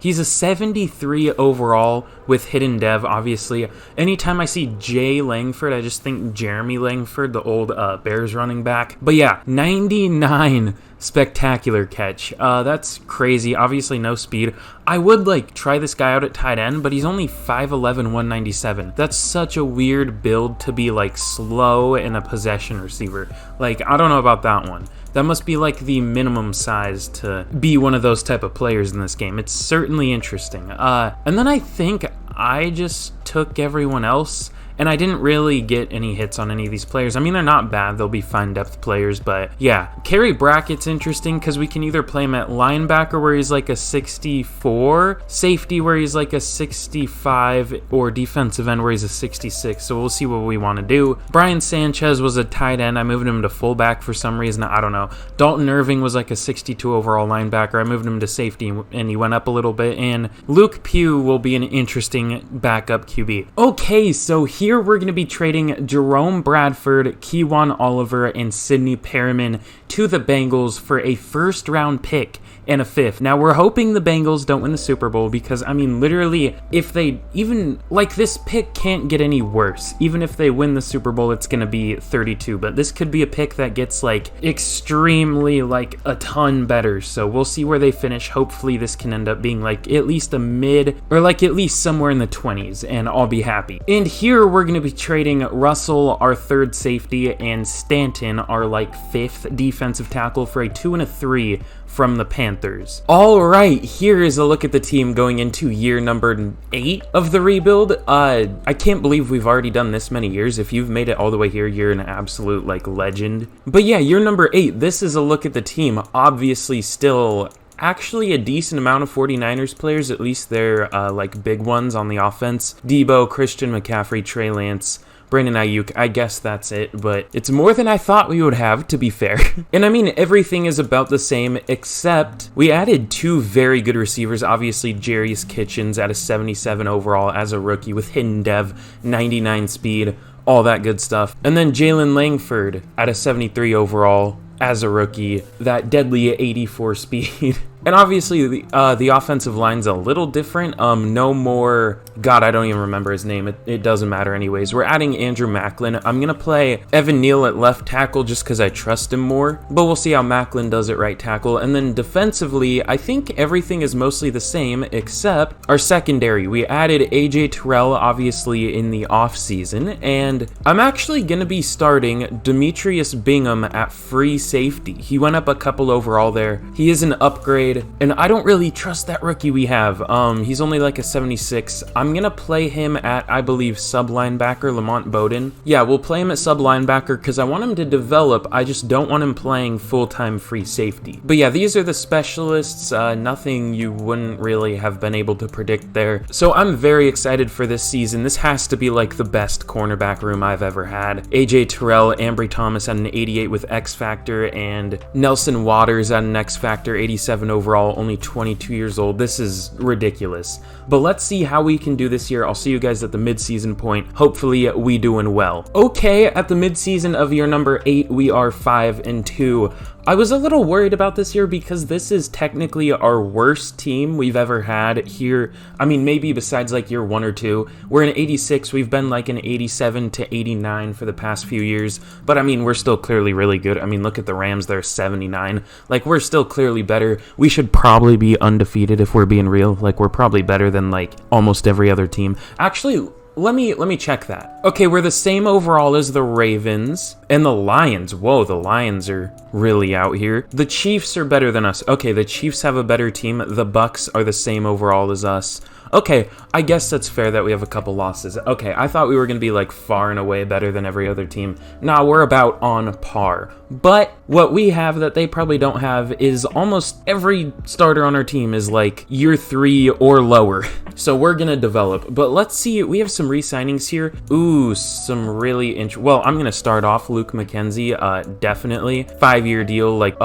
He's a 73 overall with hidden dev, obviously. Anytime I see Jay Langford, I just think Jeremy Langford, the old Bears running back. But yeah, 99 spectacular catch. That's crazy. Obviously no speed. I would like try this guy out at tight end, but he's only 5'11", 197. That's such a weird build to be like slow and a possession receiver. Like, I don't know about that one. That must be like the minimum size to be one of those type of players in this game. It's certainly interesting. And then I think I just took everyone else and I didn't really get any hits on any of these players. I mean, they're not bad. They'll be fine depth players, but yeah. Carry bracket's interesting because we can either play him at linebacker where he's like a 64, safety where he's like a 65, or defensive end where he's a 66. So we'll see what we want to do. Brian Sanchez was a tight end. I moved him to fullback for some reason. I don't know. Dalton Irving was like a 62 overall linebacker. I moved him to safety and he went up a little bit. And Luke Pugh will be an interesting backup QB. Okay, so here we're going to be trading Jerome Bradford, Kewan Oliver, and Sidney Perriman to the Bengals for a first-round pick and a fifth. Now, we're hoping the Bengals don't win the Super Bowl because, I mean, literally, if they even, like, this pick can't get any worse. Even if they win the Super Bowl, it's going to be 32, but this could be a pick that gets, like, extremely, like, a ton better. So we'll see where they finish. Hopefully, this can end up being, like, at least a mid, or, like, at least somewhere in the 20s, and I'll be happy. And here, we're going to be trading Russell, our third safety, and Stanton, our, like, fifth defensive tackle, for a 2 and a 3 from the Panthers. All right, here is a look at the team going into year number 8 of the rebuild. I can't believe we've already done this many years. If you've made it all the way here, you're an absolute, like, legend. But yeah, year number 8, this is a look at the team. Obviously still actually a decent amount of 49ers players, at least they're like big ones on the offense. Debo, Christian McCaffrey, Trey Lance, Brandon Ayuk, I guess that's it, but it's more than I thought we would have, to be fair. And I mean, everything is about the same, except we added 2 very good receivers. Obviously, Jarius Kitchens at a 77 overall as a rookie with hidden dev, 99 speed, all that good stuff. And then Jalen Langford at a 73 overall as a rookie, that deadly 84 speed. And obviously, the offensive line's a little different. No more... God, I don't even remember his name. It doesn't matter anyways. We're adding Andrew Macklin. I'm going to play Evan Neal at left tackle just because I trust him more. But we'll see how Macklin does at right tackle. And then defensively, I think everything is mostly the same except our secondary. We added AJ Terrell, obviously, in the offseason. And I'm actually going to be starting Demetrius Bingham at free safety. He went up a couple overall there. He is an upgrade. And I don't really trust that rookie we have. He's only like a 76. I'm going to play him at, I believe, sub-linebacker, Lamont Bowden. Yeah, we'll play him at sub-linebacker because I want him to develop. I just don't want him playing full-time free safety. But yeah, these are the specialists. Nothing you wouldn't really have been able to predict there. So I'm very excited for this season. This has to be like the best cornerback room I've ever had. AJ Terrell, Ambry Thomas at an 88 with X Factor, and Nelson Waters at an X Factor, 87 overall, only 22 years old. This is ridiculous. But let's see how we can do this year. I'll see you guys at the mid-season point. Hopefully we doing well. Okay, at the mid-season of year number 8, we are 5-2. I was a little worried about this year because this is technically our worst team we've ever had here. I mean, maybe besides like year 1 or 2. We're an 86. We've been like an 87 to 89 for the past few years. But I mean, we're still clearly really good. I mean, look at the Rams. They're 79. Like, we're still clearly better. We should probably be undefeated if we're being real. Like, we're probably better than like almost every other team. Actually, let me check that. Okay, we're the same overall as the Ravens and the Lions. Whoa, the Lions are really out here. The Chiefs are better than us. Okay, the Chiefs have a better team. The Bucks are the same overall as us. Okay, I guess that's fair that we have a couple losses. Okay, I thought we were going to be like far and away better than every other team. Nah, we're about on par. But what we have that they probably don't have is almost every starter on our team is like year 3 or lower. So we're going to develop. But let's see, we have some re-signings here. Ooh, some really interesting. Well, I'm going to start off Luke McKenzie, definitely. 5-year deal, like,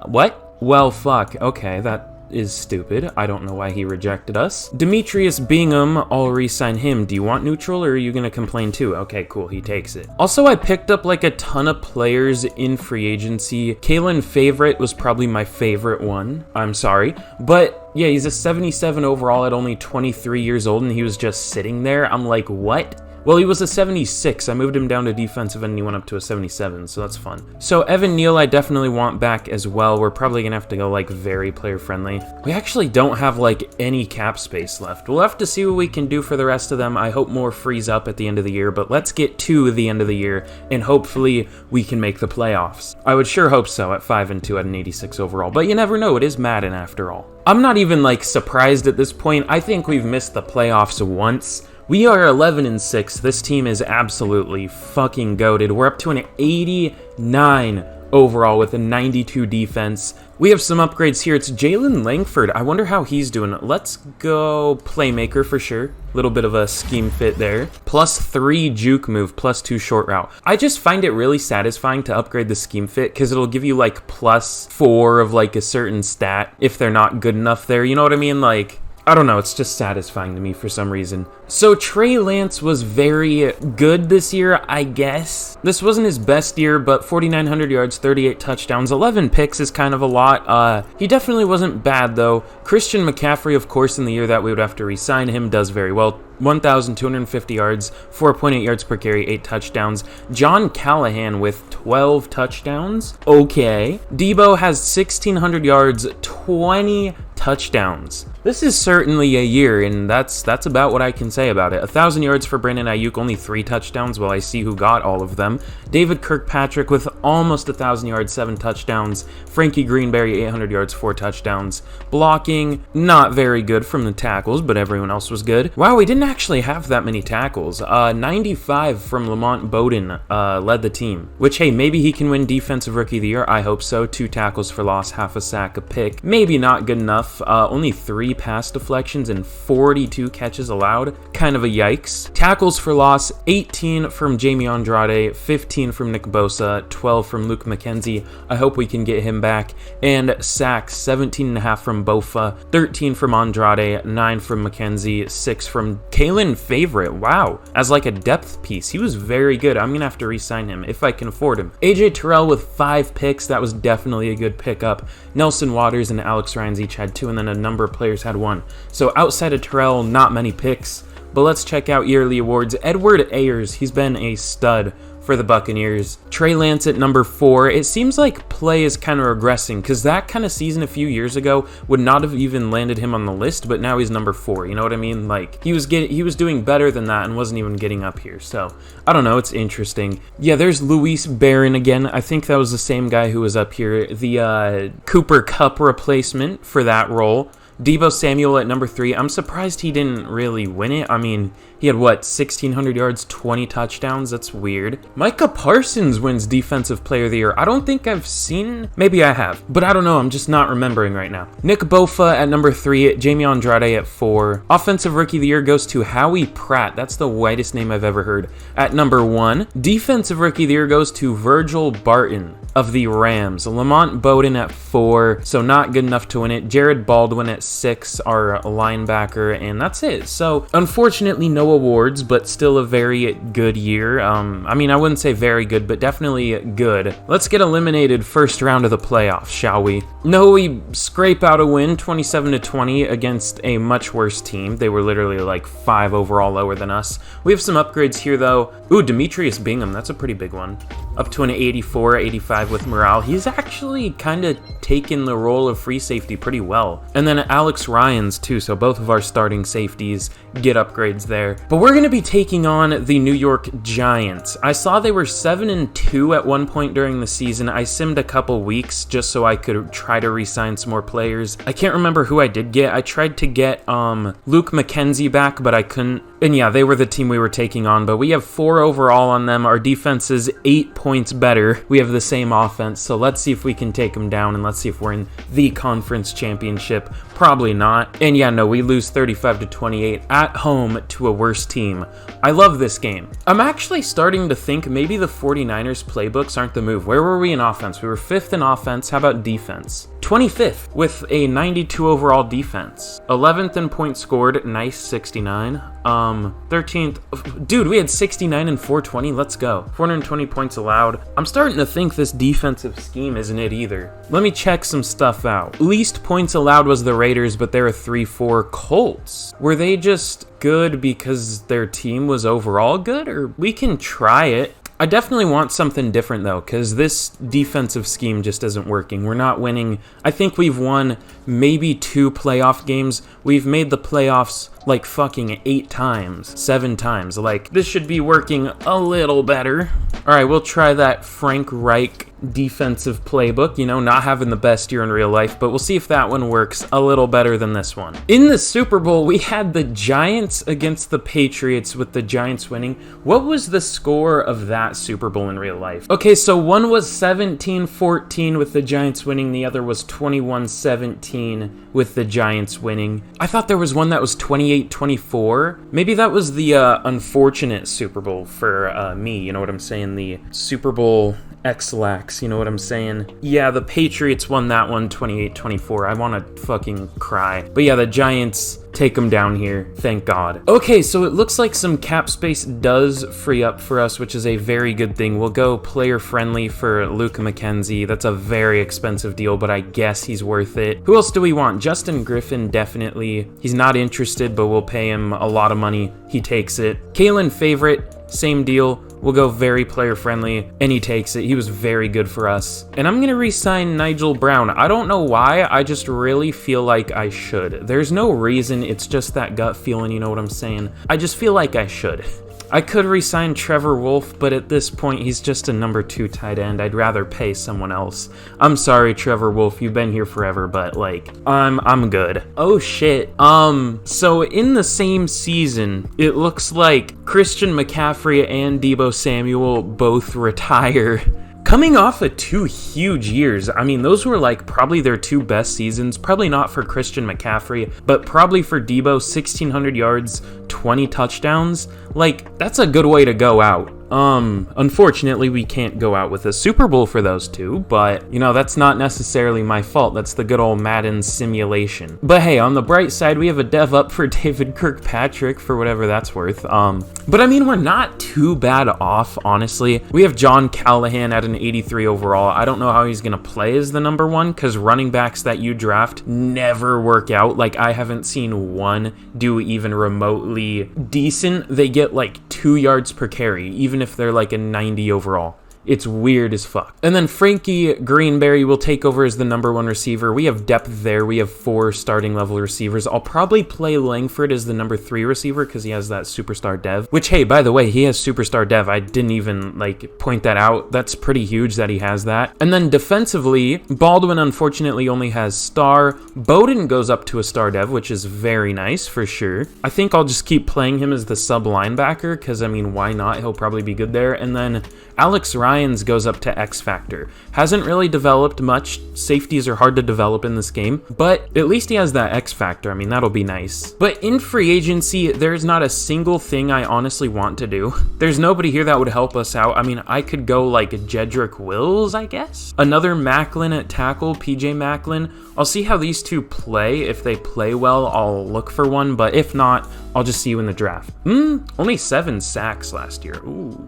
what? Well, fuck, okay, that is stupid. I don't know why he rejected us. Demetrius Bingham, I'll re-sign him. Do you want neutral or are you gonna complain too? Okay, cool, he takes it. Also, I picked up like a ton of players in free agency. Kalen Favorite was probably my favorite one. I'm sorry, but yeah, he's a 77 overall at only 23 years old and he was just sitting there. I'm like, what? Well, he was a 76. I moved him down to defensive and he went up to a 77, so that's fun. So Evan Neal, I definitely want back as well. We're probably going to have to go, like, very player-friendly. We actually don't have, like, any cap space left. We'll have to see what we can do for the rest of them. I hope more frees up at the end of the year, but let's get to the end of the year, and hopefully we can make the playoffs. I would sure hope so at 5-2 at an 86 overall, but you never know. It is Madden after all. I'm not even, like, surprised at this point. I think we've missed the playoffs once, We are 11-6. This team is absolutely fucking goated. We're up to an 89 overall with a 92 defense. We have some upgrades here. It's Jalen Langford. I wonder how he's doing. Let's go playmaker for sure. Little bit of a scheme fit there. +3 juke move, +2 short route. I just find it really satisfying to upgrade the scheme fit because it'll give you like +4 of like a certain stat if they're not good enough there. You know what I mean? Like, I don't know, it's just satisfying to me for some reason. So Trey Lance was very good this year, I guess. This wasn't his best year, but 4,900 yards, 38 touchdowns, 11 picks is kind of a lot. He definitely wasn't bad though. Christian McCaffrey, of course, in the year that we would have to re-sign him, does very well. 1,250 yards, 4.8 yards per carry, 8 touchdowns. John Callahan with 12 touchdowns. Okay. Debo has 1,600 yards, 20 touchdowns. This is certainly a year, and that's about what I can say about it. 1,000 yards for Brandon Ayuk, only 3 touchdowns. Well, I see who got all of them. David Kirkpatrick with almost 1,000 yards, 7 touchdowns. Frankie Greenberry, 800 yards, 4 touchdowns. Blocking, not very good from the tackles, but everyone else was good. Wow, we didn't actually have that many tackles. 95 from Lamont Bowden led the team, which, hey, maybe he can win Defensive Rookie of the Year. I hope so. 2 tackles for loss, half a sack, a pick. Maybe not good enough. Only 3 pass deflections and 42 catches allowed. Kind of a yikes. Tackles for loss, 18 from Jamie Andrade, 15 from Nick Bosa, 12 from Luke McKenzie. I hope we can get him back. And sacks, 17.5 from Bofa, 13 from Andrade, 9 from McKenzie, 6 from Kalen Favorite. Wow. As like a depth piece. He was very good. I'm going to have to re-sign him if I can afford him. AJ Terrell with 5 picks. That was definitely a good pickup. Nelson Waters and Alex Rhines each had 2, and then a number of players had 1. So outside of Terrell, not many picks. But let's check out yearly awards. Edward Ayers, he's been a stud for the Buccaneers. Trey Lance at number 4. It seems like play is kind of regressing because that kind of season a few years ago would not have even landed him on the list, but now he's number 4. You know what I mean? Like he was doing better than that and wasn't even getting up here. So I don't know. It's interesting. Yeah, there's Luis Barron again. I think that was the same guy who was up here, the Cooper Kupp replacement for that role. Debo Samuel at number 3. I'm surprised he didn't really win it. I mean, he had, 1,600 yards, 20 touchdowns? That's weird. Micah Parsons wins Defensive Player of the Year. I don't think I've seen... Maybe I have, but I don't know. I'm just not remembering right now. Nick Bofa at number 3. Jamie Andrade at 4. Offensive Rookie of the Year goes to Howie Pratt. That's the whitest name I've ever heard. At number 1. Defensive Rookie of the Year goes to Virgil Barton of the Rams. Lamont Bowden at 4, so not good enough to win it. Jared Baldwin at 6, our linebacker, and that's it. So unfortunately no awards, but still a very good year. I mean, I wouldn't say very good, but definitely good. Let's get eliminated first round of the playoffs, shall we? No, we scrape out a win, 27-20 against a much worse team. They were literally like 5 overall lower than us. We have some upgrades here though. Ooh, Demetrius Bingham, that's a pretty big one. Up to an 84, 85 with morale. He's actually kind of taken the role of free safety pretty well. And then Alex Rhines too, so both of our starting safeties get upgrades there. But we're going to be taking on the New York Giants. I saw they were 7-2 at one point during the season. I simmed a couple weeks just so I could try to re-sign some more players. I can't remember who I did get. I tried to get Luke McKenzie back, but I couldn't. And yeah, they were the team we were taking on, but we have 4 overall on them. Our defense is 8 points better. We have the same offense, so let's see if we can take them down, and let's see if we're in the conference championship. Probably not. And yeah, no, we lose 35-28 at home to a worse team. I love this game. I'm actually starting to think maybe the 49ers playbooks aren't the move. Where were we in offense? We were 5th in offense. How about defense? 25th with a 92 overall defense. 11th in points scored. Nice, 69. 13th. Dude, we had 69 and 420. Let's go. 420 points allowed. I'm starting to think this defensive scheme isn't it either. Let me check some stuff out. Least points allowed was the Raiders, but they're a 3-4. Colts. Were they just good because their team was overall good? Or we can try it. I definitely want something different though, because this defensive scheme just isn't working. We're not winning. I think we've won maybe 2 playoff games. We've made the playoffs like fucking 8 times, 7 times. Like, this should be working a little better. All right, we'll try that Frank Reich defensive playbook, you know, not having the best year in real life, but we'll see if that one works a little better than this one. In the Super Bowl, we had the Giants against the Patriots, with the Giants winning. What was the score of that Super Bowl in real life? Okay, so one was 17-14 with the Giants winning, the other was 21-17 with the Giants winning. I thought there was one that was 28-24. Maybe that was the unfortunate Super Bowl for me, you know what I'm saying? The Super Bowl X-Lax, you know what I'm saying? Yeah, the Patriots won that one 28-24. I want to fucking cry. But yeah, the Giants take them down here, thank God. Okay, so it looks like some cap space does free up for us, which is a very good thing. We'll go player friendly for Luka McKenzie. That's a very expensive deal, but I guess he's worth it. Who else do we want? Justin Griffin, definitely. He's not interested, but we'll pay him a lot of money. He takes it. Kalen Favorite, same deal. We'll go very player friendly, and he takes it. He was very good for us. And I'm gonna re-sign Nigel Brown. I don't know why, I just really feel like I should. There's no reason, it's just that gut feeling, you know what I'm saying? I just feel like I should. I could re-sign Trevor Wolf, but at this point, he's just a number 2 tight end. I'd rather pay someone else. I'm sorry, Trevor Wolf, you've been here forever, but like, I'm good. Oh shit. So in the same season, it looks like Christian McCaffrey and Deebo Samuel both retire. Coming off of 2 huge years, I mean, those were like probably their 2 best seasons. Probably not for Christian McCaffrey, but probably for Deebo, 1,600 yards, 20 touchdowns. Like, that's a good way to go out. Unfortunately, we can't go out with a Super Bowl for those 2, but, you know, that's not necessarily my fault. That's the good old Madden simulation. But hey, on the bright side, we have a dev up for David Kirkpatrick, for whatever that's worth. But I mean, we're not too bad off, honestly. We have John Callahan at an 83 overall. I don't know how he's gonna play as the number 1, because running backs that you draft never work out. Like, I haven't seen one do even remotely decent. They get like 2 yards per carry, even if they're like a 90 overall. It's weird as fuck. And then Frankie Greenberry will take over as the number 1 receiver. We have depth there. We have 4 starting level receivers. I'll probably play Langford as the number 3 receiver because he has that superstar dev. Which, hey, by the way, he has superstar dev. I didn't even like point that out. That's pretty huge that he has that. And then defensively, Baldwin unfortunately only has star. Bowden goes up to a star dev, which is very nice for sure. I think I'll just keep playing him as the sub linebacker because, I mean, why not? He'll probably be good there. And then Alex Ryans goes up to X Factor. Hasn't really developed much. Safeties are hard to develop in this game, but at least he has that X Factor. I mean, that'll be nice. But in free agency, there's not a single thing I honestly want to do. There's nobody here that would help us out. I mean, I could go like Jedrick Wills, I guess. Another Macklin at tackle, PJ Macklin. I'll see how these 2 play. If they play well, I'll look for one, but if not, I'll just see you in the draft. Only 7 sacks last year. Ooh.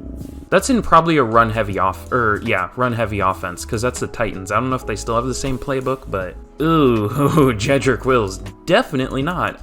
That's in probably a run-heavy run-heavy offense, because that's the Titans. I don't know if they still have the same playbook, but ooh, Jedrick Wills, definitely not.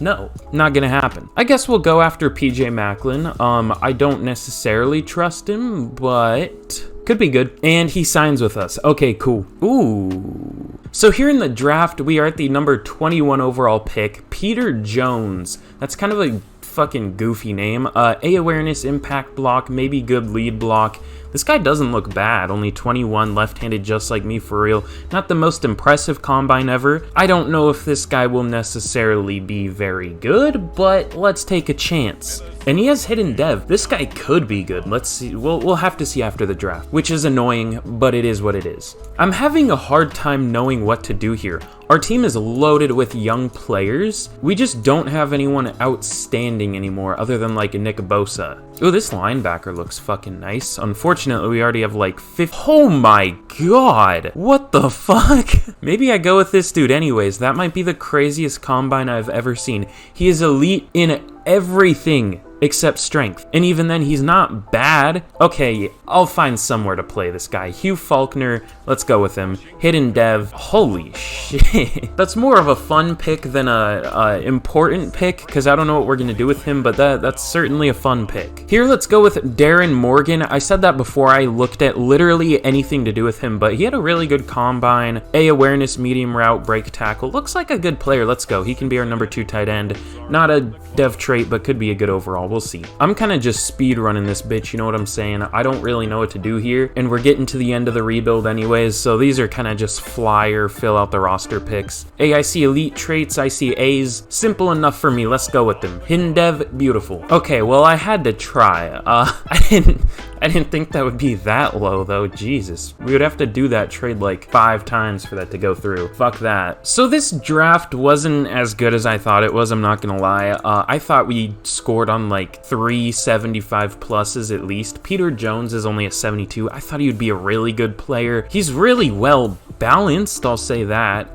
No, not gonna happen. I guess we'll go after PJ Macklin. I don't necessarily trust him, but could be good. And he signs with us. Okay, cool. Ooh. So here in the draft, we are at the number 21 overall pick, Peter Jones. That's kind of a fucking goofy name. A awareness, impact block, maybe good lead block. This guy doesn't look bad, only 21, left-handed just like me for real. Not the most impressive combine ever. I don't know if this guy will necessarily be very good, but let's take a chance. And he has hidden dev. This guy could be good. Let's see. We'll have to see after the draft, which is annoying, but it is what it is. I'm having a hard time knowing what to do here. Our team is loaded with young players. We just don't have anyone outstanding anymore other than like Nick Bosa. Oh, this linebacker looks fucking nice. Unfortunately, we already have like 50. Oh my god. What the fuck? Maybe I go with this dude anyways. That might be the craziest combine I've ever seen. He is elite in everything except strength. And even then, he's not bad. Okay, I'll find somewhere to play this guy. Hugh Faulkner, let's go with him. Hidden Dev, holy shit. That's more of a fun pick than a important pick, because I don't know what we're going to do with him, but that's certainly a fun pick. Here, let's go with Darren Morgan. I said that before I looked at literally anything to do with him, but he had a really good combine, A awareness, medium route, break tackle. Looks like a good player. Let's go. He can be our number 2 tight end. Not a dev trait, but could be a good overall. We'll see. I'm kind of just speed running this bitch, you know what I'm saying? I don't really know what to do here, and we're getting to the end of the rebuild anyways, so these are kind of just flyer, fill out the roster picks. Hey, I see elite traits, I see A's. Simple enough for me. Let's go with them. Hidden Dev, beautiful. Okay, well, I had to try. I didn't think that would be that low, though. Jesus. We would have to do that trade like 5 times for that to go through. Fuck that. So this draft wasn't as good as I thought it was, I'm not gonna lie. I thought we scored on like 3 75 pluses at least. Peter Jones is only a 72. I thought he would be a really good player. He's really well balanced, I'll say that.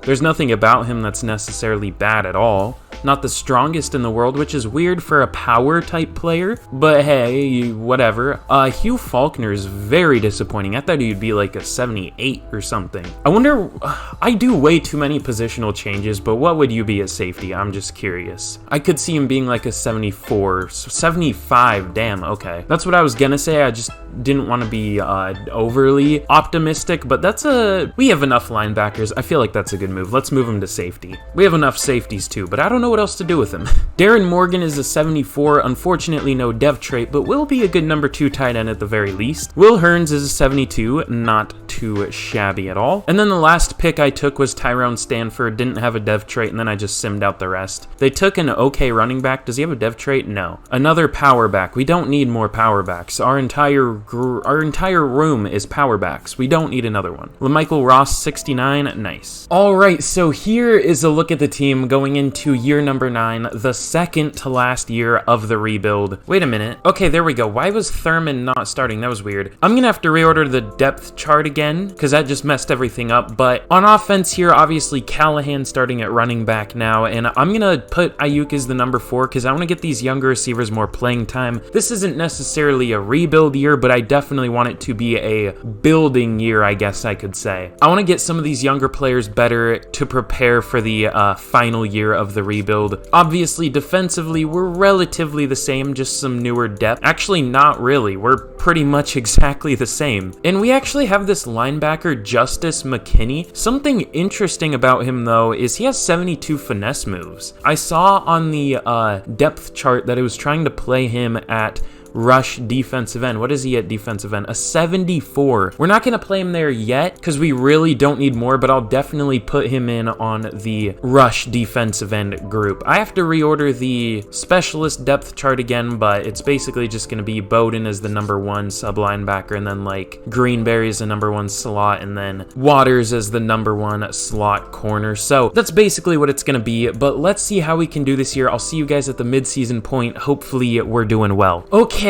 There's nothing about him that's necessarily bad at all. Not the strongest in the world, which is weird for a power type player, but hey, whatever. Hugh Faulkner is very disappointing. I thought he'd be like a 78 or something. I wonder, I do way too many positional changes, but what would you be at safety? I'm just curious. I could see him being like a 74, 75, damn, okay. That's what I was gonna say, I just didn't want to be overly optimistic, but we have enough linebackers. I feel like that's a good move. Let's move him to safety. We have enough safeties too, but I don't know what else to do with him. Darren Morgan is a 74, unfortunately no dev trait, but will be a good number 2 tight end at the very least. Will Hearns is a 72, not too shabby at all. And then the last pick I took was Tyrone Stanford, didn't have a dev trait, and then I just simmed out the rest. They took an okay running back. Does he have a dev trait? No. Another power back. We don't need more power backs. Our entire room is power backs. We don't need another one. LaMichael Ross, 69, nice. All right, so here is a look at the team going into year number 9, the second to last year of the rebuild. Wait a minute. Okay, there we go. Why was Thurman not starting? That was weird. I'm gonna have to reorder the depth chart again, because that just messed everything up. But on offense here, obviously Callahan starting at running back now, and I'm gonna put Ayuk as the number 4, because I want to get these younger receivers more playing time. This isn't necessarily a rebuild year, but I definitely want it to be a building year, I guess I could say. I want to get some of these younger players better to prepare for the final year of the rebuild. Obviously, defensively, we're relatively the same, just some newer depth. Actually, not really. We're pretty much exactly the same. And we actually have this linebacker, Justice McKinney. Something interesting about him, though, is he has 72 finesse moves. I saw on the depth chart that it was trying to play him at rush defensive end. What is he at defensive end? A 74. We're not going to play him there yet because we really don't need more, but I'll definitely put him in on the rush defensive end group. I have to reorder the specialist depth chart again, but it's basically just going to be Bowden as the number 1 sub linebacker, and then like Greenberry as the number 1 slot, and then Waters as the number 1 slot corner. So that's basically what it's going to be, but let's see how we can do this year. I'll see you guys at the midseason point. Hopefully we're doing well. Okay,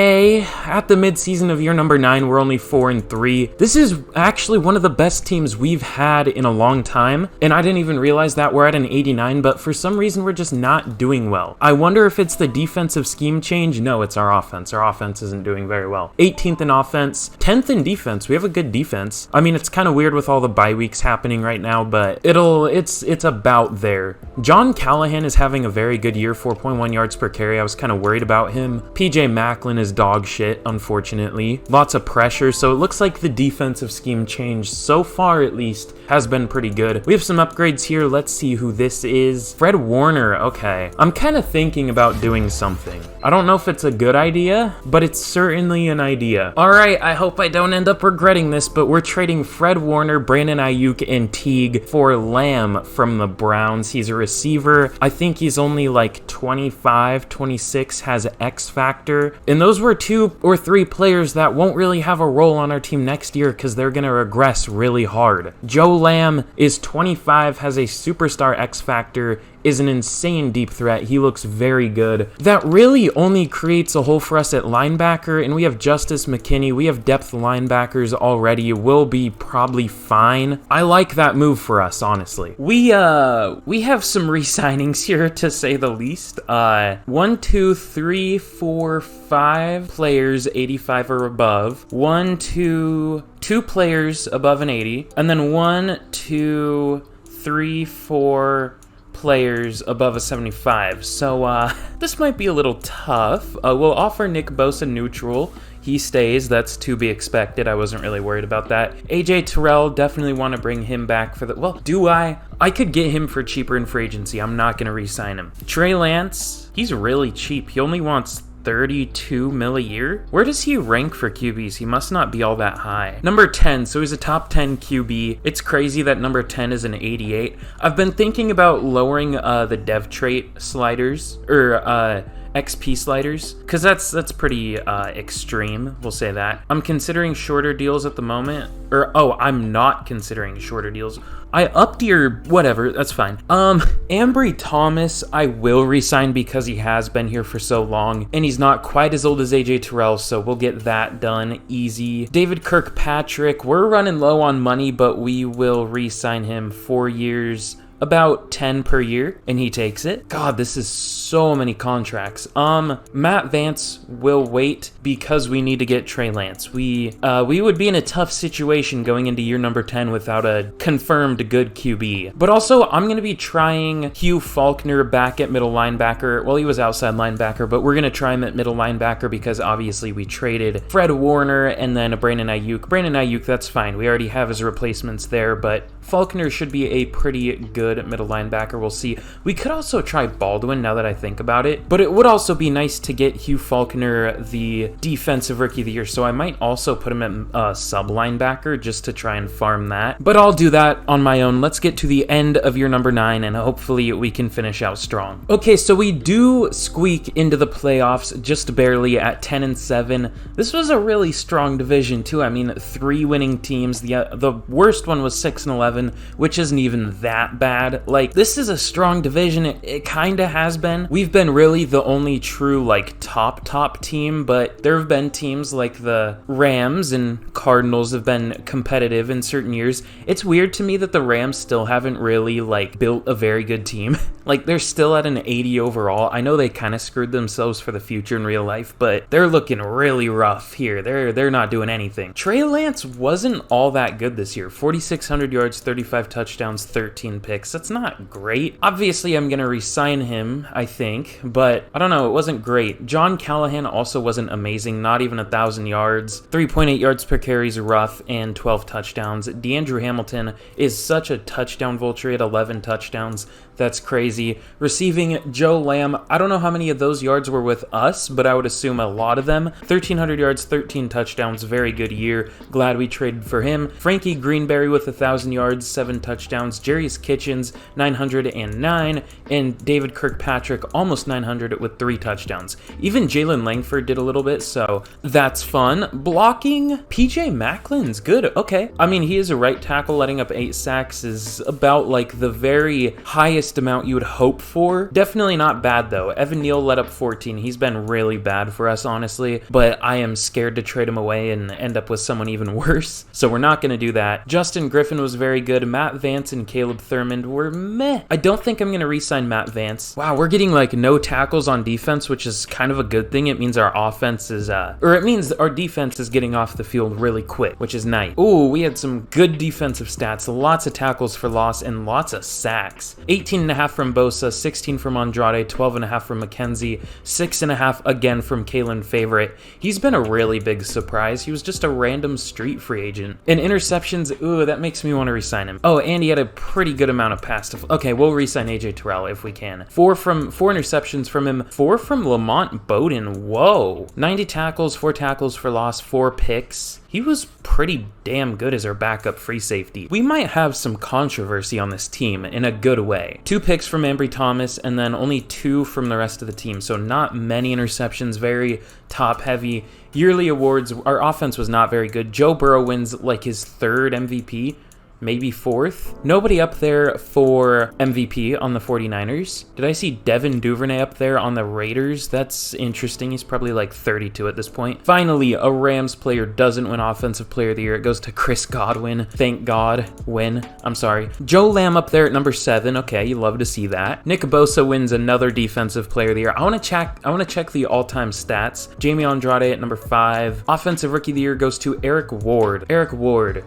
at the midseason of year number 9, we're only 4-3. This is actually one of the best teams we've had in a long time, and I didn't even realize that. We're at an 89, but for some reason we're just not doing well. I wonder if it's the defensive scheme change. No, it's our offense. Our offense isn't doing very well. 18th in offense, 10th in defense. We have a good defense. I mean, it's kind of weird with all the bye weeks happening right now, but it's about there. John Callahan is having a very good year, 4.1 yards per carry. I was kind of worried about him. PJ Macklin is dog shit, unfortunately. Lots of pressure, so it looks like the defensive scheme change, so far at least, has been pretty good. We have some upgrades here. Let's see who this is. Fred Warner, okay. I'm kind of thinking about doing something. I don't know if it's a good idea, but it's certainly an idea. All right, I hope I don't end up regretting this, but we're trading Fred Warner, Brandon Ayuk, and Teague for Lamb from the Browns. He's a receiver. I think he's only like 25, 26, has X factor, and those were 2 or 3 players that won't really have a role on our team next year because they're going to regress really hard. Joe Lamb is 25, has a superstar X factor, is an insane deep threat. He looks very good. That really only creates a hole for us at linebacker, and we have Justice McKinney. We have depth linebackers already. We'll be probably fine. I like that move for us, honestly. We have some re-signings here, to say the least. 1, 2, 3, 4, 5 players 85 or above. 2 players above an 80, and then 1, 2, 3, 4 players above a 75. So this might be a little tough. We'll offer Nick Bosa neutral. He stays. That's to be expected. I wasn't really worried about that. AJ Terrell, definitely want to bring him back for the... Well, do I? I could get him for cheaper in free agency. I'm not going to re-sign him. Trey Lance, he's really cheap. He only wants 32 mil a year? Where does he rank for QBs? He must not be all that high. Number 10, so he's a top 10 QB. It's crazy that number 10 is an 88. I've been thinking about lowering the dev trait sliders, or XP sliders, because that's pretty extreme, we'll say that. I'm considering shorter deals at the moment, I'm not considering shorter deals. I upped your whatever, that's fine. Ambry Thomas, I will resign because he has been here for so long, and he's not quite as old as AJ Terrell, so we'll get that done easy. David Kirkpatrick, we're running low on money, but we will re-sign him 4 years, about 10 per year, and he takes it. God, this is so many contracts. Matt Vance will wait because we need to get Trey Lance. We would be in a tough situation going into year number 10 without a confirmed good QB. But also, I'm going to be trying Hugh Faulkner back at middle linebacker. Well, he was outside linebacker, but we're going to try him at middle linebacker because obviously we traded Fred Warner and then Brandon Ayuk. Brandon Ayuk, that's fine. We already have his replacements there, but Faulkner should be a pretty good middle linebacker. We'll see. We could also try Baldwin now that I think about it, but it would also be nice to get Hugh Faulkner the defensive rookie of the year, so I might also put him at sub linebacker just to try and farm that, but I'll do that on my own. Let's get to the end of year number 9 and hopefully we can finish out strong. Okay, so we do squeak into the playoffs just barely at 10-7. This was a really strong division too. I mean, 3 winning teams. The worst one was 6-11, which isn't even that bad. Like, this is a strong division. It kind of has been. We've been really the only true, like, top team, but there have been teams like the Rams and Cardinals have been competitive in certain years. It's weird to me that the Rams still haven't really, like, built a very good team. Like, they're still at an 80 overall. I know they kind of screwed themselves for the future in real life, but they're looking really rough here. They're not doing anything. Trey Lance wasn't all that good this year. 4,600 yards, 35 touchdowns, 13 picks. That's not great. Obviously, I'm going to re-sign him, I think, but I don't know. It wasn't great. John Callahan also wasn't amazing. Not even 1,000 yards. 3.8 yards per carry is rough, and 12 touchdowns. DeAndre Hamilton is such a touchdown vulture at 11 touchdowns. That's crazy. Receiving, Joe Lamb. I don't know how many of those yards were with us, but I would assume a lot of them. 1,300 yards, 13 touchdowns. Very good year. Glad we traded for him. Frankie Greenberry with 1,000 yards, 7 touchdowns. Jarius Kitchens, 909. And David Kirkpatrick, almost 900 with 3 touchdowns. Even Jalen Langford did a little bit, so that's fun. Blocking, PJ Macklin's good. Okay. I mean, he is a right tackle. Letting up 8 sacks is about like the very highest amount you would hope for. Definitely not bad though. Evan Neal let up 14. He's been really bad for us, honestly, but I am scared to trade him away and end up with someone even worse, so we're not going to do that. Justin Griffin was very good. Matt Vance and Caleb Thurmond were meh. I don't think I'm going to re-sign Matt Vance. Wow, we're getting like no tackles on defense, which is kind of a good thing. It means our offense is, it means our defense is getting off the field really quick, which is nice. Ooh, we had some good defensive stats. Lots of tackles for loss and lots of sacks. 18.5 from Bosa, 16 from Andrade, 12.5 from McKenzie, 6.5 again from Kalen Favorite. He's been a really big surprise. He was just a random street free agent. And interceptions, ooh, that makes me want to re-sign him. Oh, and he had a pretty good amount of pass to... Okay, we'll re-sign AJ Terrell if we can. 4 interceptions from him. 4 from Lamont Bowden. Whoa. 90 tackles, 4 tackles for loss, 4 picks. He was pretty damn good as our backup free safety. We might have some controversy on this team in a good way. 2 picks from Ambry Thomas and then only 2 from the rest of the team. So not many interceptions, very top heavy. Yearly awards, our offense was not very good. Joe Burrow wins like his 3rd MVP. maybe 4th. Nobody up there for MVP on the 49ers. Did I see Devin Duvernay up there on the Raiders? That's interesting. He's probably like 32 at this point. Finally, a Rams player doesn't win Offensive Player of the Year. It goes to Chris Godwin. Thank God. I'm sorry. Joe Lamb up there at number 7. Okay, you love to see that. Nick Bosa wins another Defensive Player of the Year. I want to check the all-time stats. Jamie Andrade at number 5. Offensive Rookie of the Year goes to Eric Ward. Eric Ward.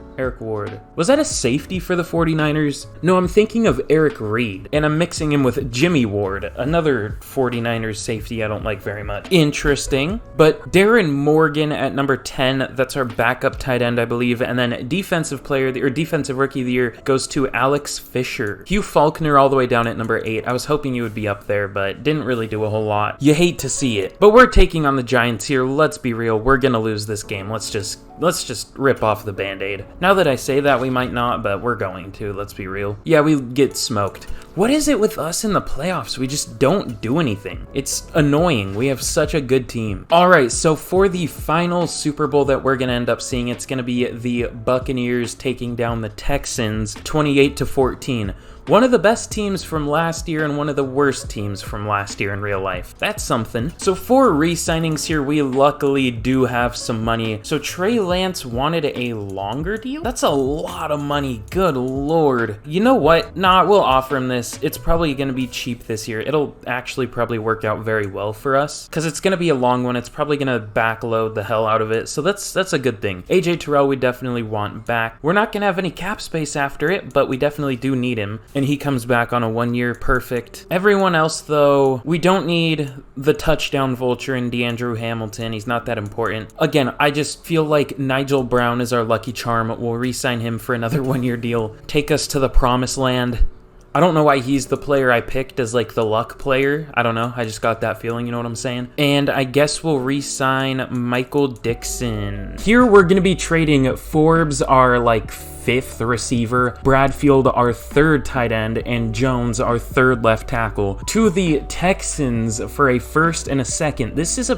Was that a safety for the 49ers? No, I'm thinking of Eric Reed, and I'm mixing him with Jimmy Ward, another 49ers safety I don't like very much. Interesting. But Darren Morgan at number 10, that's our backup tight end, I believe, and then Defensive Rookie of the Year goes to Alex Fisher. Hugh Faulkner all the way down at number 8. I was hoping you would be up there, but didn't really do a whole lot. You hate to see it. But we're taking on the Giants here. Let's be real. We're gonna lose this game. Let's just rip off the Band-Aid. Now that I say that, we might not, but we're going to. Let's be real. Yeah, we get smoked. What is it with us in the playoffs? We just don't do anything. It's annoying. We have such a good team. All right, so for the final Super Bowl that we're going to end up seeing, it's going to be the Buccaneers taking down the Texans 28-14. One of the best teams from last year and one of the worst teams from last year in real life. That's something. So for re-signings here, we luckily do have some money. So Trey Lance wanted a longer deal? That's a lot of money. Good Lord. You know what? Nah, we'll offer him this. It's probably going to be cheap this year. It'll actually probably work out very well for us because it's going to be a long one. It's probably going to backload the hell out of it. So that's a good thing. AJ Terrell, we definitely want back. We're not going to have any cap space after it, but we definitely do need him. And he comes back on a 1 year, perfect. Everyone else, though, we don't need the touchdown vulture in DeAndre Hamilton. He's not that important. Again, I just feel like Nigel Brown is our lucky charm. We'll re-sign him for another 1 year deal. Take us to the promised land. I don't know why he's the player I picked as like the luck player. I don't know. I just got that feeling, you know what I'm saying? And I guess we'll re-sign Michael Dixon. Here we're going to be trading Forbes, our like 5th receiver, Bradfield, our 3rd tight end, and Jones, our 3rd left tackle, to the Texans for a 1st and a 2nd. This is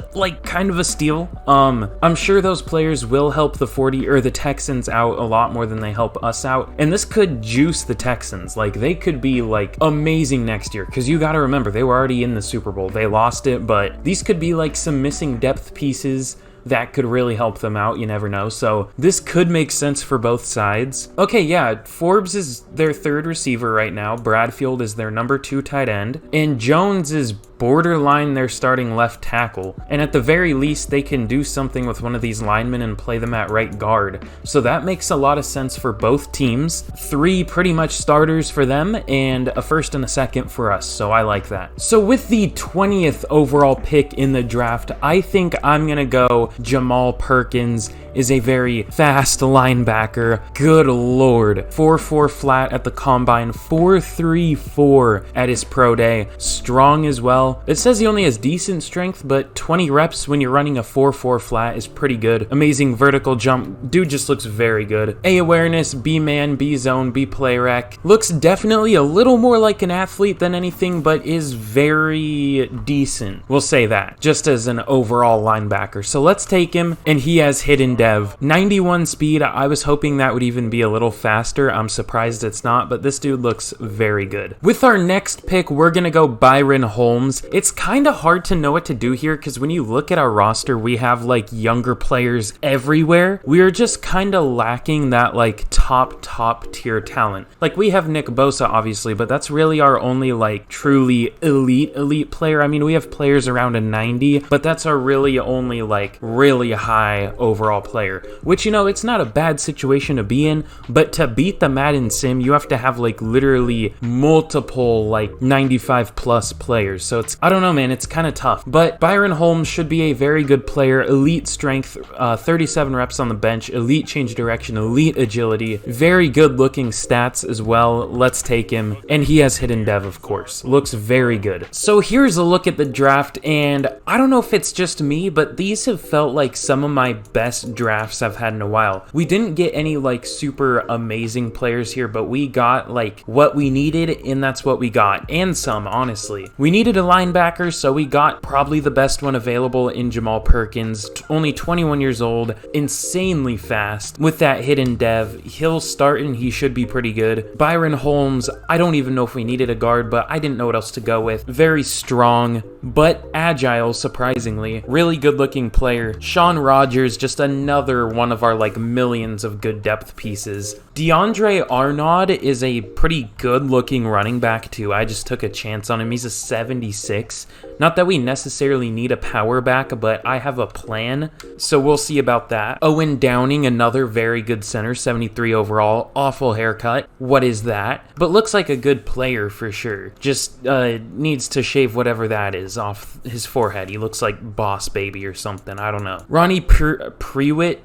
kind of a steal. I'm sure those players will help the Texans out a lot more than they help us out, and this could juice the Texans. Like, they could be like amazing next year, because you got to remember, they were already in the Super Bowl. They lost it, but these could be like some missing depth pieces that could really help them out. You never know. So this could make sense for both sides. Okay, yeah, Forbes is their 3rd receiver right now. Bradfield is their number 2 tight end. And Jones is borderline their starting left tackle. And at the very least, they can do something with one of these linemen and play them at right guard. So that makes a lot of sense for both teams. 3 pretty much starters for them and a 1st and a 2nd for us. So I like that. So with the 20th overall pick in the draft, I think I'm going to go Jamal Perkins. Is a very fast linebacker. Good Lord. 4.4 flat at the combine, 4.34 at his pro day. Strong as well. It says he only has decent strength, but 20 reps when you're running a 4.4 flat is pretty good. Amazing vertical jump. Dude just looks very good. A awareness, B man, B zone, B play rec. Looks definitely a little more like an athlete than anything, but is very decent. We'll say that, just as an overall linebacker. So let's take him, and he has hidden dev. 91 speed. I was hoping that would even be a little faster. I'm surprised it's not, but this dude looks very good. With our next pick, we're going to go Byron Holmes. It's kind of hard to know what to do here because when you look at our roster, we have like younger players everywhere. We are just kind of lacking that like top tier talent. Like we have Nick Bosa, obviously, but that's really our only like truly elite player. I mean, we have players around a 90, but that's our really only like really high overall player, which, you know, it's not a bad situation to be in, but to beat the Madden sim, you have to have like literally multiple like 95 plus players. So it's, I don't know, man, it's kind of tough, but Byron Holmes should be a very good player. Elite strength, 37 reps on the bench, elite change direction, elite agility, very good looking stats as well. Let's take him. And he has hidden dev, of course. Looks very good. So here's a look at the draft, and I don't know if it's just me, but these have felt like some of my best drafts I've had in a while. We didn't get any like super amazing players here, but we got like what we needed, and that's what we got, and some, honestly. We needed a linebacker, so we got probably the best one available in Jamal Perkins, only 21 years old, insanely fast. With that hidden dev, he'll start and he should be pretty good. Byron Holmes, I don't even know if we needed a guard, but I didn't know what else to go with. Very strong, but agile, surprisingly. Really good looking player. Sean Rogers, just another one of our like millions of good depth pieces. DeAndre Arnaud is a pretty good looking running back too. I just took a chance on him. He's a 76. Not that we necessarily need a power back, but I have a plan, so we'll see about that. Owen Downing, another very good center, 73 overall. Awful haircut. What is that? But looks like a good player for sure. Just needs to shave whatever that is off his forehead. He looks like Boss Baby or something. I don't know. Ronnie Pruitt.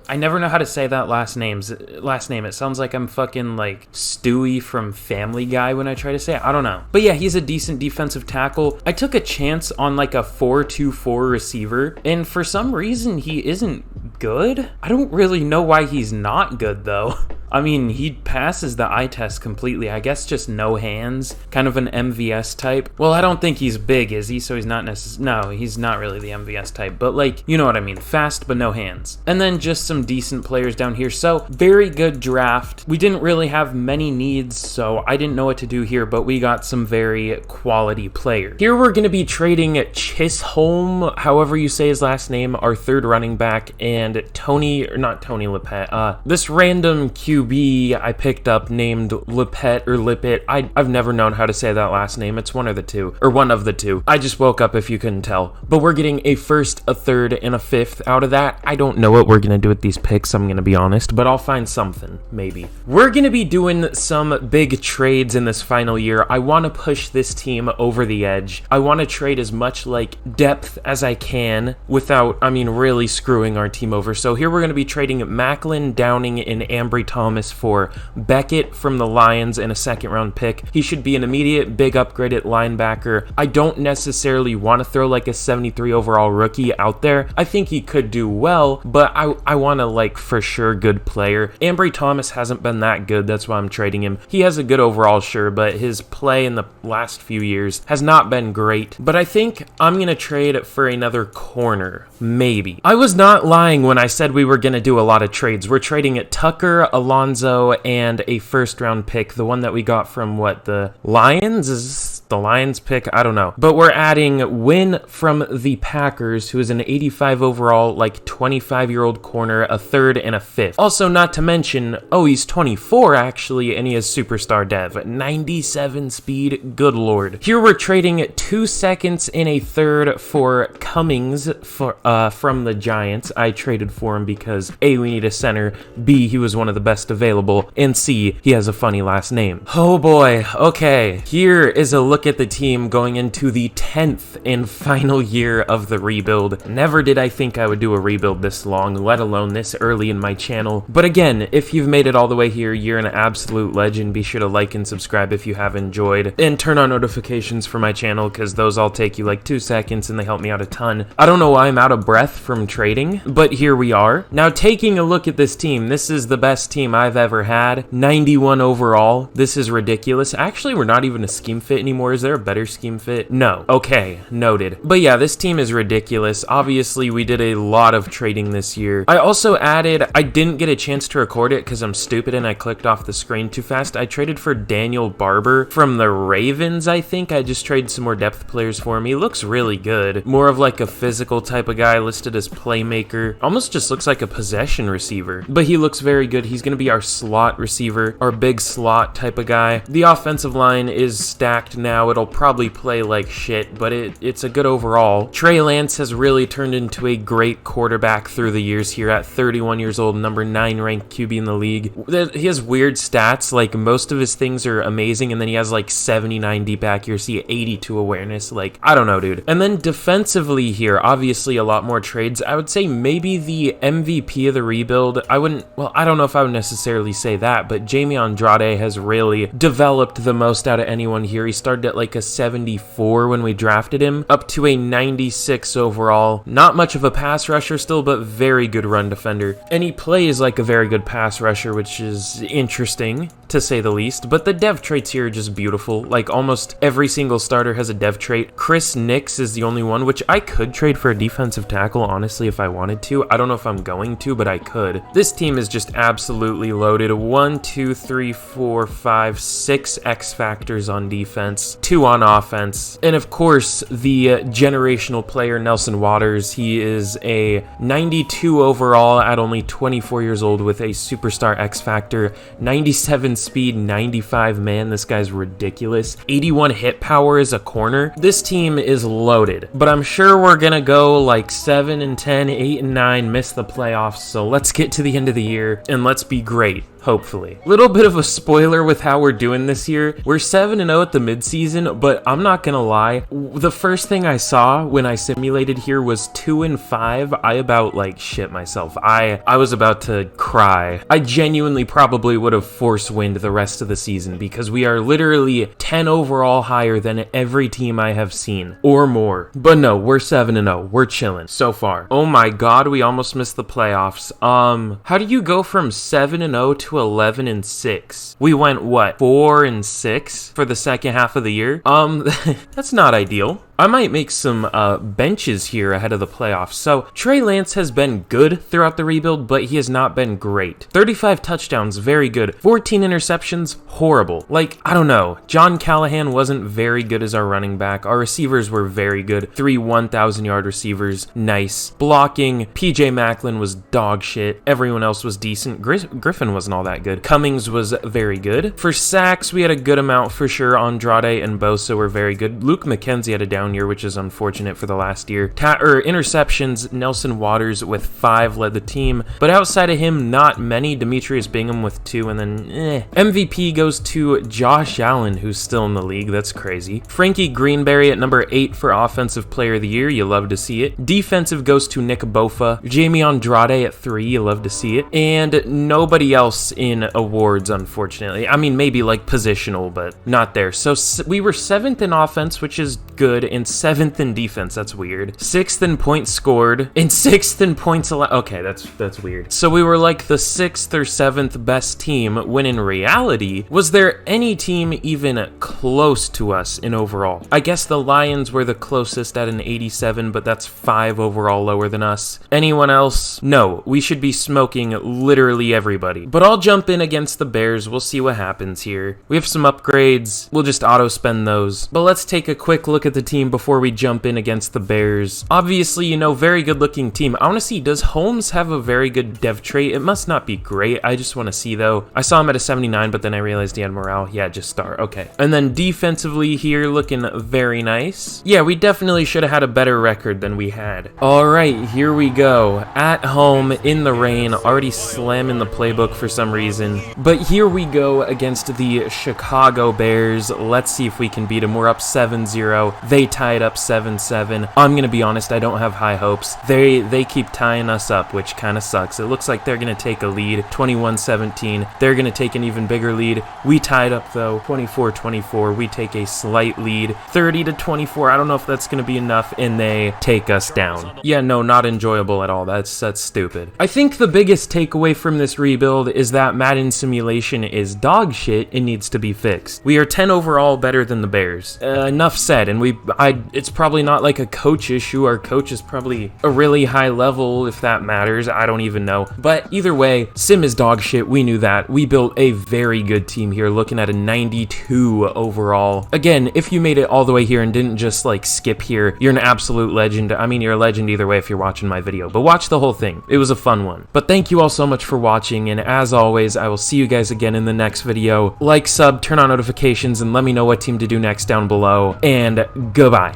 I never know how to say that last name. It sounds like I'm fucking like Stewie from Family Guy when I try to say it. I don't know. But yeah, he's a decent defensive tackle. I took a chance on like a 4-2-4 receiver, and for some reason he isn't good. I don't really know why he's not good though. I mean, he passes the eye test completely. I guess just no hands, kind of an MVS type. Well, I don't think he's big, is he? So he's not no, he's not really the MVS type, but like, you know what I mean, fast but no hands. And then just some decent players down here. So very good draft. We didn't really have many needs, so I didn't know what to do here, but we got some very quality players. Here we're going to be trading Chisholm, however you say his last name, our third running back, and not Tony Lippett, this random QB I picked up named Lippett or Lippett. I've never known how to say that last name. It's one of the two. I just woke up if you couldn't tell. But we're getting a first, a third, and a fifth out of that. I don't know what we're going to do with these picks, I'm going to be honest, but I'll find something, maybe. We're going to be doing some big trades in this final year. I want to push this team over the edge. I want to trade as much like depth as I can without, really screwing our team over. So here we're going to be trading Macklin, Downing, and Ambry Thomas for Beckett from the Lions and a second round pick. He should be an immediate big upgrade at linebacker. I don't necessarily want to throw like a 73 overall rookie out there. I think he could do well, but I want to like for sure good player. Ambry Thomas hasn't been that good. That's why I'm trading him. He has a good overall, sure, but his play in the last few years has not been great. But I think I'm going to trade for another corner. Maybe. I was not lying when I said we were going to do a lot of trades. We're trading at Tucker, Alonzo, and a first round pick. The one that we got from the Lions? Is the Lions pick? I don't know. But we're adding Wynn from the Packers, who is an 85 overall, like 25-year-old corner, a third and a fifth. Also, not to mention, he's 24 actually, and he has superstar dev. 97 speed, good lord. Here we're trading 2 seconds and a third for Cummings from the Giants. I traded for him because A, we need a center, B, he was one of the best available, and C, he has a funny last name. Oh boy, okay. Here is a look at the team going into the 10th and final year of the rebuild. Never did I think I would do a rebuild this long, let alone this early in my channel. But again, if you've made it all the way here, you're an absolute legend. Be sure to like and subscribe if you have enjoyed, and turn on notifications for my channel, because those all take you like 2 seconds and they help me out a ton. I don't know why I'm out of breath from trading, but here we are. Now, taking a look at this team, this is the best team I've ever had. 91 overall. This is ridiculous. Actually, we're not even a scheme fit anymore. Is there a better scheme fit? No. Okay, noted. But yeah, this team is ridiculous. Obviously, we did a lot of trading this year. I also added, I didn't get a chance to record it because I'm stupid and I clicked off the screen too fast. I traded for Daniel Barber from the Ravens, I think. I just traded some more depth players for him. He looks really good. More of like a physical type of guy, listed as playmaker. Almost just looks like a possession receiver, but he looks very good. He's going to be our slot receiver, our big slot type of guy. The offensive line is stacked now. It'll probably play like shit, but it's a good overall. Trey Lance has really turned into a great quarterback through the years here at 31 years old, number 9 ranked QB in the league. He has weird stats, like most of his things are amazing, and then he has like 79 deep accuracy, 82 awareness, like, I don't know, dude. And then defensively here, obviously a lot more trades. I would say maybe the MVP of the rebuild, I don't know if I would necessarily say that, but Jamie Andrade has really developed the most out of anyone here. He started at like a 74 when we drafted him, up to a 96 overall. Not much of a pass rusher still, but very good run defender. And he plays like a very good pass rusher, which is interesting to say the least. But the dev traits here are just beautiful. Like almost every single starter has a dev trait. Chris Nix is the only one, which I could trade for a defensive tackle, honestly, if I wanted to. I don't know if I'm going to, but I could. This team is just absolutely loaded. 1, 2, 3, 4, 5, 6 X factors on defense, 2 on offense, and of course the generational player Nelson Waters. He is a 92 overall at only 24 years old with a superstar X factor, 97 speed, 95 man. This guy's ridiculous. 81 hit power as a corner. This team is loaded, but I'm sure we're gonna go like 7 and 10, 8 and 9, miss the playoffs. So let's get to the end of the year and let's be great. Hopefully. Little bit of a spoiler with how we're doing this year. We're 7-0 at the midseason, but I'm not gonna lie. The first thing I saw when I simulated here was 2-5. I about like shit myself. I was about to cry. I genuinely probably would have force wind the rest of the season because we are literally 10 overall higher than every team I have seen or more. But no, we're 7-0. We're chilling so far. Oh my god, we almost missed the playoffs. How do you go from 7-0 to 11-6? We went what, 4-6 for the second half of the year? That's not ideal. I might make some benches here ahead of the playoffs. So Trey Lance has been good throughout the rebuild, but he has not been great. 35 touchdowns, very good. 14 interceptions, horrible. Like, I don't know. John Callahan wasn't very good as our running back. Our receivers were very good. 3 1,000-yard receivers, nice. Blocking, PJ Macklin was dog shit. Everyone else was decent. Griffin wasn't all that good. Cummings was very good. For sacks, we had a good amount for sure. Andrade and Bosa were very good. Luke McKenzie had a down year, which is unfortunate for the last year. Interceptions, Nelson Waters with 5 led the team, but outside of him, not many. Demetrius Bingham with 2, and then MVP goes to Josh Allen, who's still in the league. That's crazy. Frankie Greenberry at number 8 for Offensive Player of the Year. You love to see it. Defensive goes to Nick Bofa. Jamie Andrade at 3. You love to see it. And nobody else in awards, unfortunately. I mean, maybe like positional, but not there. So we were 7th in offense, which is good, and 7th in defense. That's weird. 6th in points scored, and 6th in points allowed. Okay, that's weird. So we were like the 6th or 7th best team, when in reality, was there any team even close to us in overall? I guess the Lions were the closest at an 87, but that's 5 overall lower than us. Anyone else? No, we should be smoking literally everybody. But I'll jump in against the Bears. We'll see what happens here. We have some upgrades. We'll just auto spend those. But let's take a quick look at the team before we jump in against the Bears. Obviously, you know, very good looking team. I want to see, does Holmes have a very good dev trait? It must not be great. I just want to see though. I saw him at a 79, but then I realized he had morale. Yeah, just star. Okay. And then defensively here, looking very nice. Yeah, we definitely should have had a better record than we had. All right, here we go. At home in the rain, already slamming the playbook for some reason. But here we go against the Chicago Bears. Let's see if we can beat them. We're up 7-0. They tied up 7-7. I'm gonna be honest, I don't have high hopes. They keep tying us up, which kind of sucks. It looks like they're gonna take a lead, 21-17. They're gonna take an even bigger lead. We tied up though, 24-24. We take a slight lead, 30-24. I don't know if that's gonna be enough, and they take us down. Yeah, no, not enjoyable at all. That's stupid. I think the biggest takeaway from this rebuild is that Madden simulation is dog shit and needs to be fixed. We are 10 overall better than the Bears. Enough said, and it's probably not like a coach issue. Our coach is probably a really high level, if that matters. I don't even know. But either way, sim is dog shit. We knew that. We built a very good team here, looking at a 92 overall. Again, if you made it all the way here and didn't just like skip here, you're an absolute legend. I mean, you're a legend either way if you're watching my video, but watch the whole thing. It was a fun one. But thank you all so much for watching, and as always, I will see you guys again in the next video. Like, sub, turn on notifications, and let me know what team to do next down below, and goodbye.